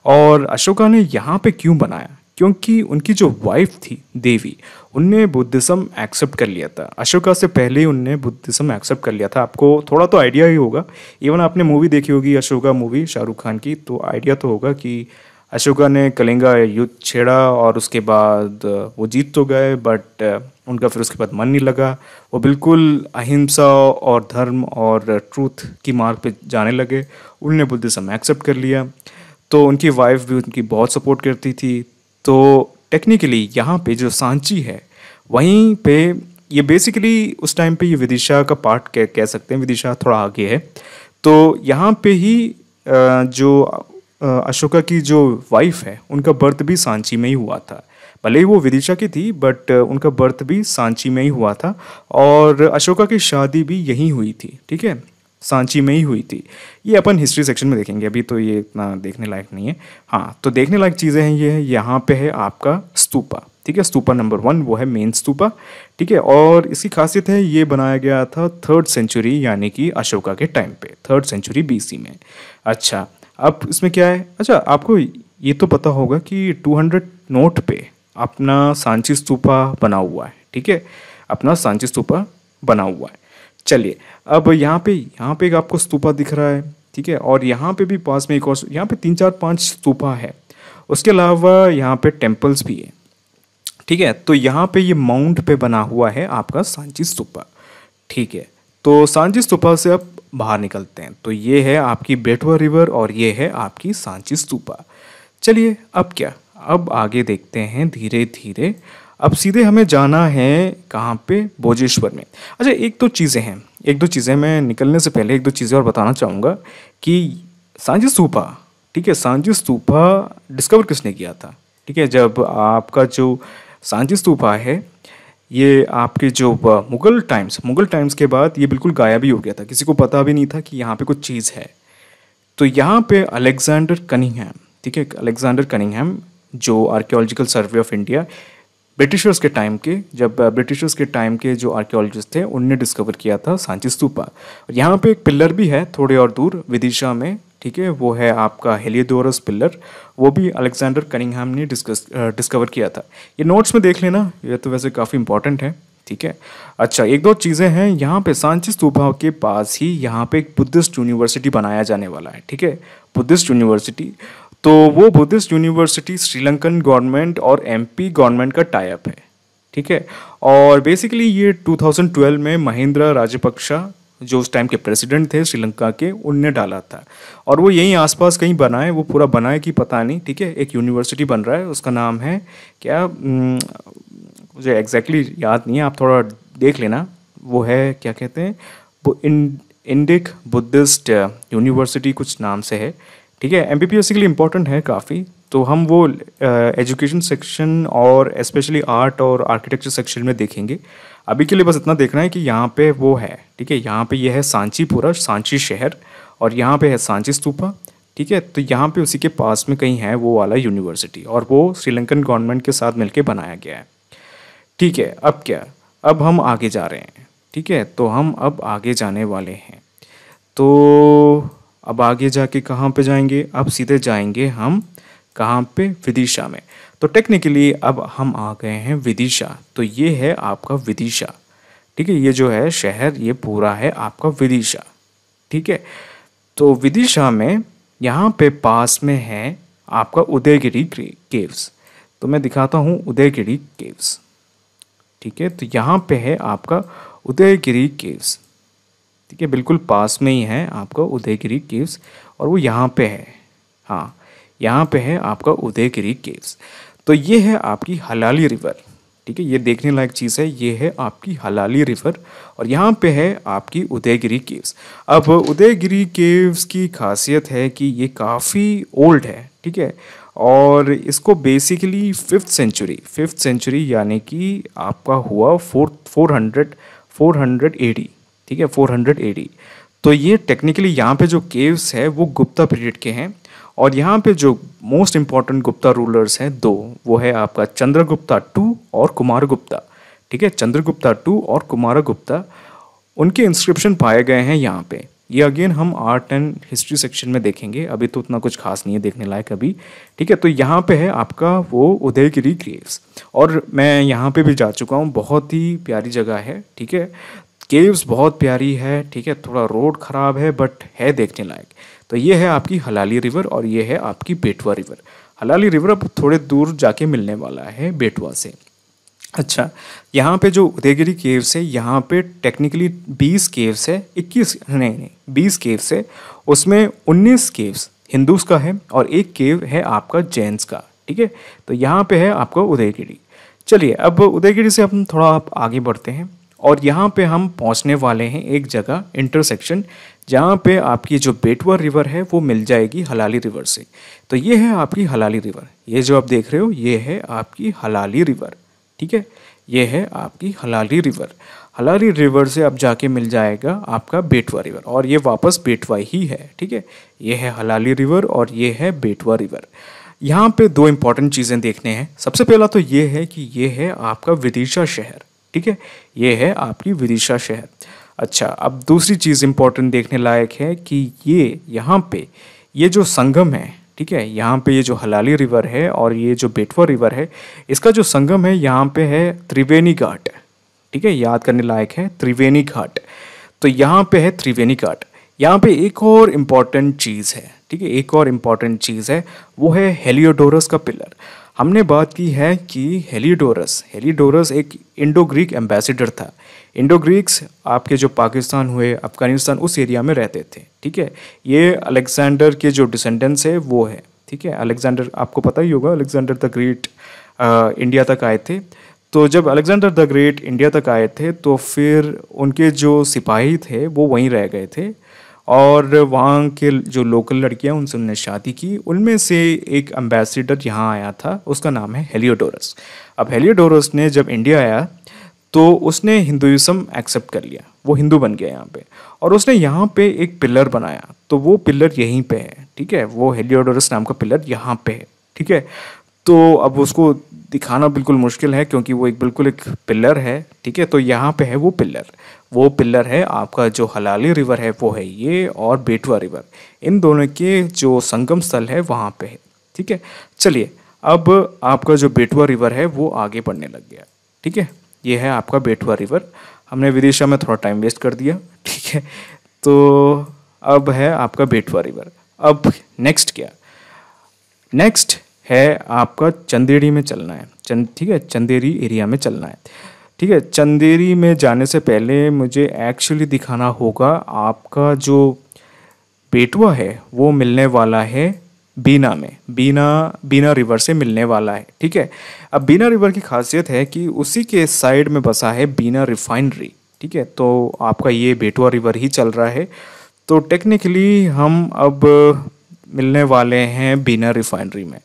और अशोका ने यहाँ पे क्यों बनाया, क्योंकि उनकी जो वाइफ थी देवी, उनने बुद्धिज़्म एक्सेप्ट कर लिया था। अशोका से पहले ही उनने बुद्धिज़्म एक्सेप्ट कर लिया था। आपको थोड़ा तो आइडिया ही होगा, इवन आपने मूवी देखी होगी अशोका मूवी शाहरुख खान की, तो आइडिया तो होगा कि अशोका ने कलिंगा युद्ध छेड़ा, और उसके बाद वो जीत तो गए, बट उनका फिर उसके बाद मन नहीं लगा। वो बिल्कुल अहिंसा और धर्म और ट्रूथ की मार्ग पे जाने लगे। उन्होंने बुद्धिज़्म एक्सेप्ट कर लिया। तो उनकी वाइफ भी उनकी बहुत सपोर्ट करती थी। तो टेक्निकली यहाँ पे जो सांची है, वहीं पे ये बेसिकली उस टाइम पे ये विदिशा का पार्ट कह सकते हैं। विदिशा थोड़ा आगे है। तो यहाँ पे ही जो अशोका की जो वाइफ है, उनका बर्थ भी सांची में ही हुआ था। भले ही वो विदिशा की थी, बट उनका बर्थ भी सांची में ही हुआ था। और अशोका की शादी भी यहीं हुई थी। ठीक है, सांची में ही हुई थी। ये अपन हिस्ट्री सेक्शन में देखेंगे, अभी तो ये इतना देखने लायक नहीं है। हाँ, तो देखने लायक चीज़ें हैं ये है, यहाँ पे है आपका स्तूपा। ठीक है, स्तूपा नंबर 1 वो है मेन स्तूपा। ठीक है, और इसकी खासियत है ये बनाया गया था 3rd सेंचुरी यानी कि अशोका के टाइम पे, 3rd सेंचुरी BC में। अच्छा, अब इसमें क्या है, अच्छा आपको ये तो पता होगा कि 200 नोट पे अपना सांची स्तूपा बना हुआ है। ठीक है, अपना सांची स्तूपा बना हुआ है। चलिए, अब यहाँ पे एक आपको स्तूपा दिख रहा है। ठीक है। और यहाँ पे भी पास में एक और, यहाँ पे 3 4 5 स्तूपा है। उसके अलावा यहाँ पे टेम्पल्स भी है, ठीक है। तो यहाँ पे ये माउंट पे बना हुआ है आपका सांची स्तूपा, ठीक है। तो सांची स्तूपा से अब बाहर निकलते हैं, तो ये है आपकी बेटवा रिवर और ये है आपकी सांची स्तूपा। चलिए अब क्या, अब आगे देखते हैं धीरे धीरे। अब सीधे हमें जाना है कहाँ पे, भोजेश्वर में। अच्छा एक दो चीज़ें हैं, एक दो चीज़ें मैं निकलने से पहले एक दो चीज़ें और बताना चाहूँगा कि सांची स्तूपा, ठीक है, सांची स्तूपा डिस्कवर किसने किया था, ठीक है। जब आपका जो सांची स्तूपा है ये आपके जो मुगल टाइम्स के बाद ये बिल्कुल गायब ही हो गया था, किसी को पता भी नहीं था कि यहाँ पे कुछ चीज़ है। तो यहाँ पे अलेक्जेंडर कनिंघम, ठीक है, अलेक्जेंडर कनिंघम जो archaeological survey of India, Britishers के टाइम के, जब ब्रिटिशर्स के टाइम के जो आर्कियोलॉजिस्ट थे उनने डिस्कवर किया था सांची स्तूपा। और यहाँ पे एक पिलर भी है थोड़े और दूर विदिशा में, ठीक है, वो है आपका हेलियोडोरस पिलर, वो भी अलेक्जेंडर कनिंघम ने डिस्कवर किया था। ये नोट्स में देख लेना, ये तो वैसे काफ़ी इंपॉर्टेंट है, ठीक है। अच्छा एक दो चीज़ें हैं, यहाँ पे सांची स्तूपा के पास ही यहाँ पे एक बुद्धिस्ट यूनिवर्सिटी बनाया जाने वाला है, ठीक है, बुद्धिस्ट यूनिवर्सिटी। तो वो बुद्धिस्ट यूनिवर्सिटी श्रीलंकन गवर्नमेंट और एमपी गवर्नमेंट का टाई अप है, ठीक है। और बेसिकली ये 2012 में महिंद्रा राजपक्षा जो उस टाइम के प्रेसिडेंट थे श्रीलंका के, उनने डाला था। और वो यहीं आसपास कहीं बना है, वो पूरा बना है कि पता नहीं, ठीक है। एक यूनिवर्सिटी बन रहा है, उसका नाम है क्या, मुझे एग्जैक्टली याद नहीं है, आप थोड़ा देख लेना, वो है क्या कहते हैं, वो इंडिक बुद्धिस्ट यूनिवर्सिटी कुछ नाम से है, ठीक है। एमपीपीएससी के लिए इम्पोर्टेंट है काफ़ी। तो हम वो एजुकेशन सेक्शन और स्पेशली आर्ट और आर्किटेक्चर सेक्शन में देखेंगे। अभी के लिए बस इतना देखना है कि यहाँ पे वो है, ठीक है, यहाँ पे ये है सांची, पूरा सांची शहर, और यहाँ पे है सांची स्तूपा, ठीक है। तो यहाँ पे उसी के पास में कहीं है वो वाला यूनिवर्सिटी, और वो श्रीलंकन गवर्नमेंट के साथ मिलके बनाया गया है, ठीक है। अब क्या, अब हम आगे जा रहे हैं, ठीक है। तो हम अब आगे जाने वाले हैं, तो अब आगे जाके कहाँ पे जाएंगे, अब सीधे जाएंगे हम कहाँ पे, विदिशा में। तो टेक्निकली अब हम आ गए हैं विदिशा, तो ये है आपका विदिशा, ठीक है। ये जो है शहर, ये पूरा है आपका विदिशा, ठीक है। तो विदिशा में यहाँ पे पास में है आपका उदयगिरी केव्स। तो मैं दिखाता हूँ उदयगिरी केव्स, ठीक है। तो यहाँ पे है आपका उदयगिरी केव्स, ठीक है, बिल्कुल पास में ही है आपका उदयगिरी केव्स, और वो यहाँ पे है, हाँ यहाँ पे है आपका उदयगिरी केव्स। तो ये है आपकी हलाली रिवर, ठीक है, ये देखने लायक चीज़ है, ये है आपकी हलाली रिवर, और यहाँ पे है आपकी उदयगिरी केव्स। अब उदयगिरी केव्स की खासियत है कि ये काफ़ी ओल्ड है, ठीक है, और इसको बेसिकली फिफ्थ सेंचुरी यानी कि आपका हुआ 400 एडी, ठीक है, 400 एडी। तो ये टेक्निकली यहाँ पे जो केव्स है वो गुप्ता पीरियड के हैं, और यहाँ पे जो मोस्ट इम्पॉर्टेंट गुप्ता रूलर्स हैं दो, वो है आपका चंद्रगुप्ता टू और कुमारगुप्ता, ठीक है, चंद्रगुप्ता टू और कुमारगुप्ता, उनके इंस्क्रिप्शन पाए गए हैं यहाँ पे। ये अगेन हम आर्ट एंड हिस्ट्री सेक्शन में देखेंगे, अभी तो उतना कुछ खास नहीं है देखने लायक अभी, ठीक है। तो यहाँ पे है आपका वो उदयगिरी केव्स, और मैं यहाँ पे भी जा चुका हूँ, बहुत ही प्यारी जगह है, ठीक है, केव्स बहुत प्यारी है, ठीक है, थोड़ा रोड ख़राब है बट है देखने लायक। तो ये है आपकी हलाली रिवर और ये है आपकी बेटवा रिवर। हलाली रिवर अब थोड़े दूर जाके मिलने वाला है बेटवा से। अच्छा, यहाँ पे जो उदयगिरी केव्स है, यहाँ पे टेक्निकली 20 केव्स है, 20 केव्स है, उसमें 19 केव्स हिंदूज का है और एक केव है आपका जैन्स का, ठीक है। तो यहाँ पे है आपका उदयगिरी। चलिए अब उदयगिरी से हम थोड़ा आप आगे बढ़ते हैं, और यहाँ पे हम पहुँचने वाले हैं एक जगह इंटरसेक्शन, जहाँ पे आपकी जो बेटवा रिवर है वो मिल जाएगी हलाली रिवर से। तो ये है आपकी हलाली रिवर, ये जो आप देख रहे हो ये है आपकी हलाली रिवर, ठीक है, ये है आपकी हलाली रिवर। हलाली रिवर से अब जाके मिल जाएगा आपका बेटवा रिवर, और ये वापस बेटवा ही है, ठीक है। ये है हलाली रिवर और ये है बेटवा रिवर। यहाँ पे दो इंपॉर्टेंट चीज़ें देखने हैं। सबसे पहला तो ये है कि ये है आपका विदिशा शहर, ठीक है, ये है आपकी विदिशा शहर। अच्छा, अब दूसरी चीज़ इंपॉर्टेंट देखने लायक है कि ये यहाँ पे ये जो संगम है, ठीक है, यहाँ पे ये जो हलाली रिवर है और ये जो बेटवा रिवर है, इसका जो संगम है यहाँ पे है त्रिवेणी घाट, ठीक है, याद करने लायक है त्रिवेणी घाट। तो यहाँ पे है त्रिवेणी घाट, यहाँ पे एक और इम्पॉर्टेंट चीज़ है, ठीक है, एक और इम्पॉर्टेंट चीज़ है, वो है हेलियोडोरस का पिलर। हमने बात की है कि हेलियोडोरस हेलियोडोरस एक इंडो ग्रीक एम्बेसडर था। इंडो ग्रीक्स आपके जो पाकिस्तान हुए, अफगानिस्तान, उस एरिया में रहते थे, ठीक है। ये अलेक्जेंडर के जो डिसेंडेंट्स है वो है, ठीक है। अलेक्जेंडर आपको पता ही होगा, अलेक्जेंडर द ग्रेट इंडिया तक आए थे। तो जब अलेक्जेंडर द ग्रेट इंडिया तक आए थे तो फिर उनके जो सिपाही थे वो वहीं रह गए थे, और वहाँ के जो लोकल लड़कियाँ उनसे उन्होंने शादी की। उनमें से एक एम्बेसडर यहाँ आया था, उसका नाम है हेलियोडोरस। अब हेलियोडोरस ने जब इंडिया आया तो उसने हिंदुइज्म एक्सेप्ट कर लिया, वो हिंदू बन गया यहाँ पे, और उसने यहाँ पे एक पिलर बनाया। तो वो पिलर यहीं पे है, ठीक है, वो हेलियोडोरस नाम का पिलर यहाँ पे है, ठीक है। तो अब उसको दिखाना बिल्कुल मुश्किल है क्योंकि वो बिल्कुल एक पिलर है, ठीक है। तो यहाँ पे है वो पिलर है आपका जो हलाली रिवर है वो है ये, और बेटवा रिवर, इन दोनों के जो संगम स्थल है वहाँ पे है, ठीक है। चलिए, अब आपका जो बेटवा रिवर है वो आगे बढ़ने लग गया, ठीक है। ये है आपका बेटवा रिवर। हमने विदिशा में थोड़ा टाइम वेस्ट कर दिया, ठीक है। तो अब है आपका बेटवा रिवर। अब नेक्स्ट क्या, नेक्स्ट है आपका चंदेरी में चलना है, ठीक है, चंदेरी एरिया में चलना है, ठीक है। चंदेरी में जाने से पहले मुझे एक्चुअली दिखाना होगा आपका जो बेटवा है वो मिलने वाला है बीना में, बीना रिवर से मिलने वाला है, ठीक है। अब बीना रिवर की खासियत है कि उसी के साइड में बसा है बीना रिफाइनरी, ठीक है। तो आपका ये बेटवा रिवर ही चल रहा है। तो टेक्निकली हम अब मिलने वाले हैं बीना रिफाइनरी में।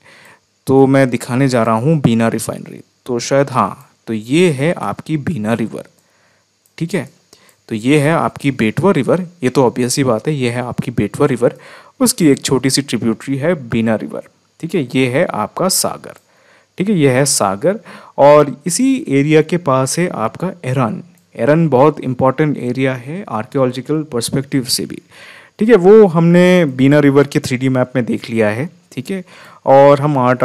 तो मैं दिखाने जा रहा हूँ बीना रिफाइनरी, तो शायद हाँ, तो ये है आपकी बीना रिवर, ठीक है। तो ये है आपकी बेटवा रिवर, ये तो ऑब्वियस ही बात है, ये है आपकी बेटवा रिवर, उसकी एक छोटी सी ट्रिब्यूटरी है बीना रिवर, ठीक है। ये है आपका सागर, ठीक है, ये है सागर। और इसी एरिया के पास है आपका एरन। एरन बहुत इंपॉर्टेंट एरिया है आर्कियोलॉजिकल पर्सपेक्टिव से भी, ठीक है। वो हमने बीना रिवर के 3D मैप में देख लिया है, ठीक है। और हम art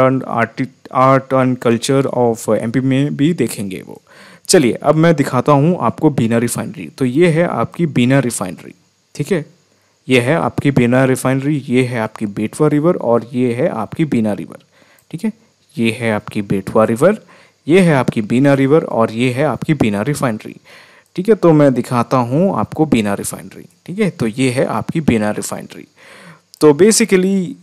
and culture of MP में भी देखेंगे वो। चलिए, अब मैं दिखाता हूँ आपको बीना रिफाइनरी। तो ये है आपकी बीना रिफाइनरी, ठीक है, ये है आपकी बीना रिफाइनरी, ये है आपकी बेटवा रिवर, और ये है आपकी बीना रिवर, ठीक है। ये है आपकी बेटवा रिवर, ये है आपकी बीना रिवर, और ये है आपकी बीना रिफाइनरी, ठीक है। तो मैं दिखाता हूँ आपको बीना रिफाइनरी, ठीक है। तो ये है आपकी बीना रिफाइनरी। तो बेसिकली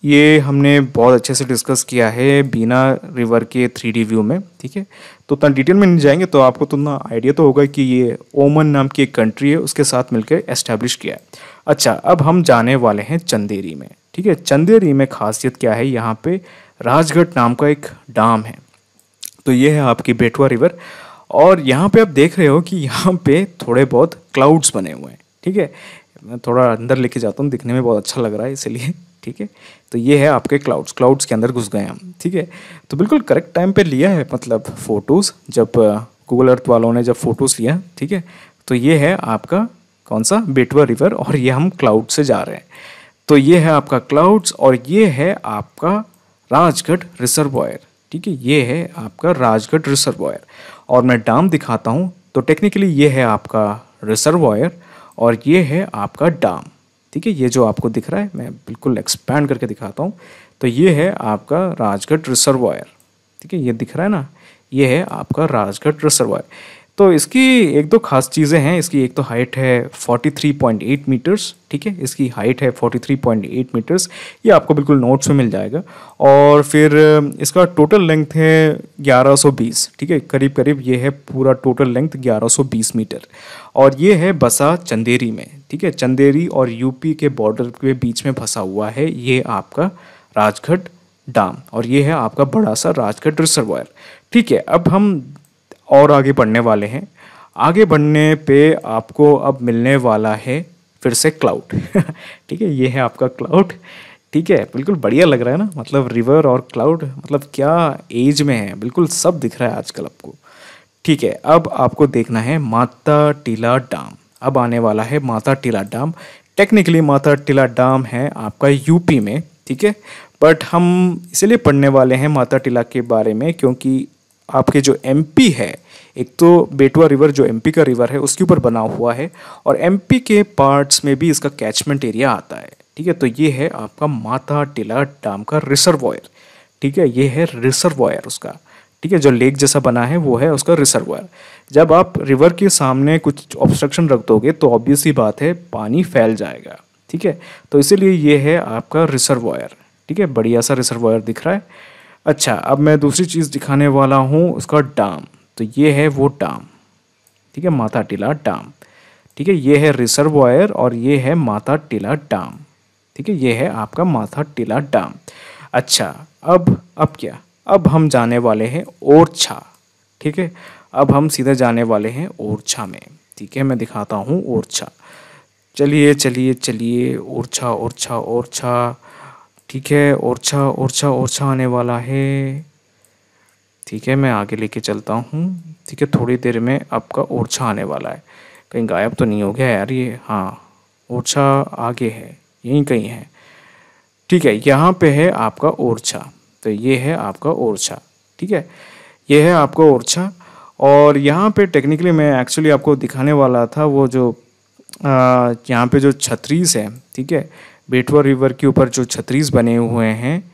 ये हमने बहुत अच्छे से डिस्कस किया है बीना रिवर के 3D व्यू में, ठीक है। तो उतना डिटेल में नहीं जाएंगे, तो आपको तो उतना आइडिया तो होगा कि ये ओमन नाम की एक कंट्री है, उसके साथ मिलकर एस्टैब्लिश किया है। अच्छा, अब हम जाने वाले हैं चंदेरी में, ठीक है। चंदेरी में खासियत क्या है, यहाँ पे राजगढ़ नाम का एक डाम है। तो ये है आपकी बेटवा रिवर, और यहाँ पे आप देख रहे हो कि यहाँ पे थोड़े बहुत क्लाउड्स बने हुए हैं, ठीक है। मैं थोड़ा अंदर लेके जाता हूँ, दिखने में बहुत अच्छा लग रहा है इसलिए, ठीक है। तो ये है आपके क्लाउड्स के अंदर घुस गए हम, ठीक है। तो बिल्कुल करेक्ट टाइम पे लिया है, मतलब फ़ोटोज़, जब गूगल अर्थ वालों ने जब फ़ोटोज़ लिया, ठीक है। तो ये है आपका कौन सा बेटवा रिवर, और ये हम क्लाउड से जा रहे हैं। तो ये है आपका क्लाउड्स, और ये है आपका राजगढ़ रिजर्वॉयर, ठीक है। ये है आपका राजगढ़ रिजर्वॉयर, और मैं डाम दिखाता हूँ। तो टेक्निकली ये है आपका रिजर्वॉयर, और ये है आपका डाम, ठीक है। ये जो आपको दिख रहा है, मैं बिल्कुल एक्सपैंड करके दिखाता हूँ। तो ये है आपका राजगढ़ रिजर्वॉयर, ठीक है, ये दिख रहा है ना, ये है आपका राजगढ़ रिजर्वॉयर। तो इसकी एक दो खास चीज़ें हैं। इसकी एक तो हाइट है 43.8 मीटर्स, ठीक है, इसकी हाइट है 43.8 मीटर्स, ये आपको बिल्कुल नोट्स में मिल जाएगा। और फिर इसका टोटल लेंथ है 1120, ठीक है, करीब करीब ये है पूरा टोटल लेंथ 1120 मीटर। और ये है बसा चंदेरी में, ठीक है, चंदेरी और यूपी के बॉर्डर के बीच में फंसा हुआ है ये आपका राजगढ़ डाम, और ये है आपका बड़ा सा राजगढ़ रिजर्वॉयर, ठीक है। अब हम और आगे बढ़ने वाले हैं। आगे बढ़ने पे आपको अब मिलने वाला है फिर से क्लाउड ठीक है, ये है आपका क्लाउड, ठीक है। बिल्कुल बढ़िया लग रहा है ना, मतलब रिवर और क्लाउड, मतलब क्या एज में है, बिल्कुल सब दिख रहा है आजकल आपको, ठीक है। अब आपको देखना है माता टीला डैम। अब आने वाला है Mata Tila dam. Technically Mata Tila dam है आपका यूपी में, ठीक है, बट हम इसलिए पढ़ने वाले हैं माता टीला के बारे में क्योंकि आपके जो एमपी है, एक तो बेटवा रिवर जो एमपी का रिवर है उसके ऊपर बना हुआ है, और एमपी के पार्ट्स में भी इसका कैचमेंट एरिया आता है। ठीक है, तो ये है आपका माता टीला डैम का रिसर्वॉयर। ठीक है, ये है रिसर्वॉयर उसका। ठीक है, जो लेक जैसा बना है वो है उसका रिसर्वॉयर। जब आप रिवर के सामने कुछ ऑब्स्ट्रक्शन रख दोगे तो ऑब्वियस सी बात है पानी फैल जाएगा। ठीक है, तो इसीलिए ये है आपका रिसर्वॉयर। ठीक है, बढ़िया सा रिसर्वॉयर दिख रहा है। अच्छा, अब मैं दूसरी चीज़ दिखाने वाला हूँ उसका डैम। तो ये है वो डैम। ठीक है, माता टीला डैम। ठीक है, ये है रिसर्वॉयर और ये है माता टीला डैम। ठीक है, ये है आपका माता टीला डैम। अच्छा, अब क्या, अब हम जाने वाले हैं ओरछा। ठीक है, अब हम सीधे जाने वाले हैं ओरछा में। ठीक है, मैं दिखाता हूँ ओरछा। चलिए चलिए चलिए, ओरछा ओरछा ओरछा। ठीक है, ओरछा ओरछा ओरछा आने वाला है। ठीक है, मैं आगे लेके चलता हूँ। ठीक है, थोड़ी देर में आपका ओरछा आने वाला है। कहीं गायब तो नहीं हो गया यार ये? हाँ, ओरछा आगे है, यहीं कहीं है। ठीक है, यहाँ पे है आपका ओरछा। तो ये है आपका ओरछा। ठीक है, ये है आपका ओरछा। और यहाँ पे टेक्निकली मैं एक्चुअली आपको दिखाने वाला था वो जो यहाँ पे जो छतरीस है। ठीक है, बेटवा रिवर के ऊपर जो छतरीस बने हुए हैं।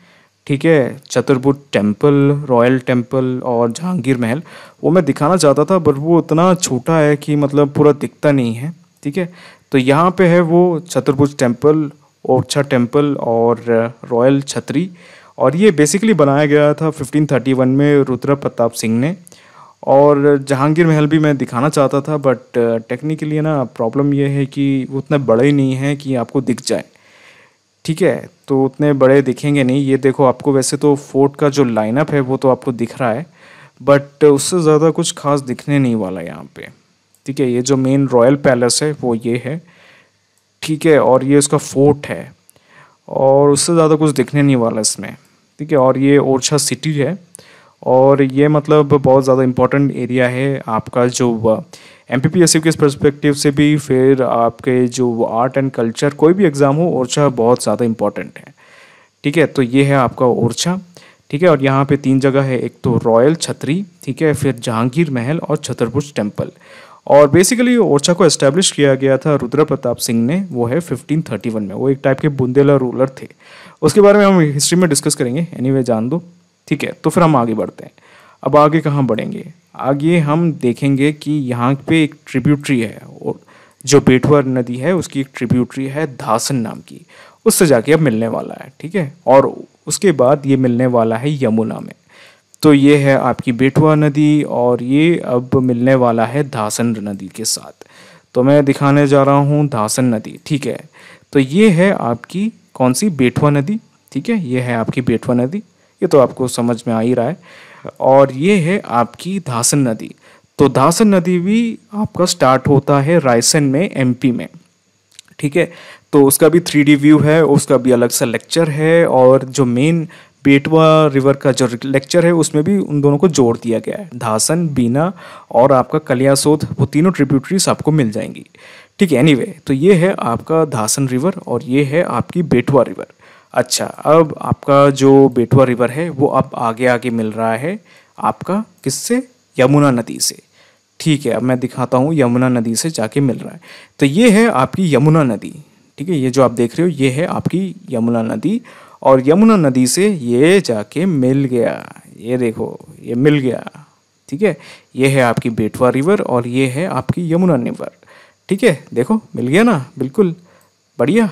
ठीक है, चतुर्भुज टेम्पल, रॉयल टेम्पल और जहांगीर महल, वो मैं दिखाना चाहता था बट वो इतना छोटा है कि मतलब पूरा दिखता नहीं है। ठीक है, तो यहाँ पे है वो चतुर्भुज टेम्पल, ओरछा टेम्पल और रॉयल छतरी। और ये बेसिकली बनाया गया था 1531 में रुद्र प्रताप सिंह ने। और जहांगीर महल भी मैं दिखाना चाहता था बट टेक्निकली ना प्रॉब्लम ये है कि वो उतने बड़े नहीं हैं कि आपको दिख जाए। ठीक है, तो उतने बड़े दिखेंगे नहीं। ये देखो, आपको वैसे तो फोर्ट का जो लाइनअप है वो तो आपको दिख रहा है बट उससे ज़्यादा कुछ खास दिखने नहीं वाला यहाँ पे। ठीक है, ये जो मेन रॉयल पैलेस है वो ये है। ठीक है, और ये उसका फोर्ट है और उससे ज़्यादा कुछ दिखने नहीं वाला इसमें। ठीक है, और ये ओरछा सिटी है और ये मतलब बहुत ज़्यादा इम्पोर्टेंट एरिया है आपका जो एमपीपीएससी के पर्सपेक्टिव से भी, फिर आपके जो आर्ट एंड कल्चर कोई भी एग्ज़ाम हो, ओरछा बहुत ज़्यादा इम्पोर्टेंट है। ठीक है, तो ये है आपका ओरछा। ठीक है, और यहाँ पे 3 जगह है, एक तो रॉयल छतरी, ठीक है, फिर जहांगीर महल और छतरपुर टेम्पल। और बेसिकली ओरछा को एस्टेब्लिश किया गया था रुद्र प्रताप सिंह ने, वो है 1531 में। वो एक टाइप के बुंदेला रूलर थे। उसके बारे में हम हिस्ट्री में डिस्कस करेंगे, एनीवे जान दो। ठीक है, तो फिर हम आगे बढ़ते हैं। अब आगे कहाँ बढ़ेंगे? आगे हम देखेंगे कि यहाँ पे एक ट्रिब्यूटरी है, और जो बेटवा नदी है उसकी एक ट्रिब्यूटरी है धासन नाम की, उससे जाके अब मिलने वाला है। ठीक है, और उसके बाद ये मिलने वाला है यमुना में। तो ये है आपकी बेटवा नदी और ये अब मिलने वाला है धासन नदी के साथ। तो मैं दिखाने जा रहा हूँ धासन नदी। ठीक है, तो ये है आपकी कौन सी? बेटवा नदी। ठीक है, ये है आपकी बेटवा नदी, ये तो आपको समझ में आ ही रहा है। और ये है आपकी धासन नदी। तो धासन नदी भी आपका स्टार्ट होता है रायसेन में, एमपी में। ठीक है, तो उसका भी 3D व्यू है, उसका भी अलग सा लेक्चर है, और जो मेन बेटवा रिवर का जो लेक्चर है उसमें भी उन दोनों को जोड़ दिया गया है। धासन, बीना और आपका कलियासोत, वो तीनों ट्रिब्यूटरीज आपको मिल जाएंगी। ठीक है, एनीवे, तो ये है आपका धासन रिवर और ये है आपकी बेटवा रिवर। अच्छा, अब आपका जो बेटवा रिवर है वो अब आगे आगे मिल रहा है आपका किससे? यमुना नदी से। ठीक है, अब मैं दिखाता हूँ यमुना नदी से जाके मिल रहा है। तो ये है आपकी यमुना नदी। ठीक है, ये जो आप देख रहे हो ये है आपकी यमुना नदी, और यमुना नदी से ये जाके मिल गया। ये देखो, ये मिल गया। ठीक है, ये है आपकी बेटवा रिवर और ये है आपकी यमुना रिवर। ठीक है, देखो मिल गया ना, बिल्कुल बढ़िया।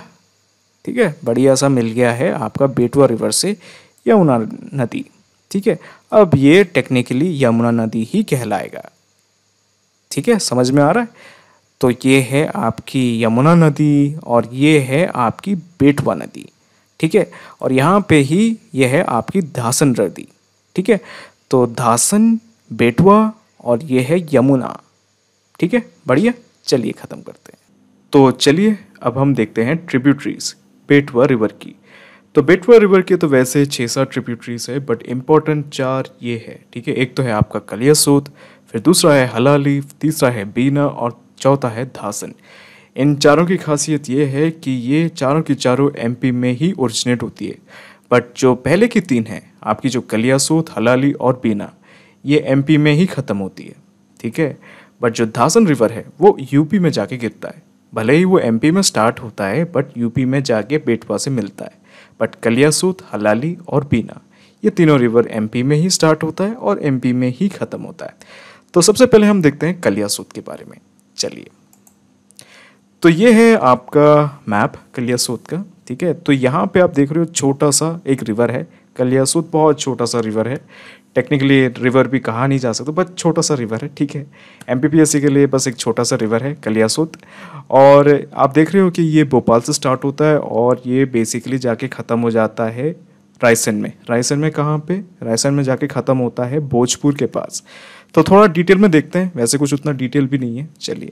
ठीक है, बढ़िया सा मिल गया है आपका बेटवा रिवर से यमुना नदी। ठीक है, अब ये टेक्निकली यमुना नदी ही कहलाएगा। ठीक है, समझ में आ रहा है? तो ये है आपकी यमुना नदी और ये है आपकी बेटवा नदी। ठीक है, और यहाँ पे ही ये है आपकी धासन नदी। ठीक है, तो धासन, बेटवा और ये है यमुना। ठीक है, बढ़िया। चलिए ख़त्म करते हैं। तो चलिए अब हम देखते हैं ट्रिब्यूटरीज बेटवा रिवर की। तो बेटवा रिवर के तो वैसे 6-7 ट्रिब्यूटरीज है बट इम्पोर्टेंट 4 ये है। ठीक है, एक तो है आपका कलियासोत, फिर दूसरा है हलाली, तीसरा है बीना और चौथा है धासन। इन चारों की खासियत ये है कि ये चारों की चारों एमपी में ही ओरिजिनेट होती है। बट जो पहले की 3 हैं आपकी, जो कलियासोत, हलाली और बीना, ये एमपी में ही ख़त्म होती है, ठीक है। बट जो धासन रिवर है वो यूपी में जाके गिरता है। भले ही वो एमपी में स्टार्ट होता है बट यूपी में जाके बेटवा से मिलता है। बट कलियासोत, हलाली और बीना, ये तीनों रिवर एमपी में ही स्टार्ट होता है और एमपी में ही ख़त्म होता है। तो सबसे पहले हम देखते हैं कलियासोत के बारे में। चलिए, तो ये है आपका मैप कलियासोत का, ठीक है। तो यहाँ पे आप देख रहे हो छोटा सा एक रिवर है कलियासोत, बहुत छोटा सा रिवर है। टेक्निकली रिवर भी कहा नहीं जा सकता, बट छोटा सा रिवर है, ठीक है। एमपीपीएससी के लिए बस एक छोटा सा रिवर है कलियासोत। और आप देख रहे हो कि ये भोपाल से स्टार्ट होता है और ये बेसिकली जाके ख़त्म हो जाता है रायसेन में। रायसेन में कहाँ पे? रायसेन में जाके ख़त्म होता है भोजपुर के पास। तो थोड़ा डिटेल में देखते हैं, वैसे कुछ उतना डिटेल भी नहीं है। चलिए,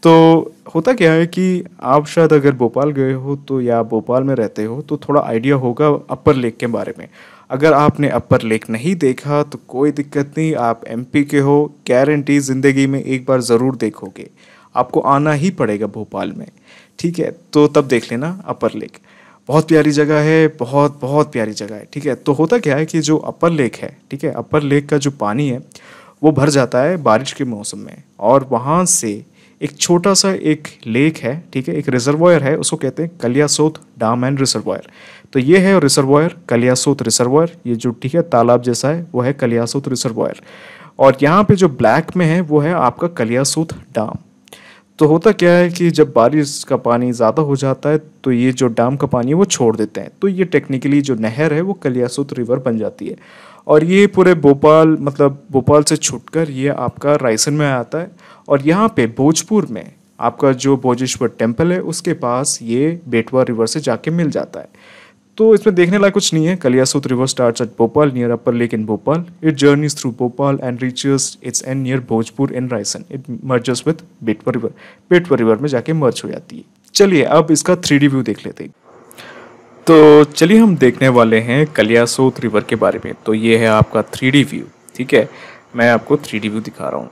तो होता क्या है कि आप शायद अगर भोपाल गए हो तो या भोपाल में रहते हो तो थोड़ा आइडिया होगा अपर लेक के बारे में। अगर आपने अपर लेक नहीं देखा तो कोई दिक्कत नहीं, आप एमपी के हो, गारंटी ज़िंदगी में एक बार ज़रूर देखोगे। आपको आना ही पड़ेगा भोपाल में, ठीक है। तो तब देख लेना अपर लेक, बहुत प्यारी जगह है, बहुत बहुत प्यारी जगह है, ठीक है। तो होता क्या है कि जो अपर लेक है, ठीक है, अपर लेक का जो पानी है वो भर जाता है बारिश के मौसम में और वहाँ से एक छोटा सा एक लेक है, ठीक है, एक रिजर्वायर है, उसको कहते हैं कलियासोत डैम एंड रिजर्वायर। तो ये है रिजर्वायर कलियासोत रिजर्वायर, ये जो ठीक है तालाब जैसा है वो है कलियासोत रिजर्वायर। और यहाँ पे जो ब्लैक में है वो है आपका कलियासोत डैम। तो होता क्या है कि जब बारिश का पानी ज़्यादा हो जाता है तो ये जो डैम का पानी है वो छोड़ देते हैं, तो ये टेक्निकली जो नहर है वो कलियासोत रिवर बन जाती है। और ये पूरे भोपाल, मतलब भोपाल से छूटकर ये आपका रायसेन में आता है और यहाँ पे भोजपुर में आपका जो भोजेश्वर टेम्पल है उसके पास ये बेटवा रिवर से जाके मिल जाता है। तो इसमें देखने लायक कुछ नहीं है। Kaliasot river starts at Bhopal near upper lake in Bhopal, it journeys through Bhopal and reaches its end near Bhojpur in Raisen, it merges with Betwa river. Betwa river में जाके मर्ज हो जाती है। चलिए अब इसका 3D व्यू देख लेते हैं। तो चलिए हम देखने वाले हैं कलियासोत रिवर के बारे में। तो ये है आपका 3D व्यू, ठीक है। मैं आपको 3D व्यू दिखा रहा हूँ।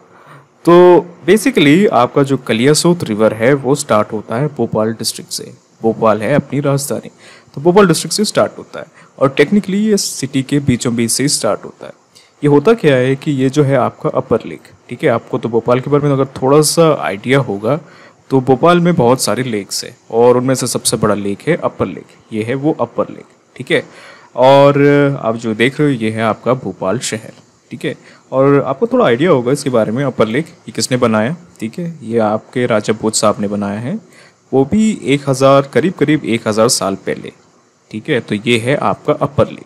तो बेसिकली आपका जो कलियासोत रिवर है वो स्टार्ट होता है भोपाल डिस्ट्रिक्ट से। भोपाल है अपनी राजधानी, तो भोपाल डिस्ट्रिक्ट से स्टार्ट होता है और टेक्निकली ये सिटी के बीचों बीच से स्टार्ट होता है। ये होता क्या है कि ये जो है आपका अपर लेक, ठीक है। आपको तो भोपाल के बारे में अगर थोड़ा सा आइडिया होगा तो भोपाल में बहुत सारे लेक्स है और उनमें से सबसे बड़ा लेक है अपर लेक, ये है वो अपर लेक, ठीक है। और आप जो देख रहे हो ये है आपका भोपाल शहर, ठीक है। और आपको थोड़ा आइडिया होगा इसके बारे में, अपर लेक ये किसने बनाया, ठीक है। ये आपके राजा भोज साहब ने बनाया है, वो भी 1000 करीब 1000 साल पहले, ठीक है। तो ये है आपका अपर लेक।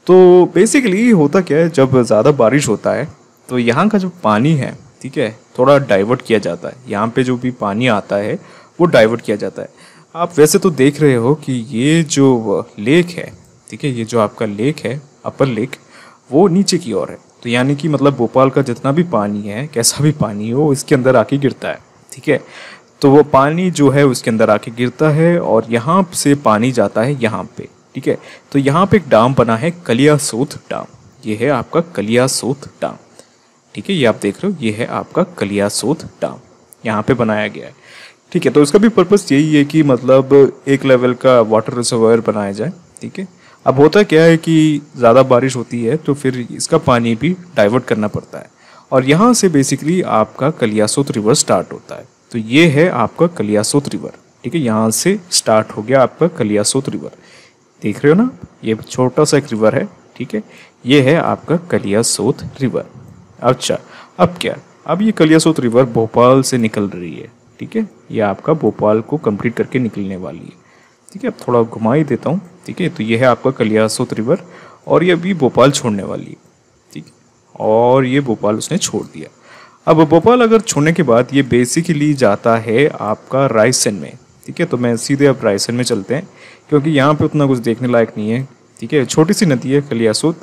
तो बेसिकली होता क्या है, जब ज़्यादा बारिश होता है तो यहाँ का जो पानी है, ठीक है, थोड़ा डाइवर्ट किया जाता है। यहाँ पे जो भी पानी आता है वो डाइवर्ट किया जाता है। आप वैसे तो देख रहे हो कि ये जो लेक है, ठीक है, ये जो आपका लेक है अपर लेक वो नीचे की ओर है। तो यानी कि मतलब भोपाल का जितना भी पानी है, कैसा भी पानी हो, इसके अंदर आके गिरता है, ठीक है। तो वो पानी जो है उसके अंदर आके गिरता है और यहाँ से पानी जाता है यहाँ पे, ठीक है। तो यहाँ पे एक डैम बना है कलियासोत डैम, ये है आपका कलियासोत डैम, ठीक है। ये आप देख रहे हो ये है आपका कलियासोत डैम, यहाँ पे बनाया गया है, ठीक है। तो इसका भी पर्पस यही है कि मतलब एक लेवल का वाटर रिजर्वायर बनाया जाए, ठीक है। अब होता क्या है कि ज़्यादा बारिश होती है तो फिर इसका पानी भी डाइवर्ट करना पड़ता है और यहाँ से बेसिकली आपका कलियासोत रिवर स्टार्ट होता है। तो ये है आपका कलियासोत रिवर, ठीक है। यहाँ से स्टार्ट हो गया आपका कलियासोत रिवर, देख रहे हो ना, ये छोटा सा एक रिवर है, ठीक है। ये है आपका कलियासोत रिवर। अच्छा, अब क्या, अब ये कलियासोत रिवर भोपाल से निकल रही है, ठीक है। ये आपका भोपाल को कंप्लीट करके निकलने वाली है, ठीक है। अब थोड़ा घुमा ही देता हूँ, ठीक है। तो ये है आपका कलियासोत रिवर और ये अभी भोपाल छोड़ने वाली है, ठीक है। और ये भोपाल उसने छोड़ दिया। अब भोपाल अगर छोड़ने के बाद ये बेसिकली जाता है आपका रायसेन में, ठीक है। तो मैं सीधे अब रायसेन में चलते हैं क्योंकि यहाँ पे उतना कुछ देखने लायक नहीं है, ठीक है। छोटी सी नदी है कलियासोत,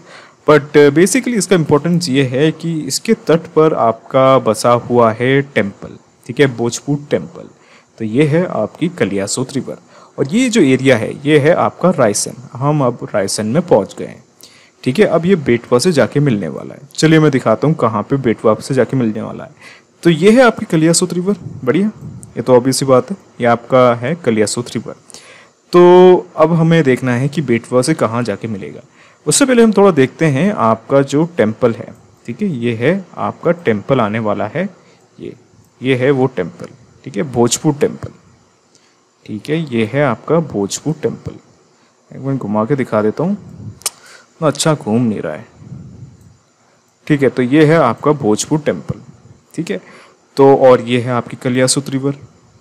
बट बेसिकली इसका इम्पोर्टेंस ये है कि इसके तट पर आपका बसा हुआ है टेम्पल, ठीक है, भोजपुर टेम्पल। तो ये है आपकी कलियासोत रिवर और ये जो एरिया है ये है आपका रायसेन। हम अब रायसेन में पहुँच गए हैं, ठीक है। अब ये बेटवा से जाके मिलने वाला है। चलिए मैं दिखाता हूँ कहाँ पे बेटवा से जाके मिलने वाला है। तो ये है आपकी कलियासोत रिवर, बढ़िया, ये तो ऑब्वियस सी बात है, ये आपका है कलियासोत रिवर। तो अब हमें देखना है कि बेटवा से कहाँ जाके मिलेगा। उससे पहले हम थोड़ा देखते हैं आपका जो टेम्पल है, ठीक है, ये है आपका टेम्पल आने वाला है, ये है वो टेम्पल, ठीक है, भोजपुर टेम्पल, ठीक है, ये है आपका भोजपुर टेम्पल। एक मिनट घुमा के दिखा देता हूँ, ना अच्छा घूम नहीं रहा है, ठीक है। तो ये है आपका भोजपुर टेम्पल, ठीक है। तो और ये है आपकी कलियासोत रिवर,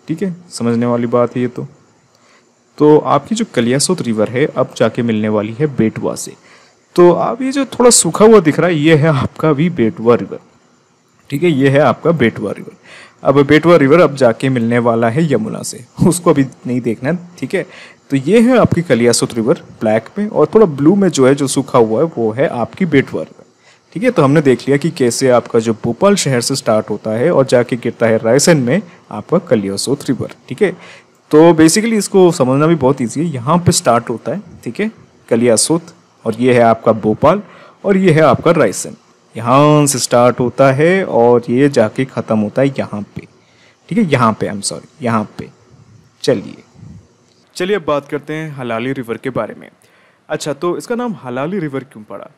ठीक है, समझने वाली बात है ये। तो आपकी जो कलियासोत रिवर है अब जाके मिलने वाली है बेटवा से। तो अब ये जो थोड़ा सूखा हुआ दिख रहा है ये है आपका भी बेटवा रिवर, ठीक है, ये है आपका बेटवा रिवर। अब बेटवा रिवर अब जाके मिलने वाला है यमुना से, उसको अभी नहीं देखना है, ठीक है। तो ये है आपकी कलियासोत रिवर ब्लैक में, और थोड़ा ब्लू में जो है जो सूखा हुआ है वो है आपकी बेटवा रिवर, ठीक है। तो हमने देख लिया कि कैसे आपका जो भोपाल शहर से स्टार्ट होता है और जाके गिरता है रायसेन में आपका कलियासोत रिवर, ठीक है। तो बेसिकली इसको समझना भी बहुत ईजी है, यहाँ पे स्टार्ट होता है, ठीक है, कलियासोत, और ये है आपका भोपाल, और ये है आपका रायसेन, यहाँ से स्टार्ट होता है और ये जाके ख़त्म होता है यहाँ पे, ठीक है, यहाँ पे, आई एम सॉरी, यहाँ पे। चलिए अब बात करते हैं हलाली रिवर के बारे में। अच्छा, तो इसका नाम हलाली रिवर क्यों पड़ा?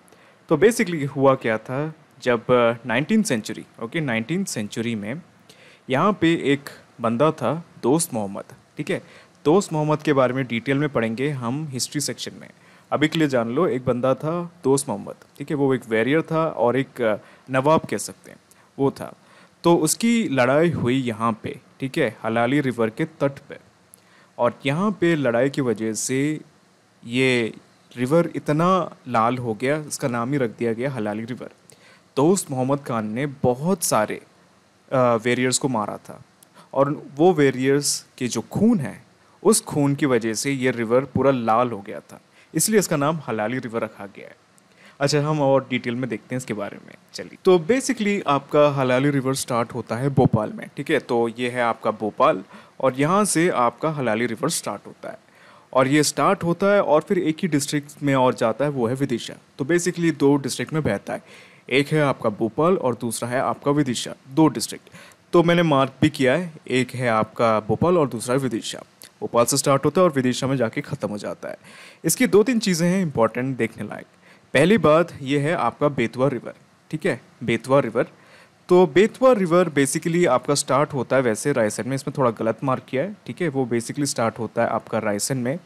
तो बेसिकली हुआ क्या था, जब 19th century, okay, 19th century में यहाँ पे एक बंदा था दोस्त मोहम्मद, ठीक है। दोस्त मोहम्मद के बारे में डिटेल में पढ़ेंगे हम हिस्ट्री सेक्शन में। अभी के लिए जान लो, एक बंदा था दोस्त मोहम्मद, ठीक है, वो एक वॉरियर था और एक नवाब कह सकते हैं वो था। तो उसकी लड़ाई हुई यहाँ पे, ठीक है, हलाली रिवर के तट पे, और यहाँ पे लड़ाई की वजह से ये रिवर इतना लाल हो गया, इसका नाम ही रख दिया गया हलाली रिवर। दोस्त मोहम्मद खान ने बहुत सारे वेरियर्स को मारा था, और वो वेरियर्स के जो खून है उस खून की वजह से ये रिवर पूरा लाल हो गया था, इसलिए इसका नाम हलाली रिवर रखा गया है। अच्छा, हम और डिटेल में देखते हैं इसके बारे में, चलिए। तो बेसिकली आपका हलाली रिवर स्टार्ट होता है भोपाल में, ठीक है। तो ये है आपका भोपाल, और यहाँ से आपका हलाली रिवर स्टार्ट होता है, और ये स्टार्ट होता है और फिर एक ही डिस्ट्रिक्ट में और जाता है, वो है विदिशा। तो बेसिकली दो डिस्ट्रिक्ट में बहता है, एक है आपका भोपाल और दूसरा है आपका विदिशा, दो डिस्ट्रिक्ट। तो मैंने मार्क भी किया है, एक है आपका भोपाल और दूसरा है विदिशा। भोपाल से स्टार्ट होता है और विदिशा में जाके ख़त्म हो जाता है। इसकी दो तीन चीज़ें हैं इंपॉर्टेंट देखने लायक। पहली बात ये है आपका बेतवा रिवर, ठीक है, बेतवा रिवर। तो बेतवा रिवर बेसिकली आपका स्टार्ट होता है वैसे रायसेन में, इसमें थोड़ा गलत मार्क किया है, ठीक है, वो बेसिकली स्टार्ट होता है आपका रायसेन में,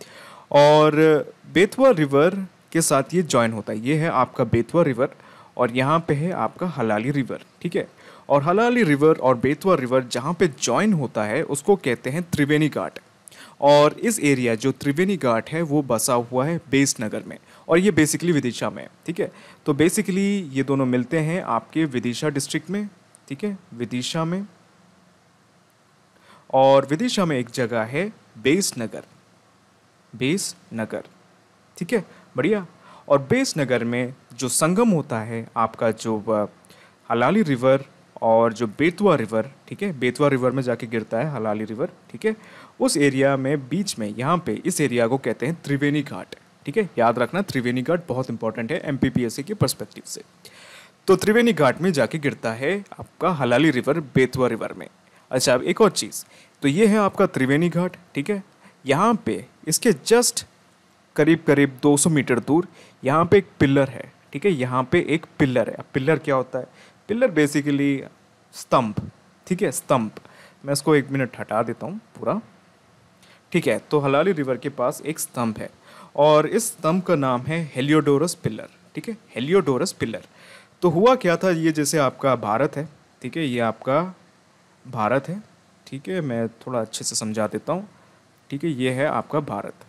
और बेतवा रिवर के साथ ये जॉइन होता है। ये है आपका बेतवा रिवर, और यहाँ पे है आपका हलाली रिवर, ठीक है। और हलाली रिवर और बेतवा रिवर जहाँ पे जॉइन होता है उसको कहते हैं त्रिवेणी घाट। और इस एरिया जो त्रिवेणी घाट है वो बसा हुआ है बेस नगर में, और ये बेसिकली विदिशा में है, ठीक है। तो बेसिकली ये दोनों मिलते हैं आपके विदिशा डिस्ट्रिक्ट में, ठीक है, विदिशा में। और विदिशा में एक जगह है बेस नगर, बेस नगर, ठीक है, बढ़िया। और बेस नगर में जो संगम होता है आपका जो हलाली रिवर और जो बेतवा रिवर, ठीक है, बेतवा रिवर में जाके गिरता है हलाली रिवर, ठीक है, उस एरिया में बीच में यहाँ पे इस एरिया को कहते हैं त्रिवेणी घाट, ठीक है। याद रखना, त्रिवेणी घाट बहुत इंपॉर्टेंट है एमपीपीएससी के पर्सपेक्टिव से। तो त्रिवेणी घाट में जाके गिरता है आपका हलाली रिवर बेतवा रिवर में। अच्छा, अब एक और चीज़, तो ये है आपका त्रिवेणी घाट, ठीक है। यहाँ पे इसके जस्ट करीब करीब 200 मीटर दूर यहाँ पे एक पिलर है, ठीक है, यहाँ पे एक पिलर है। अब पिलर क्या होता है? पिलर बेसिकली स्तंभ, ठीक है, स्तंभ। मैं इसको एक मिनट हटा देता हूँ पूरा, ठीक है। तो हलाली रिवर के पास एक स्तंभ है, और इस स्तंभ का नाम है हेलियोडोरस पिलर, ठीक है, हेलियोडोरस पिलर। तो हुआ क्या था, ये जैसे आपका भारत है, ठीक है, ये आपका भारत है, ठीक है, मैं थोड़ा अच्छे से समझा देता हूँ, ठीक है, ये है आपका भारत।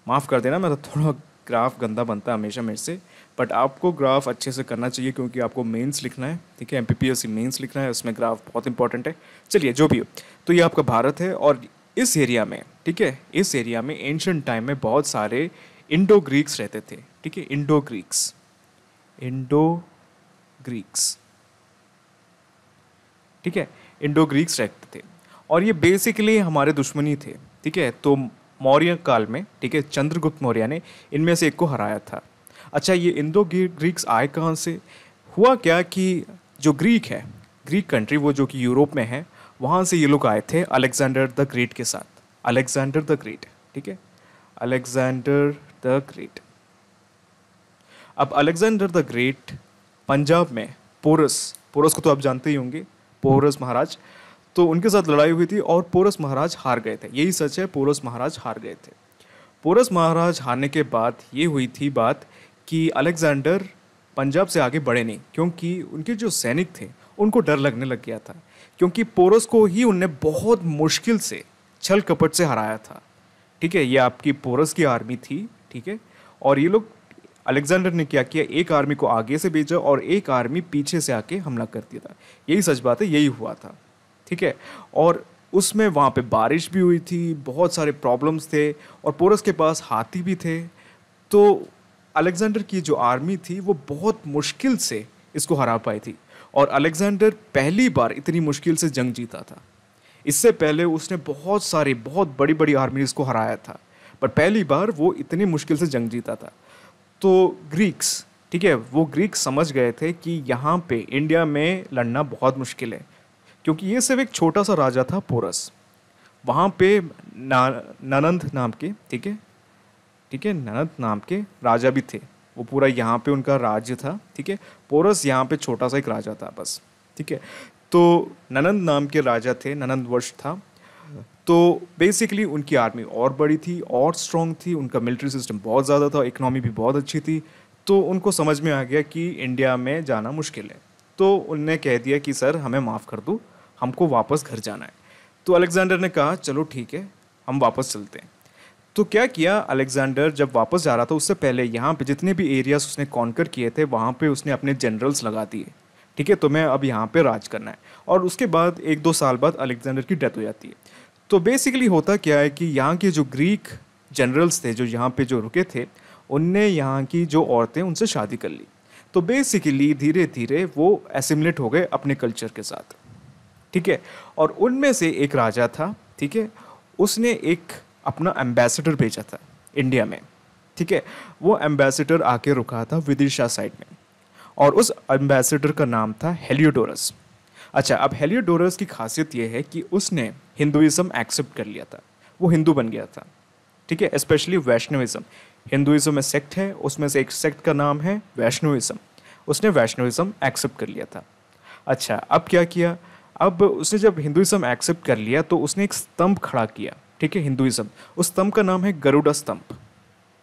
माफ़ कर देना, मैं तो थोड़ा ग्राफ गंदा बनता है हमेशा मेरे से, बट आपको ग्राफ अच्छे से करना चाहिए क्योंकि आपको मेंस लिखना है, ठीक है, एमपीपीएससी मेंस लिखना है, उसमें ग्राफ बहुत इंपॉर्टेंट है। चलिए, जो भी हो, तो ये आपका भारत है, और इस एरिया में, ठीक है, इस एरिया में एंशिएंट टाइम में बहुत सारे इंडो ग्रीक्स रहते थे, ठीक है, इंडो ग्रीक्स, इंडो ग्रीक्स, ठीक है, इंडो ग्रीक्स रहते थे, और ये बेसिकली हमारे दुश्मनी थे, ठीक है। तो मौर्य काल में, ठीक है, चंद्रगुप्त मौर्य ने इनमें से एक को हराया था। अच्छा, ये इंडो ग्रीक्स आए कहाँ से? हुआ क्या कि जो ग्रीक है, ग्रीक कंट्री वो जो कि यूरोप में है, वहाँ से ये लोग आए थे अलेक्जेंडर द ग्रेट के साथ, अलेक्जेंडर द ग्रेट, ठीक है, अलेक्जेंडर द ग्रेट। अब अलेक्जेंडर द ग्रेट पंजाब में पोरस पोरस को तो आप जानते ही होंगे, पोरस महाराज, तो उनके साथ लड़ाई हुई थी और पोरस महाराज हार गए थे। यही सच है, पोरस महाराज हार गए थे। पोरस महाराज हारने के बाद ये हुई थी बात कि अलेक्जेंडर पंजाब से आगे बढ़े नहीं, क्योंकि उनके जो सैनिक थे उनको डर लगने लग गया था, क्योंकि पोरस को ही उनने बहुत मुश्किल से छल कपट से हराया था। ठीक है, ये आपकी पोरस की आर्मी थी। ठीक है, और ये लोग, अलेक्जेंडर ने क्या किया, एक आर्मी को आगे से भेजा और एक आर्मी पीछे से आके हमला कर दिया था। यही सच बात है, यही हुआ था। ठीक है, और उसमें वहाँ पे बारिश भी हुई थी, बहुत सारे प्रॉब्लम्स थे और पोरस के पास हाथी भी थे। तो अलेक्जेंडर की जो आर्मी थी वो बहुत मुश्किल से इसको हरा पाई थी, और अलेक्जेंडर पहली बार इतनी मुश्किल से जंग जीता था। इससे पहले उसने बहुत बड़ी बड़ी आर्मीज को हराया था, पर पहली बार वो इतनी मुश्किल से जंग जीता था। तो ग्रीक्स, ठीक है, वो ग्रीक्स समझ गए थे कि यहाँ पे इंडिया में लड़ना बहुत मुश्किल है, क्योंकि ये सिर्फ एक छोटा सा राजा था पोरस। वहाँ पे ननंद नाम के, ठीक है, ननंद नाम के राजा भी थे। वो पूरा यहाँ पे उनका राज्य था। ठीक है, पोरस यहाँ पे छोटा सा एक राजा था बस। ठीक है, तो ननंद नाम के राजा थे, ननंद वंश था। तो बेसिकली उनकी आर्मी और बड़ी थी और स्ट्रॉन्ग थी, उनका मिलिट्री सिस्टम बहुत ज़्यादा था, इकोनॉमी भी बहुत अच्छी थी। तो उनको समझ में आ गया कि इंडिया में जाना मुश्किल है, तो उनने कह दिया कि सर हमें माफ़ कर दो, हमको वापस घर जाना है। तो अलेक्जेंडर ने कहा चलो ठीक है, हम वापस चलते हैं। तो क्या किया अलेक्जेंडर, जब वापस जा रहा था उससे पहले यहाँ पे जितने भी एरियाज उसने कॉन्कर किए थे वहाँ पे उसने अपने जनरल्स लगा दिए। ठीक है, तो मैं अब यहाँ पे राज करना है। और उसके बाद 1-2 साल बाद अलेक्जेंडर की डेथ हो जाती है। तो बेसिकली होता क्या है कि यहाँ के जो ग्रीक जनरल्स थे जो यहाँ पे जो रुके थे, उनने यहाँ की जो औरतें उनसे शादी कर ली। तो बेसिकली धीरे धीरे वो एसिमुलेट हो गए अपने कल्चर के साथ। ठीक है, और उनमें से एक राजा था, ठीक है, उसने एक अपना एम्बेसडर भेजा था इंडिया में। ठीक है, वो एम्बेसडर आके रुका था विदिशा साइड में, और उस एम्बेसडर का नाम था हेलियोडोरस। अच्छा, अब हेलियोडोरस की खासियत ये है कि उसने हिंदुइज्म एक्सेप्ट कर लिया था, वो हिंदू बन गया था। ठीक है, स्पेशली वैष्णविज्म, हिंदुइज्म में सेक्ट है, उसमें से एक सेक्ट का नाम है वैष्णविज्म, उसने वैष्णविज्म एक्सेप्ट कर लिया था। अच्छा, अब क्या किया, अब उसने जब हिंदुइज्म एक्सेप्ट कर लिया तो उसने एक स्तंभ खड़ा किया। ठीक है, हिंदुइज्म, उस स्तंभ का नाम है गरुड़ा स्तंभ।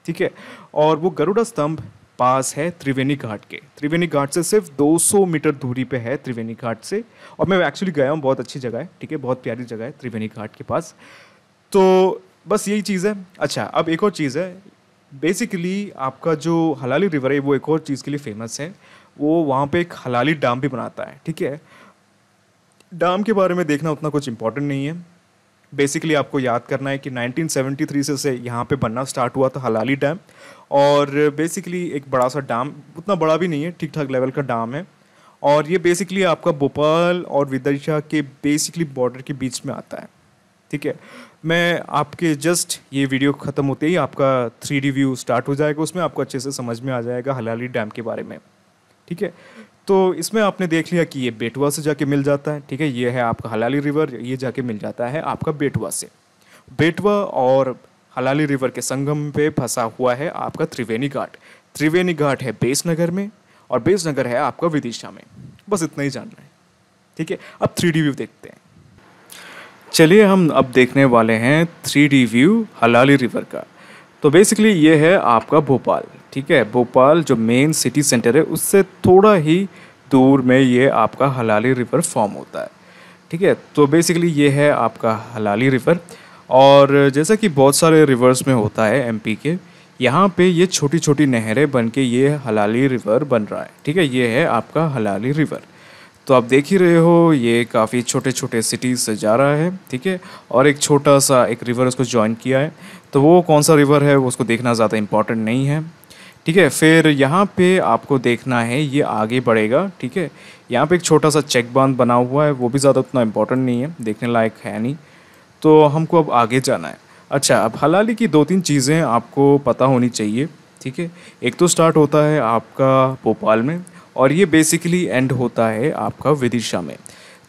ठीक है, और वो गरुड़ा स्तंभ पास है त्रिवेणी घाट के। त्रिवेणी घाट से सिर्फ 200 मीटर दूरी पे है, त्रिवेणी घाट से। और मैं एक्चुअली गया हूँ, बहुत अच्छी जगह है। ठीक है, बहुत प्यारी जगह है त्रिवेणी घाट के पास। तो बस यही चीज़ है। अच्छा, अब एक और चीज़ है, बेसिकली आपका जो हलाली रिवर है वो एक और चीज़ के लिए फेमस है। वो वहाँ पे एक हलाली डैम भी बनाता है। ठीक है, डैम के बारे में देखना उतना कुछ इंपॉर्टेंट नहीं है। बेसिकली आपको याद करना है कि 1973 से यहाँ पे बनना स्टार्ट हुआ था हलाली डैम। और बेसिकली एक बड़ा सा डैम, उतना बड़ा भी नहीं है, ठीक ठाक लेवल का डैम है। और ये बेसिकली आपका भोपाल और विदिशा के बेसिकली बॉर्डर के बीच में आता है। ठीक है, मैं आपके जस्ट ये वीडियो ख़त्म होते ही आपका 3D व्यू स्टार्ट हो जाएगा, उसमें आपको अच्छे से समझ में आ जाएगा हलाली डैम के बारे में। ठीक है, तो इसमें आपने देख लिया कि ये बेटवा से जाके मिल जाता है। ठीक है, ये है आपका हलाली रिवर, ये जाके मिल जाता है आपका बेटवा से। बेटवा और हलाली रिवर के संगम पे फंसा हुआ है आपका त्रिवेणी घाट। त्रिवेणी घाट है बेसनगर में और बेसनगर है आपका विदिशा में। बस इतना ही जानना है। ठीक है, अब 3D व्यू देखते हैं। चलिए, हम अब देखने वाले हैं 3D व्यू हलाली रिवर का। तो बेसिकली ये है आपका भोपाल। ठीक है, भोपाल जो मेन सिटी सेंटर है उससे थोड़ा ही दूर में ये आपका हलाली रिवर फॉर्म होता है। ठीक है, तो बेसिकली ये है आपका हलाली रिवर। और जैसा कि बहुत सारे रिवर्स में होता है एमपी के, यहाँ पे ये छोटी छोटी नहरें बन के ये हलाली रिवर बन रहा है। ठीक है, ये है आपका हलाली रिवर। तो आप देख ही रहे हो ये काफ़ी छोटे छोटे सिटीज़ से जा रहा है। ठीक है, और एक छोटा सा एक रिवर उसको ज्वाइन किया है। तो वो कौन सा रिवर है वो उसको देखना ज़्यादा इम्पॉर्टेंट नहीं है। ठीक है, फिर यहाँ पे आपको देखना है ये आगे बढ़ेगा। ठीक है, यहाँ पे एक छोटा सा चेक बांध बना हुआ है, वो भी ज़्यादा उतना इम्पोर्टेंट नहीं है, देखने लायक है नहीं। तो हमको अब आगे जाना है। अच्छा, अब हलाली की 2-3 चीज़ें आपको पता होनी चाहिए। ठीक है, एक तो स्टार्ट होता है आपका भोपाल में और ये बेसिकली एंड होता है आपका विदिशा में।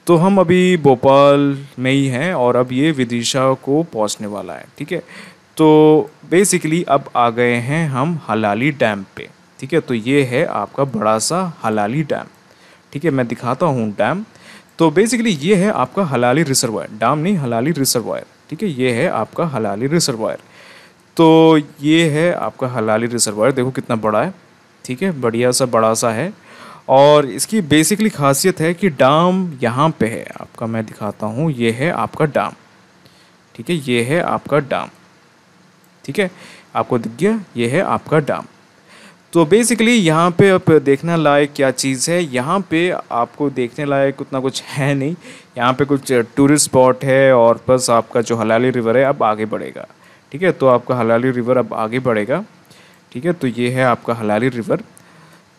तो हम अभी भोपाल में ही हैं और अब ये विदिशा को पहुंचने वाला है। ठीक है, तो बेसिकली अब आ गए हैं हम हलाली डैम पे। ठीक है। तो ये है आपका बड़ा सा हलाली डैम, ठीक है। मैं दिखाता हूँ डैम। तो बेसिकली ये है आपका हलाली रिजर्वायर, डैम नहीं हलाली रिजर्वायर, ठीक है। ये है आपका हलाली रिजर्वायर। तो ये है आपका हलाली रिजर्वायर, देखो कितना बड़ा है, ठीक है, बढ़िया सा बड़ा सा है। और इसकी बेसिकली खासियत है कि डैम यहाँ पे है आपका, मैं दिखाता हूँ, ये है आपका डैम, ठीक है। ये है आपका डैम, ठीक है, आपको दिख गया, ये है आपका डैम। तो बेसिकली यहाँ पे अब देखने लायक क्या चीज़ है, यहाँ पे आपको देखने लायक उतना कुछ है नहीं। यहाँ पे कुछ टूरिस्ट स्पॉट है और बस आपका जो हलाली रिवर है अब आगे बढ़ेगा, ठीक है। तो आपका हलाली रिवर अब आगे बढ़ेगा, ठीक है। तो ये है आपका हलाली रिवर।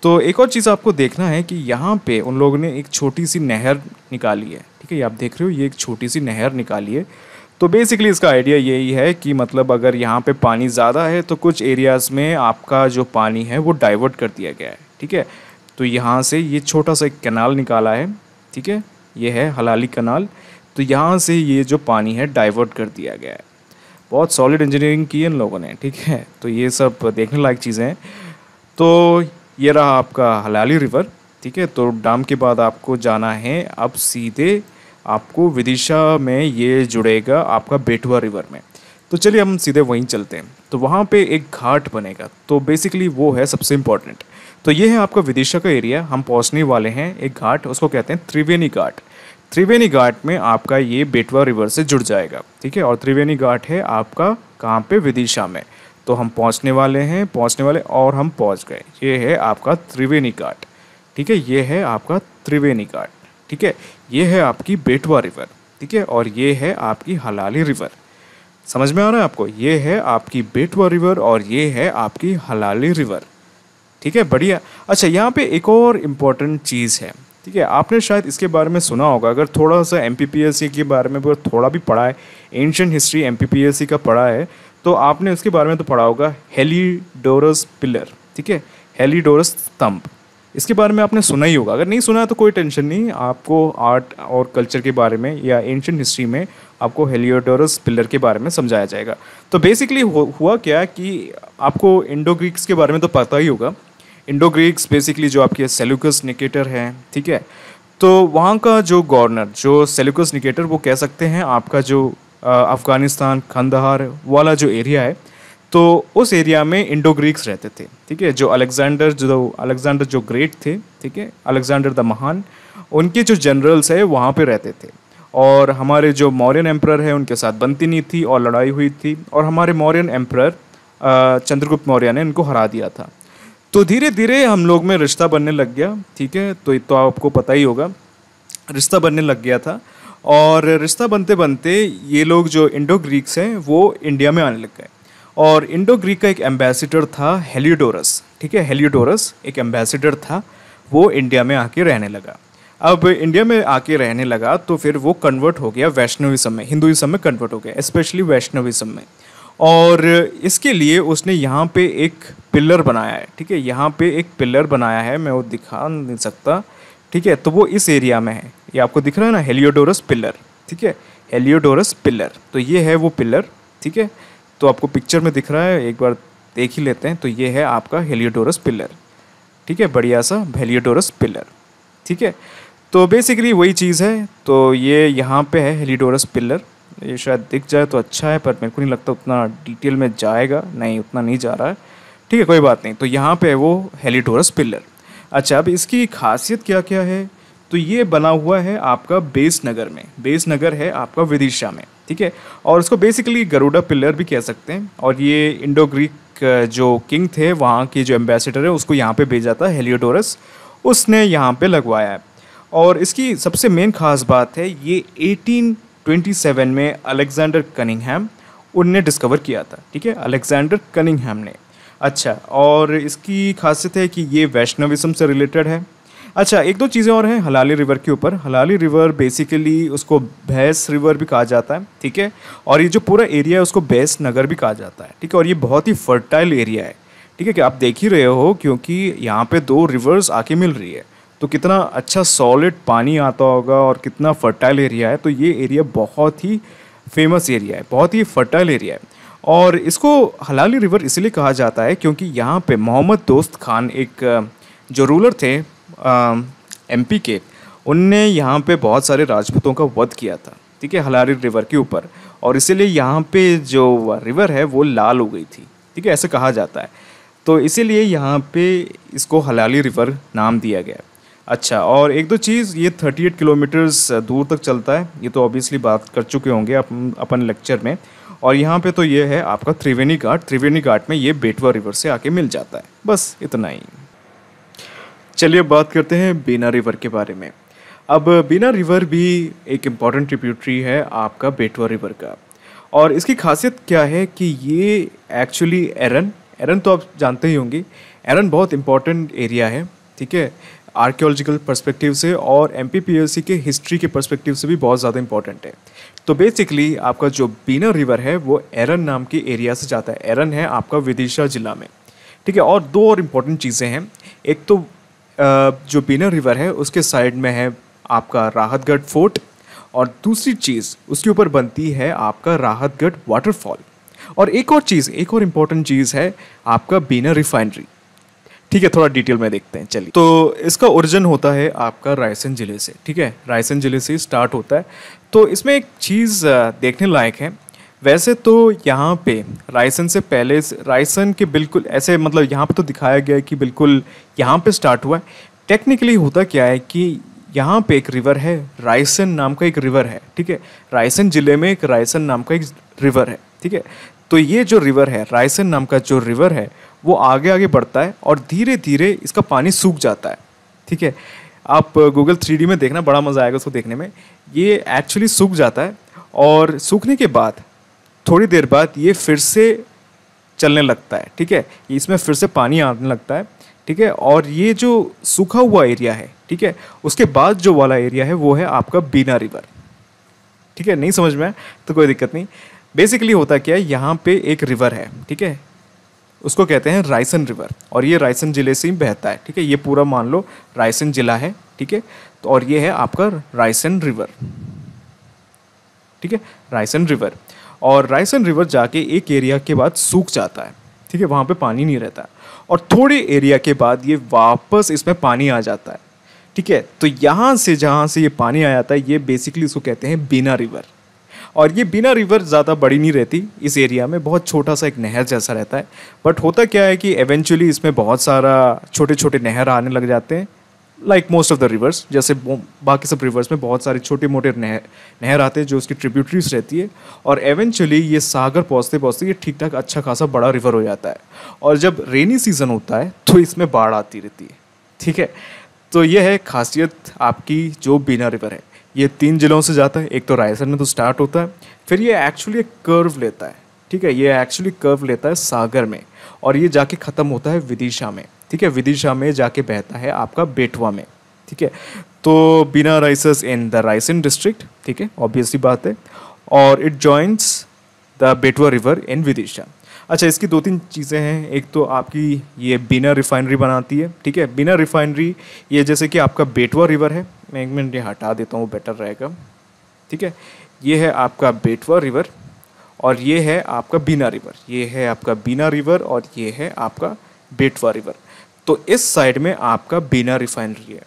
तो एक और चीज़ आपको देखना है कि यहाँ पे उन लोगों ने एक छोटी सी नहर निकाली है, ठीक है। ये आप देख रहे हो, ये एक छोटी सी नहर निकाली है। तो बेसिकली इसका आइडिया यही है कि मतलब अगर यहाँ पे पानी ज़्यादा है तो कुछ एरियाज़ में आपका जो पानी है वो डाइवर्ट कर दिया गया है, ठीक है। तो यहाँ से ये छोटा सा एक कैनाल निकाला है, ठीक है, ये है हलाली कैनाल। तो यहाँ से ये जो पानी है डाइवर्ट कर दिया गया है। बहुत सॉलिड इंजीनियरिंग की है इन लोगों ने, ठीक है। तो ये सब देखने लायक चीज़ें हैं। तो ये रहा आपका हलाली रिवर, ठीक है। तो डैम के बाद आपको जाना है अब सीधे आपको विदिशा में, ये जुड़ेगा आपका बेटवा रिवर में। तो चलिए हम सीधे वहीं चलते हैं। तो वहाँ पे एक घाट बनेगा, तो बेसिकली वो है सबसे इम्पोर्टेंट। तो ये है आपका विदिशा का एरिया, हम पहुँचने वाले हैं एक घाट, उसको कहते हैं त्रिवेणी घाट। त्रिवेणी घाट में आपका ये बेटवा रिवर से जुड़ जाएगा, ठीक है। और त्रिवेणी घाट है आपका कहाँ पे, विदिशा में। तो हम पहुँचने वाले और हम पहुँच गए। ये है आपका त्रिवेणी घाट, ठीक है। ये है आपका त्रिवेणी घाट, ठीक है। ये है आपकी बेटवा रिवर, ठीक है। और ये है आपकी हलाली रिवर। समझ में आ रहा है आपको, ये है आपकी बेटवा रिवर और ये है आपकी हलाली रिवर, ठीक है, बढ़िया। अच्छा, यहाँ पे एक और इम्पॉर्टेंट चीज़ है, ठीक है। आपने शायद इसके बारे में सुना होगा, अगर थोड़ा सा एमपीपीएससी के बारे में थोड़ा भी पढ़ा है, एंशिएंट हिस्ट्री एमपीपीएससी का पढ़ा है, तो आपने उसके बारे में तो पढ़ा होगा हेलिडोरस पिलर, ठीक है, हेलिडोरस स्तंभ। इसके बारे में आपने सुना ही होगा, अगर नहीं सुना है तो कोई टेंशन नहीं, आपको आर्ट और कल्चर के बारे में या एंशिएंट हिस्ट्री में आपको हेलियोडोरस पिलर के बारे में समझाया जाएगा। तो बेसिकली हुआ क्या कि आपको इंडो ग्रीक्स के बारे में तो पता ही होगा। इंडो ग्रीक्स बेसिकली जो आपके सेल्यूकस निकेटर हैं, ठीक है। तो वहाँ का जो गवर्नर, जो सेल्यूकस निकेटर, वो कह सकते हैं आपका जो अफ़गानिस्तान खंडहार वाला जो एरिया है, तो उस एरिया में इंडो ग्रीक्स रहते थे, ठीक है। जो अलेक्जेंडर जो ग्रेट थे, ठीक है, अलेक्जेंडर द महान, उनके जो जनरल्स है वहाँ पे रहते थे। और हमारे जो मौर्यन एम्परर है उनके साथ बनती नहीं थी और लड़ाई हुई थी, और हमारे मौर्यन एम्परर चंद्रगुप्त मौर्य ने इनको हरा दिया था। तो धीरे धीरे हम लोग में रिश्ता बनने लग गया, ठीक है। तो आपको पता ही होगा, रिश्ता बनने लग गया था। और रिश्ता बनते बनते ये लोग जो इंडो ग्रीक्स हैं वो इंडिया में आने लग गए। और इंडो ग्रीक का एक एम्बेसडर था हेलियोडोरस, ठीक है, हेलियोडोरस एक एम्बेसडर था, वो इंडिया में आके रहने लगा। अब इंडिया में आके रहने लगा तो फिर वो कन्वर्ट हो गया वैष्णविज्म में, हिंदुइज्म में कन्वर्ट हो गया, स्पेशली वैष्णविज्म में। और इसके लिए उसने यहाँ पे एक पिलर बनाया है, ठीक है, यहाँ पे एक पिलर बनाया है, मैं वो दिखा नहीं सकता, ठीक है। तो वो इस एरिया में है, ये आपको दिख रहा है ना, हेलियोडोरस पिलर, ठीक है, हेलियोडोरस पिलर। तो ये है वो पिलर, ठीक है। तो आपको पिक्चर में दिख रहा है, एक बार देख ही लेते हैं। तो ये है आपका हेलियोडोरस पिलर, ठीक है, बढ़िया सा हेलियोडोरस पिलर, ठीक है। तो बेसिकली वही चीज़ है। तो ये यहाँ पे है हेलियोडोरस पिलर, ये शायद दिख जाए तो अच्छा है, पर मेरे को नहीं लगता उतना डिटेल में जाएगा, नहीं उतना नहीं जा रहा है, ठीक है, कोई बात नहीं। तो यहाँ पे है वो हेलियोडोरस पिलर। अच्छा, अब इसकी खासियत क्या क्या है, तो ये बना हुआ है आपका बेस नगर में, बेस नगर है आपका विदिशा में, ठीक है। और उसको बेसिकली गरुड़ा पिलर भी कह सकते हैं। और ये इंडो ग्रीक जो किंग थे, वहाँ के जो एम्बेसडर है, उसको यहाँ पे भेजा था हेलियोडोरस, उसने यहाँ पे लगवाया है। और इसकी सबसे मेन खास बात है, ये 1827 में अलेक्जेंडर कनिंघम उनने डिस्कवर किया था, ठीक है, अलेक्जेंडर कनिंघम ने। अच्छा, और इसकी खासियत है कि ये वैष्णविज्म से रिलेटेड है। अच्छा, एक दो चीज़ें और हैं हलाली रिवर के ऊपर। हलाली रिवर बेसिकली उसको भैंस रिवर भी कहा जाता है, ठीक है। और ये जो पूरा एरिया है उसको भैंस नगर भी कहा जाता है, ठीक है। और ये बहुत ही फर्टाइल एरिया है, ठीक है, कि आप देख ही रहे हो, क्योंकि यहाँ पे दो रिवर्स आके मिल रही है, तो कितना अच्छा सॉलिड पानी आता होगा और कितना फर्टाइल एरिया है। तो ये एरिया बहुत ही फेमस एरिया है, बहुत ही फर्टाइल एरिया है। और इसको हलाली रिवर इसलिए कहा जाता है क्योंकि यहाँ पे मोहम्मद दोस्त खान एक जो रूलर थे एमपी के, उनने यहाँ पे बहुत सारे राजपूतों का वध किया था, ठीक है, हलाली रिवर के ऊपर। और इसीलिए यहाँ पे जो रिवर है वो लाल हो गई थी, ठीक है, ऐसे कहा जाता है। तो इसीलिए यहाँ पे इसको हलाली रिवर नाम दिया गया। अच्छा, और एक दो चीज़, ये 38 किलोमीटर्स दूर तक चलता है, ये तो ऑब्वियसली बात कर चुके होंगे अपन लेक्चर में। और यहाँ पे तो ये है आपका त्रिवेणी घाट, त्रिवेणी घाट में ये बेटवा रिवर से आके मिल जाता है, बस इतना ही। चलिए बात करते हैं बीना रिवर के बारे में। अब बीना रिवर भी एक इम्पॉर्टेंट ट्रिब्यूटरी है आपका बेटवा रिवर का। और इसकी खासियत क्या है कि ये एक्चुअली एरन तो आप जानते ही होंगे, एरन बहुत इम्पॉर्टेंट एरिया है, ठीक है, आर्कियोलॉजिकल पर्सपेक्टिव से और एमपीपीएससी के हिस्ट्री के पर्सपेक्टिव से भी बहुत ज़्यादा इंपॉर्टेंट है। तो बेसिकली आपका जो बीना रिवर है वो एरन नाम के एरिया से जाता है। एरन है आपका विदिशा जिला में, ठीक है। और दो और इम्पॉर्टेंट चीज़ें हैं, एक तो जो बीना रिवर है उसके साइड में है आपका राहतगढ़ फोर्ट, और दूसरी चीज़ उसके ऊपर बनती है आपका राहतगढ़ वाटरफॉल। और एक और इम्पॉर्टेंट चीज़ है आपका बीना रिफाइनरी, ठीक है। थोड़ा डिटेल में देखते हैं, चलिए। तो इसका ओरिजिन होता है आपका रायसेन ज़िले से, ठीक है, रायसेन ज़िले से स्टार्ट होता है। तो इसमें एक चीज़ देखने लायक है। वैसे तो यहाँ पे रायसेन से पहले, रायसेन के बिल्कुल ऐसे, मतलब यहाँ पे तो दिखाया गया है कि बिल्कुल यहाँ पे स्टार्ट हुआ है। टेक्निकली होता क्या है कि यहाँ पे एक रिवर है, रायसेन नाम का एक रिवर है, ठीक है। रायसेन ज़िले में एक रायसेन नाम का एक रिवर है, ठीक है। तो ये जो रिवर है, रायसेन नाम का जो रिवर है, वो आगे आगे बढ़ता है और धीरे धीरे इसका पानी सूख जाता है, ठीक है। आप गूगल 3D में देखना, बड़ा मज़ा आएगा उसको देखने में। ये एक्चुअली सूख जाता है और सूखने के बाद थोड़ी देर बाद ये फिर से चलने लगता है, ठीक है, इसमें फिर से पानी आने लगता है, ठीक है। और ये जो सूखा हुआ एरिया है, ठीक है, उसके बाद जो वाला एरिया है वो है आपका बीना रिवर, ठीक है। नहीं समझ में तो कोई दिक्कत नहीं। बेसिकली होता क्या है, यहाँ पे एक रिवर है, ठीक है, उसको कहते हैं रायसेन रिवर, और ये रायसेन ज़िले से ही बहता है, ठीक है। ये पूरा मान लो रायसेन ज़िला है, ठीक है। तो और ये है आपका रायसेन रिवर, ठीक है, रायसेन रिवर। और रायसेन रिवर जाके एक एरिया के बाद सूख जाता है, ठीक है, वहाँ पे पानी नहीं रहता। और थोड़े एरिया के बाद ये वापस इसमें पानी आ जाता है, ठीक है। तो यहाँ से जहाँ से ये पानी आ जाता है, ये बेसिकली इसको कहते हैं बीना रिवर। और ये बीना रिवर ज़्यादा बड़ी नहीं रहती, इस एरिया में बहुत छोटा सा एक नहर जैसा रहता है। बट होता क्या है कि एवेंचुअली इसमें बहुत सारा छोटे छोटे नहर आने लग जाते हैं, like most of the reverse. जैसे बाकी सब रिवर्स में बहुत सारे छोटे मोटे नहर आते हैं जो उसकी ट्रिब्यूटरीज रहती है, और एवेंचुअली ये सागर पहुँचते पहुँचते ये ठीक ठाक अच्छा खासा बड़ा रिवर हो जाता है। और जब रेनी सीज़न होता है तो इसमें बाढ़ आती रहती है, ठीक है। तो ये है खासियत आपकी जो बीना रिवर है। ये 3 जिलों से जाता है, एक तो रायसेन में तो स्टार्ट होता है, फिर ये एक्चुअली एक कर्व लेता है, ठीक है, ये एक्चुअली कर्व लेता है सागर में, और ये जाके ख़त्म होता है विदिशा में, ठीक है। विदिशा में जाके बहता है आपका बेटवा में, ठीक है। तो Bina rises in the Raisen district, ठीक है, ऑब्वियसली बात है। और it joins the Betwa river in Vidisha. अच्छा, इसकी 2-3 चीज़ें हैं। एक तो आपकी ये बीना रिफाइनरी बनाती है, ठीक है। बीना रिफाइनरी ये जैसे कि आपका बेटवा रिवर है, मैं 1 मिनट ये हटा देता हूँ, बेटर रहेगा, ठीक है। ये है आपका बेटवा रिवर, और ये है आपका बीना रिवर, ये है आपका बीना रिवर, और ये है आपका बेटवा रिवर। तो इस साइड में आपका बीना रिफाइनरी है,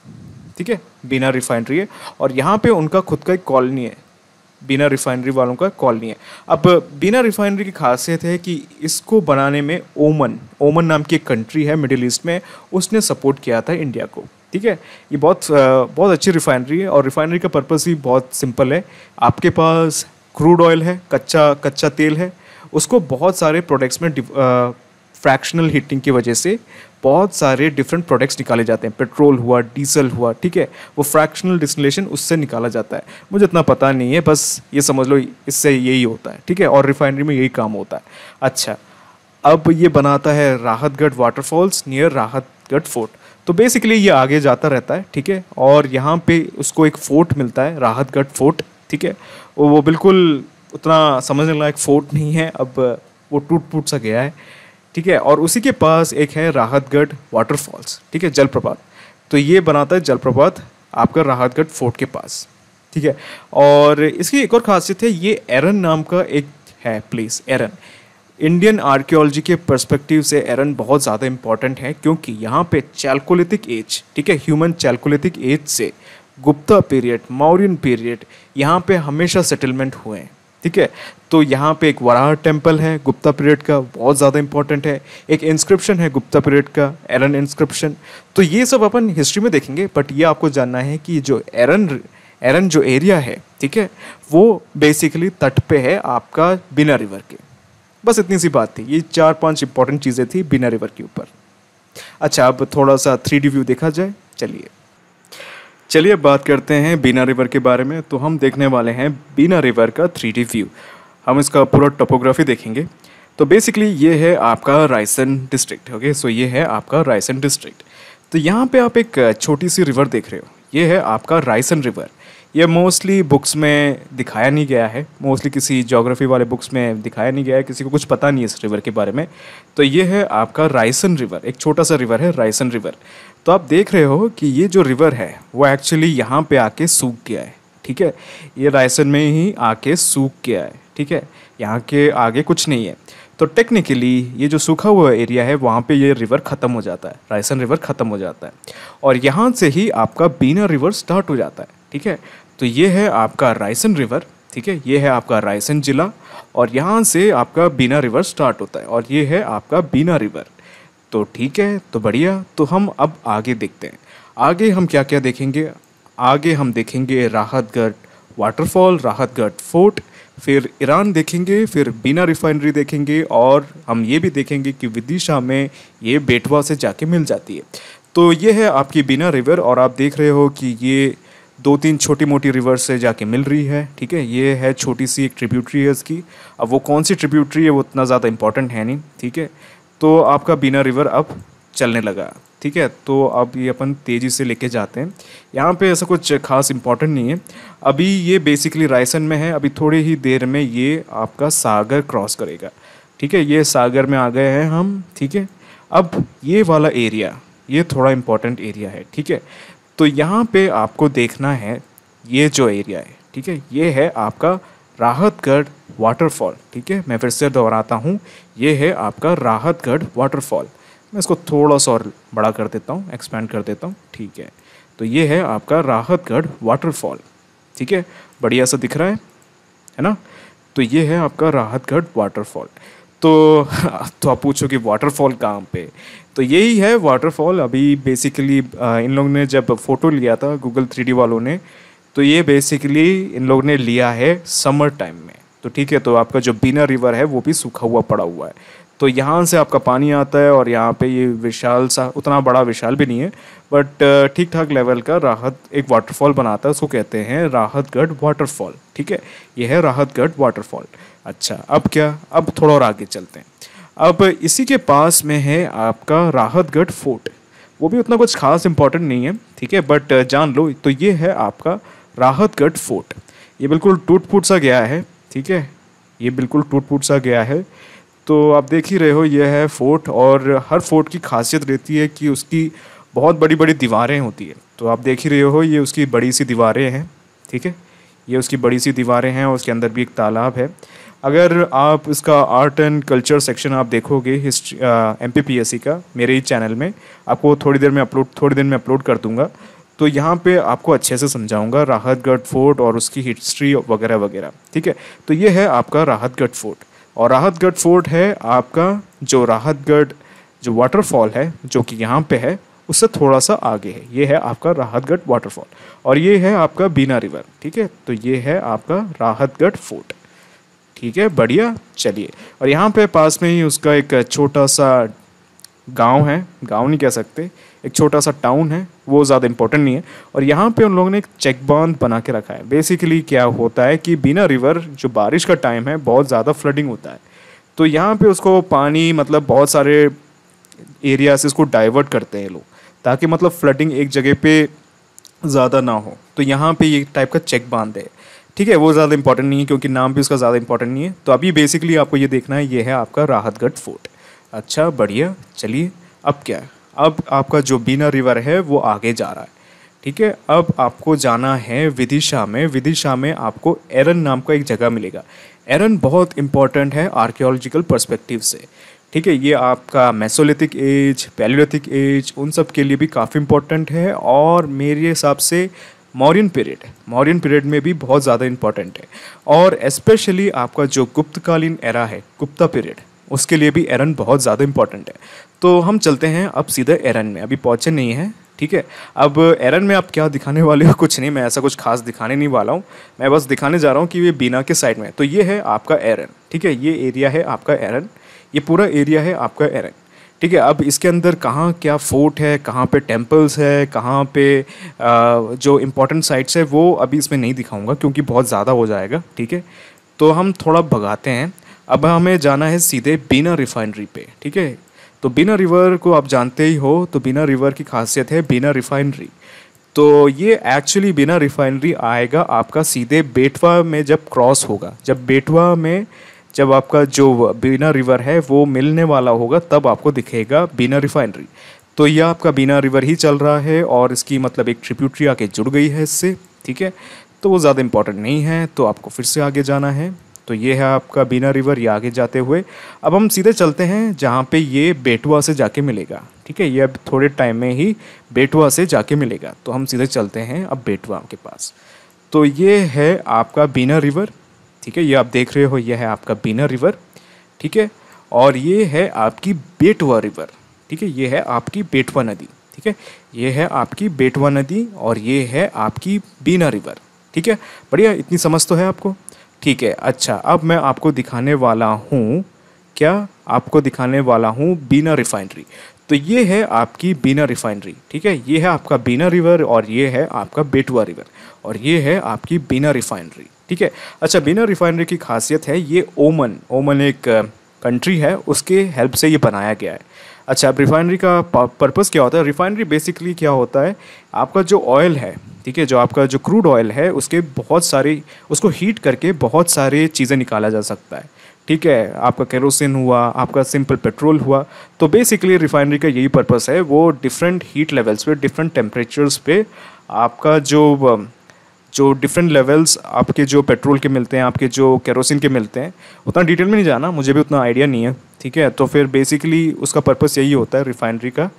ठीक है, बीना रिफाइनरी है। और यहाँ पे उनका खुद का एक कॉलोनी है, बीना रिफाइनरी वालों का कॉलोनी है। अब बीना रिफाइनरी की खासियत है कि इसको बनाने में ओमन नाम की एक कंट्री है मिडिल ईस्ट में, उसने सपोर्ट किया था इंडिया को, ठीक है। ये बहुत अच्छी रिफाइनरी है, और रिफाइनरी का पर्पस भी बहुत सिंपल है। आपके पास क्रूड ऑयल है, कच्चा तेल है, उसको बहुत सारे प्रोडक्ट्स में फ्रैक्शनल हीटिंग की वजह से बहुत सारे डिफरेंट प्रोडक्ट्स निकाले जाते हैं। पेट्रोल हुआ, डीजल हुआ, ठीक है, वो फ्रैक्शनल डिस्टिलेशन उससे निकाला जाता है। मुझे इतना पता नहीं है, बस ये समझ लो इससे यही होता है, ठीक है। और रिफाइनरी में यही काम होता है। अच्छा, अब ये बनाता है Rahatgarh waterfalls near Rahatgarh fort. तो बेसिकली ये आगे जाता रहता है, ठीक है। और यहाँ पे उसको एक फोर्ट मिलता है, राहतगढ़ फोर्ट, ठीक है। वो बिल्कुल उतना समझने लायक फोर्ट नहीं है, अब वो टूट सा गया है, ठीक है। और उसी के पास एक है राहतगढ़ वाटरफॉल्स, ठीक है, जलप्रपात। तो ये बनाता है जलप्रपात आपका राहतगढ़ फोर्ट के पास, ठीक है। और इसकी एक और खासियत है, ये एरन नाम का एक है प्लेस, एरन। इंडियन आर्कियोलॉजी के पर्सपेक्टिव से एरन बहुत ज़्यादा इंपॉर्टेंट है, क्योंकि यहाँ पे चैल्कोलिथिक एज, ठीक है, ह्यूमन चैल्कोलिथिक एज से गुप्ता पीरियड, मौर्यन पीरियड, यहाँ पे हमेशा सेटलमेंट हुए हैं, ठीक है। तो यहाँ पे एक वराह टेम्पल है गुप्ता पीरियड का, बहुत ज़्यादा इंपॉर्टेंट है। एक इंस्क्रिप्शन है गुप्ता पीरियड का, एरन इंस्क्रिप्शन। तो ये सब अपन हिस्ट्री में देखेंगे, बट ये आपको जानना है कि जो एरन जो एरिया है, ठीक है, वो बेसिकली तट पे है आपका बीना रिवर के। बस इतनी सी बात थी, ये 4-5 इंपॉर्टेंट चीज़ें थी बीना रिवर के ऊपर। अच्छा, अब थोड़ा सा 3D व्यू देखा जाए। चलिए अब बात करते हैं बीना रिवर के बारे में। तो हम देखने वाले हैं बीना रिवर का 3D व्यू। हम इसका पूरा टोपोग्राफी देखेंगे। तो बेसिकली ये है आपका रायसेन डिस्ट्रिक्ट, ओके। सो ये है आपका रायसेन डिस्ट्रिक्ट। तो यहाँ पे आप एक छोटी सी रिवर देख रहे हो, ये है आपका रायसेन रिवर। ये मोस्टली बुक्स में दिखाया नहीं गया है, मोस्टली किसी ज्योग्राफी वाले बुक्स में दिखाया नहीं गया है, किसी को कुछ पता नहीं है इस रिवर के बारे में। तो ये है आपका रायसेन रिवर, एक छोटा सा रिवर है रायसेन रिवर। तो आप देख रहे हो कि ये जो रिवर है वो एक्चुअली यहाँ पे आके सूख गया है, ठीक है। ये रायसेन में ही आके सूख गया है, ठीक है, यहाँ के आगे कुछ नहीं है। तो टेक्निकली ये जो सूखा हुआ एरिया है वहाँ पे ये रिवर ख़त्म हो जाता है, रायसेन रिवर ख़त्म हो जाता है, और यहाँ से ही आपका बीना रिवर स्टार्ट हो जाता है, ठीक है। तो ये है आपका रायसेन रिवर, ठीक है, ये है आपका रायसेन जिला, और यहाँ से आपका बीना रिवर स्टार्ट होता है, और ये है आपका बीना रिवर। तो ठीक है, तो बढ़िया। तो हम अब आगे देखते हैं, आगे हम क्या क्या देखेंगे। आगे हम देखेंगे राहतगढ़ वाटरफॉल, राहतगढ़ फोर्ट, फिर ईरान देखेंगे, फिर बीना रिफाइनरी देखेंगे, और हम ये भी देखेंगे कि विदिशा में ये बेटवा से जाके मिल जाती है। तो ये है आपकी बीना रिवर, और आप देख रहे हो कि ये 2-3 छोटी मोटी रिवर से जाके मिल रही है, ठीक है। ये है छोटी सी एक ट्रिब्यूटरी है इसकी। अब वो कौन सी ट्रिब्यूटरी है वो उतना ज़्यादा इंपॉर्टेंट है नहीं, ठीक है। तो आपका बीना रिवर अब चलने लगा, ठीक है। तो अब ये अपन तेज़ी से लेके जाते हैं। यहाँ पे ऐसा कुछ खास इंपॉर्टेंट नहीं है। अभी ये बेसिकली रायसेन में है, अभी थोड़ी ही देर में ये आपका सागर क्रॉस करेगा, ठीक है। ये सागर में आ गए हैं हम, ठीक है। अब ये वाला एरिया, ये थोड़ा इंपॉर्टेंट एरिया है, ठीक है। तो यहाँ पे आपको देखना है ये जो एरिया है, ठीक है, ये है आपका राहतगढ़ वाटरफॉल, ठीक है। मैं फिर से दोहराता हूँ, ये है आपका राहतगढ़ वाटरफॉल। मैं इसको थोड़ा सा और बड़ा कर देता हूँ, एक्सपेंड कर देता हूँ, ठीक है। तो ये है आपका राहतगढ़ वाटरफॉल, ठीक है, बढ़िया सा दिख रहा है ना। तो ये है आपका राहतगढ़ वाटरफॉल। तो आप पूछो कि वाटरफॉल कहाँ पे, तो यही है वाटरफॉल। अभी बेसिकली इन लोगों ने जब फ़ोटो लिया था गूगल 3D वालों ने, तो ये बेसिकली इन लोगों ने लिया है समर टाइम में। तो ठीक है, तो आपका जो बीना रिवर है वो भी सूखा हुआ पड़ा हुआ है। तो यहाँ से आपका पानी आता है, और यहाँ पे ये विशाल सा, उतना बड़ा विशाल भी नहीं है, बट ठीक ठाक लेवल का राहत एक वाटरफॉल बनाता है, उसको कहते हैं राहतगढ़ वाटरफॉल, ठीक है। ये है राहतगढ़ वाटरफॉल। अच्छा, अब क्या, अब थोड़ा और आगे चलते हैं। अब इसी के पास में है आपका राहतगढ़ फोर्ट। वो भी उतना कुछ खास इंपॉर्टेंट नहीं है, ठीक है, बट जान लो। तो ये है आपका राहतगढ़ फोर्ट। ये बिल्कुल टूट फूट सा गया है, ठीक है, ये बिल्कुल टूट फूट सा गया है। तो आप देख ही रहे हो, ये है फोर्ट, और हर फोर्ट की खासियत रहती है कि उसकी बहुत बड़ी बड़ी दीवारें होती है। तो आप देख ही रहे हो, ये उसकी बड़ी सी दीवारें हैं, ठीक है, ये उसकी बड़ी सी दीवारें हैं, और उसके अंदर भी एक तालाब है। अगर आप इसका आर्ट एंड कल्चर सेक्शन आप देखोगे हिस्ट्री MPPSC का, मेरे ही चैनल में, आपको थोड़ी दिन में अपलोड कर दूंगा। तो यहाँ पे आपको अच्छे से समझाऊंगा राहतगढ़ फोर्ट और उसकी हिस्ट्री वगैरह वगैरह, ठीक है। तो ये है आपका राहतगढ़ फोर्ट, और राहतगढ़ फोर्ट है आपका जो राहतगढ़ जो वाटरफॉल है जो कि यहाँ पे है उससे थोड़ा सा आगे है। ये है आपका राहतगढ़ वाटरफॉल, और ये है आपका बीना रिवर, ठीक है। तो ये है आपका राहतगढ़ फोर्ट, ठीक है, बढ़िया। चलिए, और यहाँ पे पास में ही उसका एक छोटा सा गांव है, गांव नहीं कह सकते, एक छोटा सा टाउन है, वो ज़्यादा इंपॉर्टेंट नहीं है। और यहाँ पे उन लोगों ने एक चेक बांध बना के रखा है। बेसिकली क्या होता है कि बीना रिवर जो बारिश का टाइम है बहुत ज़्यादा फ्लडिंग होता है, तो यहाँ पे उसको पानी मतलब बहुत सारे एरिया से इसको डाइवर्ट करते हैं लोग, ताकि मतलब फ्लडिंग एक जगह पे ज़्यादा ना हो। तो यहाँ पे ये टाइप का चेक बांध है, ठीक है, वो ज़्यादा इंपॉर्टेंट नहीं है क्योंकि नाम भी उसका ज़्यादा इंपॉर्टेंट नहीं है। तो अभी बेसिकली आपको ये देखना है, ये है आपका राहतगढ़ फोर्ट। अच्छा, बढ़िया। चलिए, अब क्या है, अब आपका जो बीना रिवर है वो आगे जा रहा है, ठीक है। अब आपको जाना है विदिशा में। विदिशा में आपको एरन नाम का एक जगह मिलेगा। एरन बहुत इम्पॉर्टेंट है आर्कियोलॉजिकल पर्सपेक्टिव से। ठीक है, ये आपका मेसोलिथिक एज, पैलियोलिथिक एज, उन सब के लिए भी काफ़ी इम्पोर्टेंट है, और मेरे हिसाब से मौर्यन पीरियड में भी बहुत ज़्यादा इम्पॉर्टेंट है। और स्पेशली आपका जो गुप्तकालीन एरा है, गुप्ता पीरियड, उसके लिए भी एरन बहुत ज़्यादा इम्पॉर्टेंट है। तो हम चलते हैं अब सीधे एरन में, अभी पहुँचे नहीं हैं। ठीक है, अब एरन में आप क्या दिखाने वाले हो? कुछ नहीं, मैं ऐसा कुछ खास दिखाने नहीं वाला हूँ। मैं बस दिखाने जा रहा हूँ कि ये बीना के साइड में, तो ये है आपका एरन। ठीक है, ये एरिया है आपका एरन, ये पूरा एरिया है आपका एरन। ठीक है, अब इसके अंदर कहाँ क्या फोर्ट है, कहाँ पे टेम्पल्स है, कहाँ पे जो इम्पोर्टेंट साइट्स है, वो अभी इसमें नहीं दिखाऊंगा क्योंकि बहुत ज़्यादा हो जाएगा। ठीक है, तो हम थोड़ा भगाते हैं। अब हमें जाना है सीधे बीना रिफाइनरी पे। ठीक है, तो बीना रिवर को आप जानते ही हो, तो बीना रिवर की खासियत है बीना रिफाइनरी। तो ये एक्चुअली बीना रिफाइनरी आएगा आपका सीधे बेटवा में जब क्रॉस होगा, जब बेटवा में जब आपका जो बीना रिवर है वो मिलने वाला होगा, तब आपको दिखेगा बीना रिफाइनरी। तो ये आपका बीना रिवर ही चल रहा है, और इसकी मतलब एक ट्रिब्यूटरी आके जुड़ गई है इससे। ठीक है, तो वो ज़्यादा इंपॉर्टेंट नहीं है, तो आपको फिर से आगे जाना है। तो ये है आपका बीना रिवर, ये आगे जाते हुए अब हम सीधे चलते हैं जहाँ पे ये बेटवा से जाके मिलेगा। ठीक है, ये अब थोड़े टाइम में ही बेटवा से जाके मिलेगा, तो हम सीधे चलते हैं अब बेटवा के पास। तो ये है आपका बीना रिवर। ठीक है, ये आप देख रहे हो, ये है आपका बीना रिवर। ठीक है, और ये है आपकी बेटवा रिवर। ठीक है, ये है आपकी बेटवा नदी। ठीक है, ये है आपकी बेटवा नदी, और ये है आपकी बीना रिवर। ठीक है, बढ़िया, इतनी समझ तो है आपको। ठीक है, अच्छा, अब मैं आपको दिखाने वाला हूँ, क्या आपको दिखाने वाला हूँ बीना रिफाइनरी। तो ये है आपकी बीना रिफाइनरी। ठीक है, ये है आपका बीना रिवर, और ये है आपका बेटवा रिवर, और ये है आपकी बीना रिफाइनरी। ठीक है, अच्छा, बीना रिफाइनरी की खासियत है, ये ओमन एक कंट्री है, उसके हेल्प से ये बनाया गया है। अच्छा, अब रिफाइनरी का पर्पस क्या होता है? रिफाइनरी बेसिकली क्या होता है, आपका जो ऑयल है, ठीक है, जो आपका जो क्रूड ऑयल है, उसके बहुत सारी, उसको हीट करके बहुत सारी चीज़ें निकाला जा सकता है। ठीक है, आपका केरोसिन हुआ, आपका सिंपल पेट्रोल हुआ। तो बेसिकली रिफाइनरी का यही पर्पस है, वो डिफरेंट हीट लेवल्स पे, डिफरेंट टेम्परेचर्स पे आपका जो डिफरेंट लेवल्स आपके जो पेट्रोल के मिलते हैं, आपके जो केरोसिन के मिलते हैं, उतना डिटेल में नहीं जाना, मुझे भी उतना आइडिया नहीं है। ठीक है, तो फिर बेसिकली उसका पर्पस यही होता है रिफाइनरी का,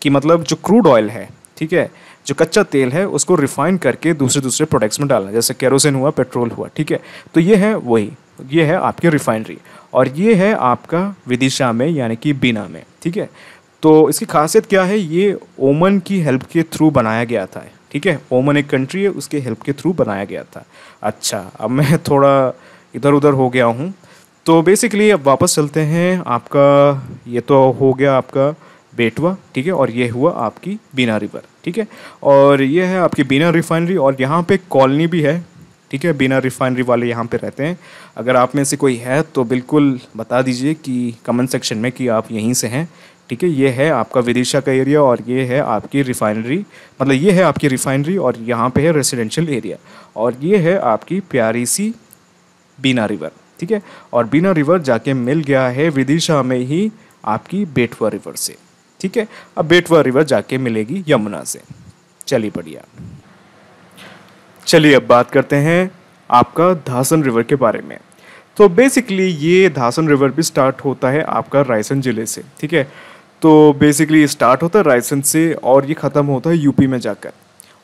कि मतलब जो क्रूड ऑयल है, ठीक है, जो कच्चा तेल है, उसको रिफाइन करके दूसरे प्रोडक्ट्स में डालना, जैसे केरोसिन हुआ, पेट्रोल हुआ। ठीक है, तो ये है वही, ये है आपकी रिफाइनरी, और ये है आपका विदिशा में, यानी कि बीना में। ठीक है, तो इसकी खासियत क्या है, ये ओमन की हेल्प के थ्रू बनाया गया था। ठीक है, ओमन एक कंट्री है, उसके हेल्प के थ्रू बनाया गया था। अच्छा, अब मैं थोड़ा इधर उधर हो गया हूँ, तो बेसिकली अब वापस चलते हैं। आपका ये तो हो गया आपका बेटवा। ठीक है, और ये हुआ आपकी बीना रिवर। ठीक है, और ये है आपकी बीना रिफाइनरी, और यहाँ पे कॉलोनी भी है। ठीक है, बीना रिफाइनरी वाले यहाँ पे रहते हैं। अगर आप में से कोई है तो बिल्कुल बता दीजिए कि कमेंट सेक्शन में कि आप यहीं से हैं। ठीक है, ये है आपका विदिशा का एरिया, और ये है आपकी रिफाइनरी, मतलब ये है आपकी रिफाइनरी, और यहाँ पे है रेजिडेंशियल एरिया, और ये है आपकी प्यारी सी बीना रिवर। ठीक है, और बीना रिवर जाके मिल गया है विदिशा में ही आपकी बेटवा रिवर से। ठीक है, अब बेटवा रिवर जाके मिलेगी यमुना से। चलिए बढ़िया, चलिए अब बात करते हैं आपका धासन रिवर के बारे में। तो बेसिकली ये धासन रिवर भी स्टार्ट होता है आपका रायसेन ज़िले से। ठीक है, तो बेसिकली स्टार्ट होता है रायसेन से, और ये ख़त्म होता है यूपी में जाकर।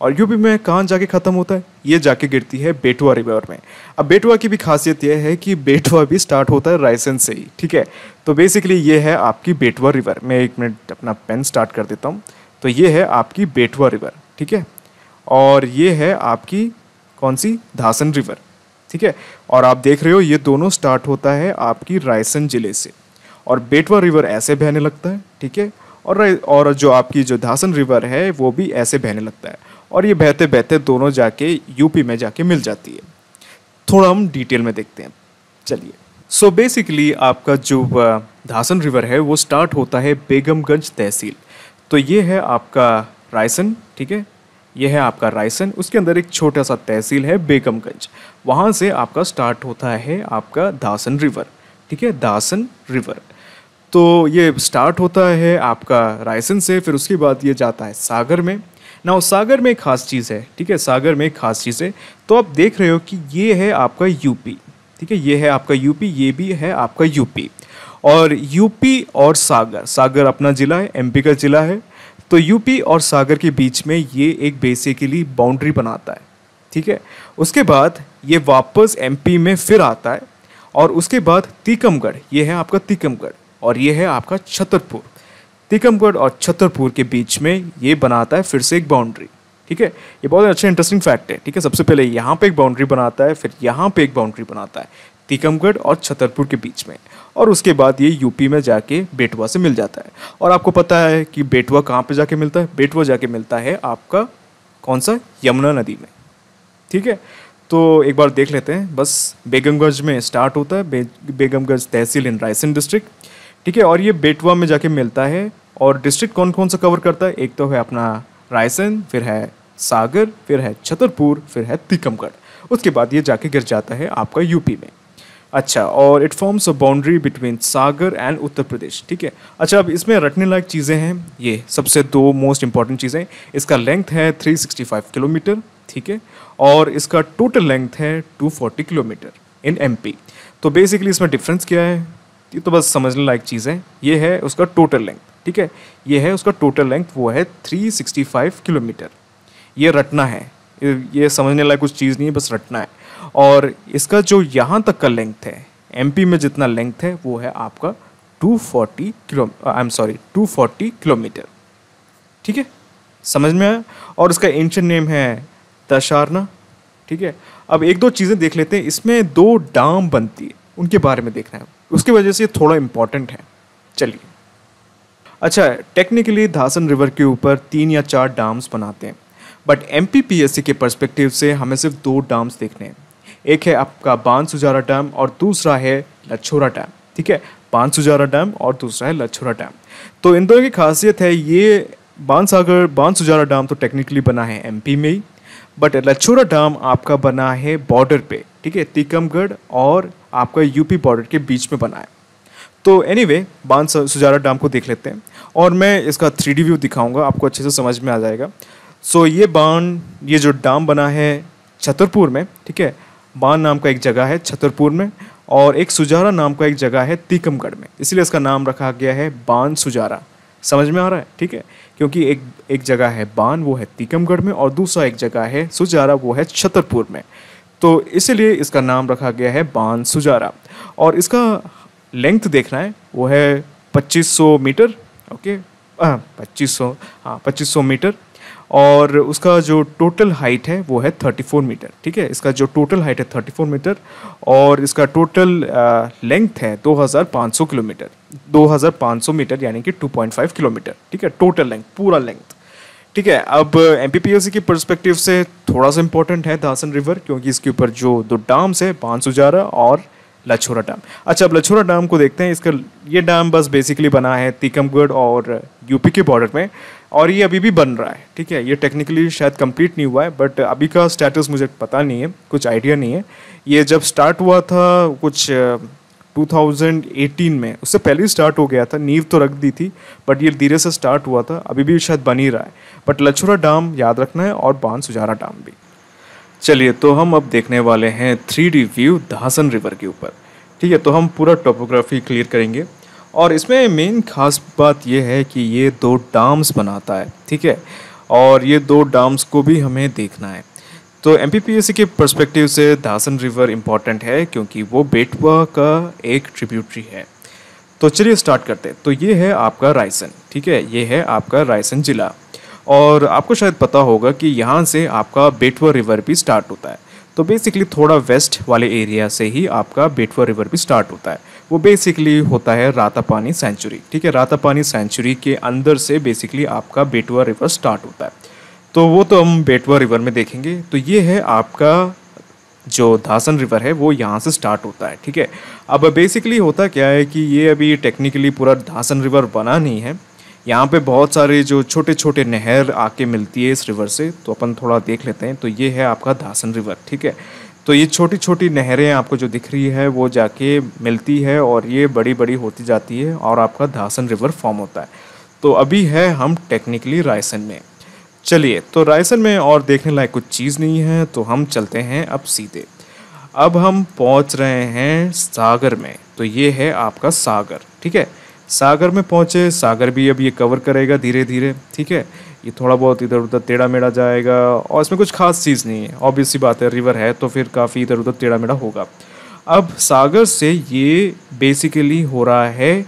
और यूपी में कहाँ जाके ख़त्म होता है, ये जाके गिरती है बेटवा रिवर में। अब बेटवा की भी खासियत यह है कि बेटवा भी स्टार्ट होता है रायसेन से ही। ठीक है, तो बेसिकली ये है आपकी बेटवा रिवर। मैं 1 मिनट अपना पेन स्टार्ट कर देता हूँ। तो ये है आपकी बेटवा रिवर। ठीक है, और ये है आपकी कौन सी, धासन रिवर। ठीक है, और आप देख रहे हो ये दोनों स्टार्ट होता है आपकी रायसेन ज़िले से, और बेटवा रिवर ऐसे बहने लगता है। ठीक है, और जो आपकी जो धासन रिवर है वो भी ऐसे बहने लगता है, और ये बहते बहते दोनों जाके यूपी में जाके मिल जाती है। थोड़ा हम डिटेल में देखते हैं, चलिए। सो बेसिकली आपका जो धासन रिवर है वो स्टार्ट होता है बेगमगंज तहसील। तो ये है आपका रायसेन। ठीक है, ये है आपका रायसेन, उसके अंदर एक छोटा सा तहसील है बेगमगंज, वहाँ से आपका स्टार्ट होता है आपका धासन रिवर। ठीक है, धासन रिवर। तो ये स्टार्ट होता है आपका रायसेन से, फिर उसके बाद ये जाता है सागर में। ना सागर में एक खास चीज़ है। ठीक है, सागर में एक खास चीज़ है। तो आप देख रहे हो कि ये है आपका यूपी। ठीक है, ये है आपका यूपी, ये भी है आपका यूपी। और यूपी और सागर, सागर अपना ज़िला है, एमपी का ज़िला है। तो यूपी और सागर के बीच में ये एक बेसिकली बाउंड्री बनाता है, ठीक है। उसके बाद ये वापस एमपी में फिर आता है, और उसके बाद टीकमगढ़, ये है आपका टीकमगढ़, और ये है आपका छतरपुर। टीकमगढ़ और छतरपुर के बीच में ये बनाता है फिर से एक बाउंड्री, ठीक है। ये बहुत अच्छा इंटरेस्टिंग फैक्ट है, ठीक है। सबसे पहले यहाँ पे एक बाउंड्री बनाता है, फिर यहाँ पे एक बाउंड्री बनाता है टीकमगढ़ और छतरपुर के बीच में, और उसके बाद ये यूपी में जाके बेटवा से मिल जाता है। और आपको पता है कि बेटवा कहाँ पे जाके मिलता है? बेटवा जाके मिलता है आपका कौन सा, यमुना नदी में, ठीक है। तो एक बार देख लेते हैं, बस बेगमगंज में स्टार्ट होता है, बेगमगंज तहसील इन रायसेन डिस्ट्रिक्ट, ठीक है। और ये बेटवा में जाके मिलता है, और डिस्ट्रिक्ट कौन कौन सा कवर करता है? एक तो है अपना रायसेन, फिर है सागर, फिर है छतरपुर, फिर है टीकमगढ़। उसके बाद ये जाके गिर जाता है आपका यूपी में। अच्छा, और it forms a boundary between Sagar and Uttar Pradesh, ठीक है। अच्छा, अब इसमें रटने लायक चीज़ें हैं, ये सबसे दो मोस्ट इंपॉर्टेंट चीज़ें। इसका लेंथ है 365 किलोमीटर, ठीक है, और इसका टोटल लेंथ है 240 किलोमीटर इन एमपी। तो बेसिकली इसमें डिफरेंस क्या है, ये तो बस समझने लायक चीज़ है। ये है उसका टोटल लेंथ, ठीक है, ये है उसका टोटल लेंथ, वो है 365 किलोमीटर। ये रटना है, ये समझने लायक कुछ चीज़ नहीं है, बस रटना है। और इसका जो यहाँ तक का लेंथ है, एमपी में जितना लेंथ है, वो है आपका 240 किलोमीटर, ठीक है, समझ में आया। और इसका एंशिएंट नेम है दशारना, ठीक है। अब एक दो चीज़ें देख लेते हैं, इसमें दो डाम बनती है, उनके बारे में देखना है, उसकी वजह से ये थोड़ा इम्पॉर्टेंट है। चलिए, अच्छा, टेक्निकली धासन रिवर के ऊपर 3 या 4 डैम्स बनाते हैं, बट एमपीपीएससी के पर्सपेक्टिव से हमें सिर्फ 2 डैम्स देखने हैं। एक है आपका बांसुजारा डैम और दूसरा है लछोरा डैम, ठीक है, बांसुजारा डैम और दूसरा है लछोरा डैम। तो इन दोनों की खासियत है, ये बांसुजारा डैम तो टेक्निकली बना है एमपी में ही, बट लछोरा डैम आपका बना है बॉर्डर पे, ठीक है, टीकमगढ़ और आपका यूपी बॉर्डर के बीच में बना है। तो एनीवे, बांसुजारा डैम को देख लेते हैं, और मैं इसका 3D व्यू दिखाऊंगा, आपको अच्छे से समझ में आ जाएगा। सो ये जो डैम बना है छतरपुर में, ठीक है, बान नाम का एक जगह है छतरपुर में, और एक सुजारा नाम का एक जगह है टीकमगढ़ में, इसलिए इसका नाम रखा गया है बान सुजारा। समझ में आ रहा है, ठीक है, क्योंकि एक जगह है बान, वो है टीकमगढ़ में, और दूसरा एक जगह है सुजारा, वो है छतरपुर में। तो इसलिए इसका नाम रखा गया है बान सुजारा। और इसका लेंथ देखना है, वो है 2500 मीटर, ओके, 2500 मीटर। और उसका जो टोटल हाइट है वो है 34 मीटर, ठीक है, इसका जो टोटल हाइट है 34 मीटर, और इसका टोटल लेंथ है 2500 किलोमीटर, 2500 मीटर, यानी कि 2.5 किलोमीटर, ठीक है, टोटल लेंथ, पूरा लेंथ, ठीक है। अब एमपीपीएससी की पर्सपेक्टिव से थोड़ा सा इंपॉर्टेंट है धासन रिवर, क्योंकि इसके ऊपर जो 2 डैम्स है, बांसुजारा और लछोरा डैम। अच्छा, अब लछोरा डैम को देखते हैं। इसका ये डैम बस बेसिकली बना है टीकमगढ़ और यूपी के बॉर्डर में, और ये अभी भी बन रहा है, ठीक है। ये टेक्निकली शायद कंप्लीट नहीं हुआ है, बट अभी का स्टेटस मुझे पता नहीं है, कुछ आइडिया नहीं है। ये जब स्टार्ट हुआ था कुछ 2018 में, उससे पहले ही स्टार्ट हो गया था, नींव तो रख दी थी, बट ये धीरे से स्टार्ट हुआ था, अभी भी शायद बन ही रहा है। बट लछोरा डैम याद रखना है, और बांसुजारा डैम भी। चलिए, तो हम अब देखने वाले हैं 3D व्यू धासन रिवर के ऊपर, ठीक है। तो हम पूरा टोपोग्राफी क्लियर करेंगे, और इसमें मेन खास बात यह है कि ये 2 डैम्स बनाता है, ठीक है, और ये 2 डैम्स को भी हमें देखना है। तो एमपीपीएससी के पर्सपेक्टिव से धासन रिवर इम्पॉर्टेंट है, क्योंकि वो बेटवा का एक ट्रिब्यूटरी है। तो चलिए स्टार्ट करते हैं। तो ये है आपका रायसेन, ठीक है, ये है आपका रायसेन जिला, और आपको शायद पता होगा कि यहाँ से आपका बेटवा रिवर भी स्टार्ट होता है। तो बेसिकली थोड़ा वेस्ट वाले एरिया से ही आपका बेटवा रिवर भी स्टार्ट होता है। वो बेसिकली होता है रातापानी सेंचुरी, ठीक है, रातापानी सेंचुरी के अंदर से बेसिकली आपका बेटवा रिवर स्टार्ट होता है। तो वो तो हम बेटवा रिवर में देखेंगे। तो ये है आपका जो धासन रिवर है, वो यहाँ से स्टार्ट होता है, ठीक है। अब बेसिकली होता क्या है कि ये अभी टेक्निकली पूरा धासन रिवर बना नहीं है, यहाँ पे बहुत सारे जो छोटे छोटे नहर आके मिलती है इस रिवर से, तो अपन थोड़ा देख लेते हैं। तो ये है आपका धासन रिवर, ठीक है। तो ये छोटी छोटी नहरें आपको जो दिख रही है वो जाके मिलती है, और ये बड़ी बड़ी होती जाती है, और आपका धासन रिवर फॉर्म होता है। तो अभी है हम टेक्निकली रायसेन में। चलिए, तो रायसेन में और देखने लायक कुछ चीज़ नहीं है, तो हम चलते हैं अब सीधे। अब हम पहुंच रहे हैं सागर में, तो ये है आपका सागर। ठीक है, सागर में पहुंचे, सागर भी अब ये कवर करेगा धीरे धीरे। ठीक है, ये थोड़ा बहुत इधर उधर टेढ़ा मेढ़ा जाएगा और इसमें कुछ खास चीज़ नहीं है, ऑब्वियस सी बात है, रिवर है तो फिर काफ़ी इधर उधर टेढ़ा मेढ़ा होगा। अब सागर से ये बेसिकली हो रहा है,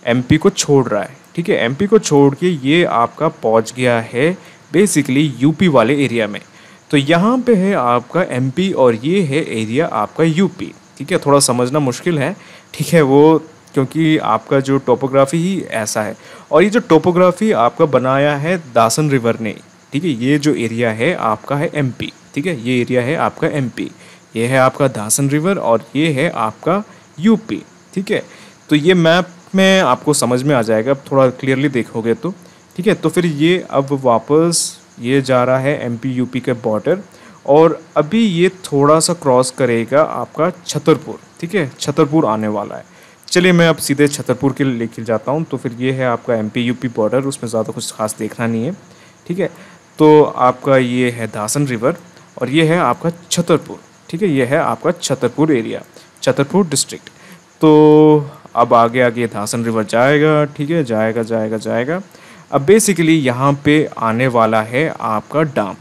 एमपी को छोड़ रहा है। ठीक है, एमपी को छोड़ के ये आपका पहुंच गया है बेसिकली यूपी वाले एरिया में। तो यहाँ पे है आपका एमपी और ये है एरिया आपका यूपी। ठीक है, थोड़ा समझना मुश्किल है, ठीक है, वो क्योंकि आपका जो टोपोग्राफी ही ऐसा है। और ये जो टोपोग्राफी आपका बनाया है दासन रिवर ने। ठीक है, ये जो एरिया है आपका है एमपी। ठीक है, ये एरिया है आपका एमपी, ये है आपका दासन रिवर और ये है आपका यूपी। ठीक है, तो ये मैप में आपको समझ में आ जाएगा थोड़ा क्लियरली देखोगे तो। ठीक है, तो फिर ये अब वापस ये जा रहा है एमपी यूपी के बॉर्डर और अभी ये थोड़ा सा क्रॉस करेगा आपका छतरपुर। ठीक है, छतरपुर आने वाला है। चलिए मैं अब सीधे छतरपुर के लेके जाता हूँ। तो फिर ये है आपका एमपी यूपी बॉर्डर, उसमें ज़्यादा कुछ खास देखना नहीं है। ठीक है, तो आपका ये है दासन रिवर और ये है आपका छतरपुर। ठीक है, ये है आपका छतरपुर एरिया, छतरपुर डिस्ट्रिक्ट। तो अब आगे आगे दासन रिवर जाएगा। ठीक है, जाएगा जाएगा जाएगा। अब बेसिकली यहाँ पे आने वाला है आपका डैम।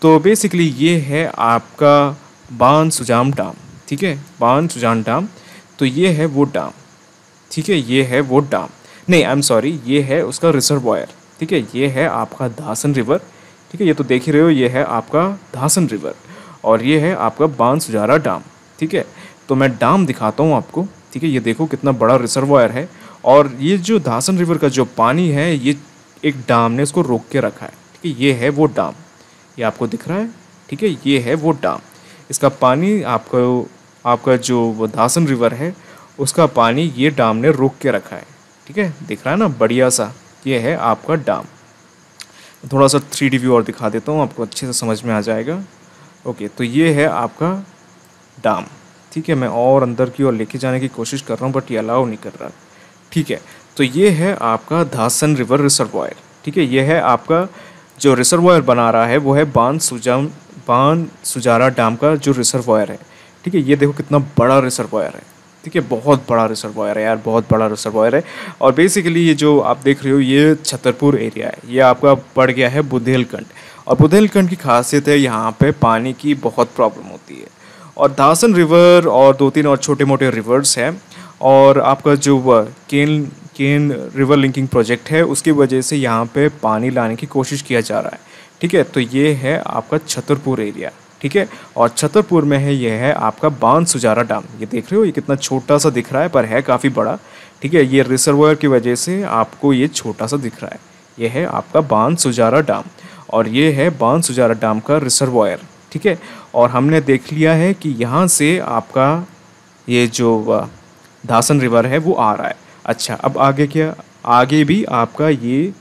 तो बेसिकली ये है आपका बाणसुजाम डैम। ठीक है, बाणसुजाम डैम, तो ये है वो डैम। ठीक है, ये है वो डैम, नहीं आई एम सॉरी, ये है उसका रिजर्वॉयर। ठीक है, ये है आपका दासन रिवर। ठीक है, ये तो देख ही रहे हो, ये है आपका दासन रिवर और ये है आपका बाणसुजारा डैम। ठीक है, तो मैं डैम दिखाता हूँ आपको। ठीक है, ये देखो कितना बड़ा रिजर्वॉयर है और ये जो दासन रिवर का जो पानी है ये एक डैम ने इसको रोक के रखा है। ठीक है, ये है वो डैम, ये आपको दिख रहा है। ठीक है, ये है वो डैम, इसका पानी आपको, आपका जो वो दासन रिवर है उसका पानी ये डैम ने रोक के रखा है। ठीक है, दिख रहा है ना बढ़िया सा, ये है आपका डैम। थोड़ा सा 3D व्यू और दिखा देता हूँ, आपको अच्छे से समझ में आ जाएगा। ओके, तो ये है आपका डैम। ठीक है, मैं और अंदर की ओर लेके जाने की कोशिश कर रहा हूँ बट ये अलाउ नहीं कर रहा। ठीक है, तो ये है आपका दासन रिवर रिजर्वॉयर। ठीक है, ये है आपका जो रिजर्वॉयर बना रहा है वो है बाणसुजारा डैम का जो रिजर्वॉयर है। ठीक है, ये देखो कितना बड़ा रिजर्वॉयर है। ठीक है, बहुत बड़ा रिजर्वॉयर है यार, बहुत बड़ा रिजर्वॉयर है। और बेसिकली ये जो आप देख रहे हो ये छतरपुर एरिया है, ये आपका पड़ गया है बुंदेलखंड। और बुंदेलखंड की खासियत है यहाँ पे पानी की बहुत प्रॉब्लम होती है। और दासन रिवर और 2-3 और छोटे मोटे रिवर्स हैं और आपका जो केन रिवर लिंकिंग प्रोजेक्ट है उसकी वजह से यहाँ पे पानी लाने की कोशिश किया जा रहा है। ठीक है, तो ये है आपका छतरपुर एरिया। ठीक है, और छतरपुर में है ये है आपका बाणसुजारा डैम। ये देख रहे हो ये कितना छोटा सा दिख रहा है पर है काफ़ी बड़ा। ठीक है, ये रिजर्वॉयर की वजह से आपको ये छोटा सा दिख रहा है। ये है आपका बाणसुजारा डैम और ये है बाणसुजारा डैम का रिजर्वॉयर। ठीक है, और हमने देख लिया है कि यहाँ से आपका ये जो दासन रिवर है वो आ रहा है। अच्छा, अब आगे क्या, आगे भी आपका ये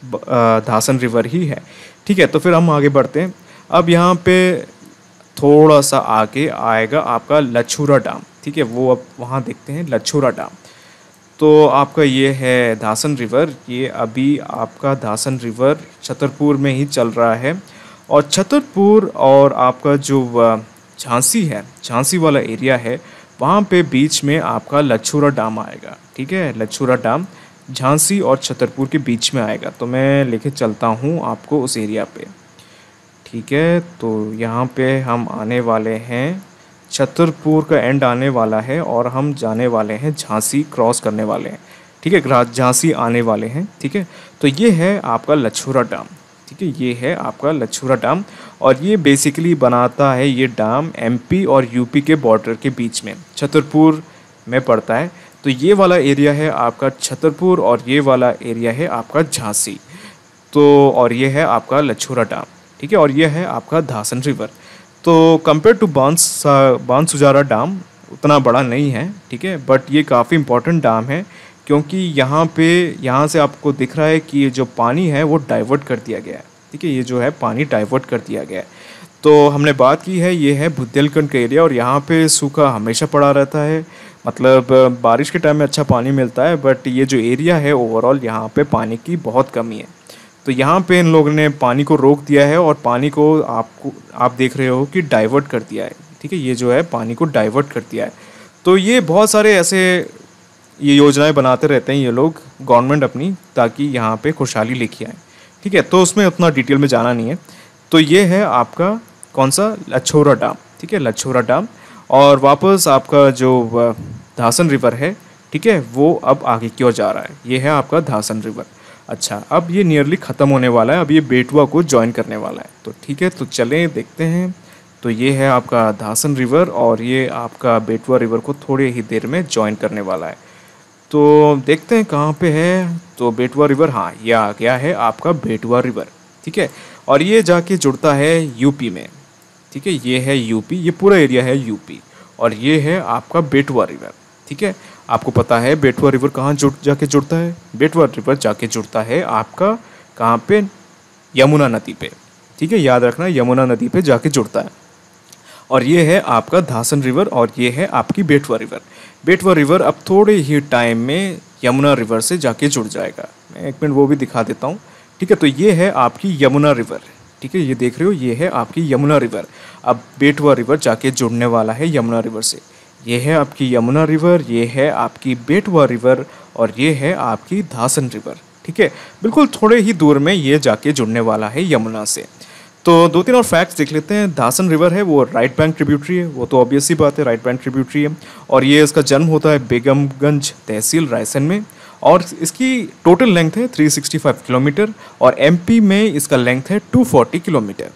दासन रिवर ही है। ठीक है, तो फिर हम आगे बढ़ते हैं। अब यहाँ पे थोड़ा सा आगे आएगा आपका लछूरा डैम। ठीक है, वो अब वहाँ देखते हैं लछूरा डैम। तो आपका ये है दासन रिवर, ये अभी आपका दासन रिवर छतरपुर में ही चल रहा है। और छतरपुर और आपका जो झांसी है, झांसी वाला एरिया है, वहाँ पे बीच में आपका लछूरा डैम आएगा। ठीक है, लछूरा डैम झांसी और छतरपुर के बीच में आएगा। तो मैं लेके चलता हूँ आपको उस एरिया पे। ठीक है, तो यहाँ पे हम आने वाले हैं, छतरपुर का एंड आने वाला है और हम जाने वाले हैं झांसी, क्रॉस करने वाले हैं। ठीक है, झांसी आने वाले हैं। ठीक है, तो ये है आपका लछूरा डैम। ठीक है, ये है आपका लछूरा डैम और ये बेसिकली बनाता है ये डैम एमपी और यूपी के बॉर्डर के बीच में, छतरपुर में पड़ता है। तो ये वाला एरिया है आपका छतरपुर और ये वाला एरिया है आपका झांसी। तो और ये है आपका लछूरा डैम। ठीक है, और ये है आपका दासन रिवर। तो कंपेयर टू बाणसुजारा डैम उतना बड़ा नहीं है। ठीक है, बट ये काफ़ी इंपॉर्टेंट डैम है क्योंकि यहाँ से आपको दिख रहा है कि ये जो पानी है वो डाइवर्ट कर दिया गया है। ठीक है, ये जो है पानी डाइवर्ट कर दिया गया है। तो हमने बात की है ये है बुंदेलखंड का एरिया और यहाँ पे सूखा हमेशा पड़ा रहता है, मतलब बारिश के टाइम में अच्छा पानी मिलता है बट ये जो एरिया है ओवरऑल यहाँ पे पानी की बहुत कमी है। तो यहाँ पे इन लोगों ने पानी को रोक दिया है और पानी को आप देख रहे हो कि डाइवर्ट कर दिया है। ठीक है, ये जो है पानी को डाइवर्ट कर दिया है। तो ये बहुत सारे ऐसे ये योजनाएं बनाते रहते हैं ये लोग, गवर्नमेंट अपनी, ताकि यहाँ पे खुशहाली लेके आए। ठीक है, तो उसमें उतना डिटेल में जाना नहीं है। तो ये है आपका कौन सा, लछौरा डैम। ठीक है, लछौरा डैम। और वापस आपका जो धासन रिवर है, ठीक है, वो अब आगे की ओर जा रहा है। ये है आपका धासन रिवर। अच्छा, अब ये नियरली ख़त्म होने वाला है, अब ये बेटवा को ज्वाइन करने वाला है। तो ठीक है, तो चलें देखते हैं। तो ये है आपका धासन रिवर और ये आपका बेटवा रिवर को थोड़ी ही देर में ज्वाइन करने वाला है। तो देखते हैं कहाँ पे है। तो बेटवा रिवर, हाँ ये आ गया है आपका बेटवा रिवर। ठीक है, और ये जाके जुड़ता है यूपी में। ठीक है, ये है यूपी, ये पूरा एरिया है यूपी। और ये है आपका बेटवा रिवर। ठीक है, आपको पता है बेटवा रिवर कहाँ जाके जुड़ता है? बेटवा रिवर जाके जुड़ता है आपका कहाँ पे? यमुना नदी पे। ठीक है, याद रखना, यमुना नदी पे जाके जुड़ता है। और ये है आपका धासन रिवर और ये है आपकी बेटवा रिवर। बेटवा रिवर अब थोड़े ही टाइम में यमुना रिवर से जाके जुड़ जाएगा। मैं एक मिनट वो भी दिखा देता हूँ। ठीक है, तो ये है आपकी यमुना रिवर। ठीक है, ये देख रहे हो, ये है आपकी यमुना रिवर। अब बेटवा रिवर जाके जुड़ने वाला है यमुना रिवर से। ये है आपकी यमुना रिवर, ये है आपकी बेटवा रिवर और ये है आपकी धासन रिवर। ठीक है, बिल्कुल थोड़े ही दूर में ये जाके जुड़ने वाला है यमुना से। तो 2-3 और फैक्ट्स देख लेते हैं। धासन रिवर है वो राइट बैंक ट्रिब्यूटरी है, वो तो ऑब्वियस सी बात है, राइट बैंक ट्रिब्यूटरी है। और ये इसका जन्म होता है बेगमगंज तहसील रायसेन में। और इसकी टोटल लेंथ है 365 किलोमीटर और एमपी में इसका लेंथ है 240 किलोमीटर।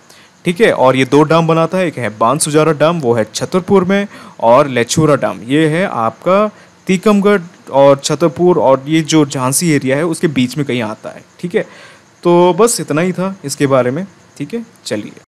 ठीक है, और ये 2 डैम बनाता है, एक है बांसुजारा डैम, वो है छतरपुर में, और लछौरा डैम ये है आपका टीकमगढ़ और छतरपुर और ये जो झांसी एरिया है उसके बीच में कहीं आता है। ठीक है, तो बस इतना ही था इसके बारे में। ठीक है, चलिए।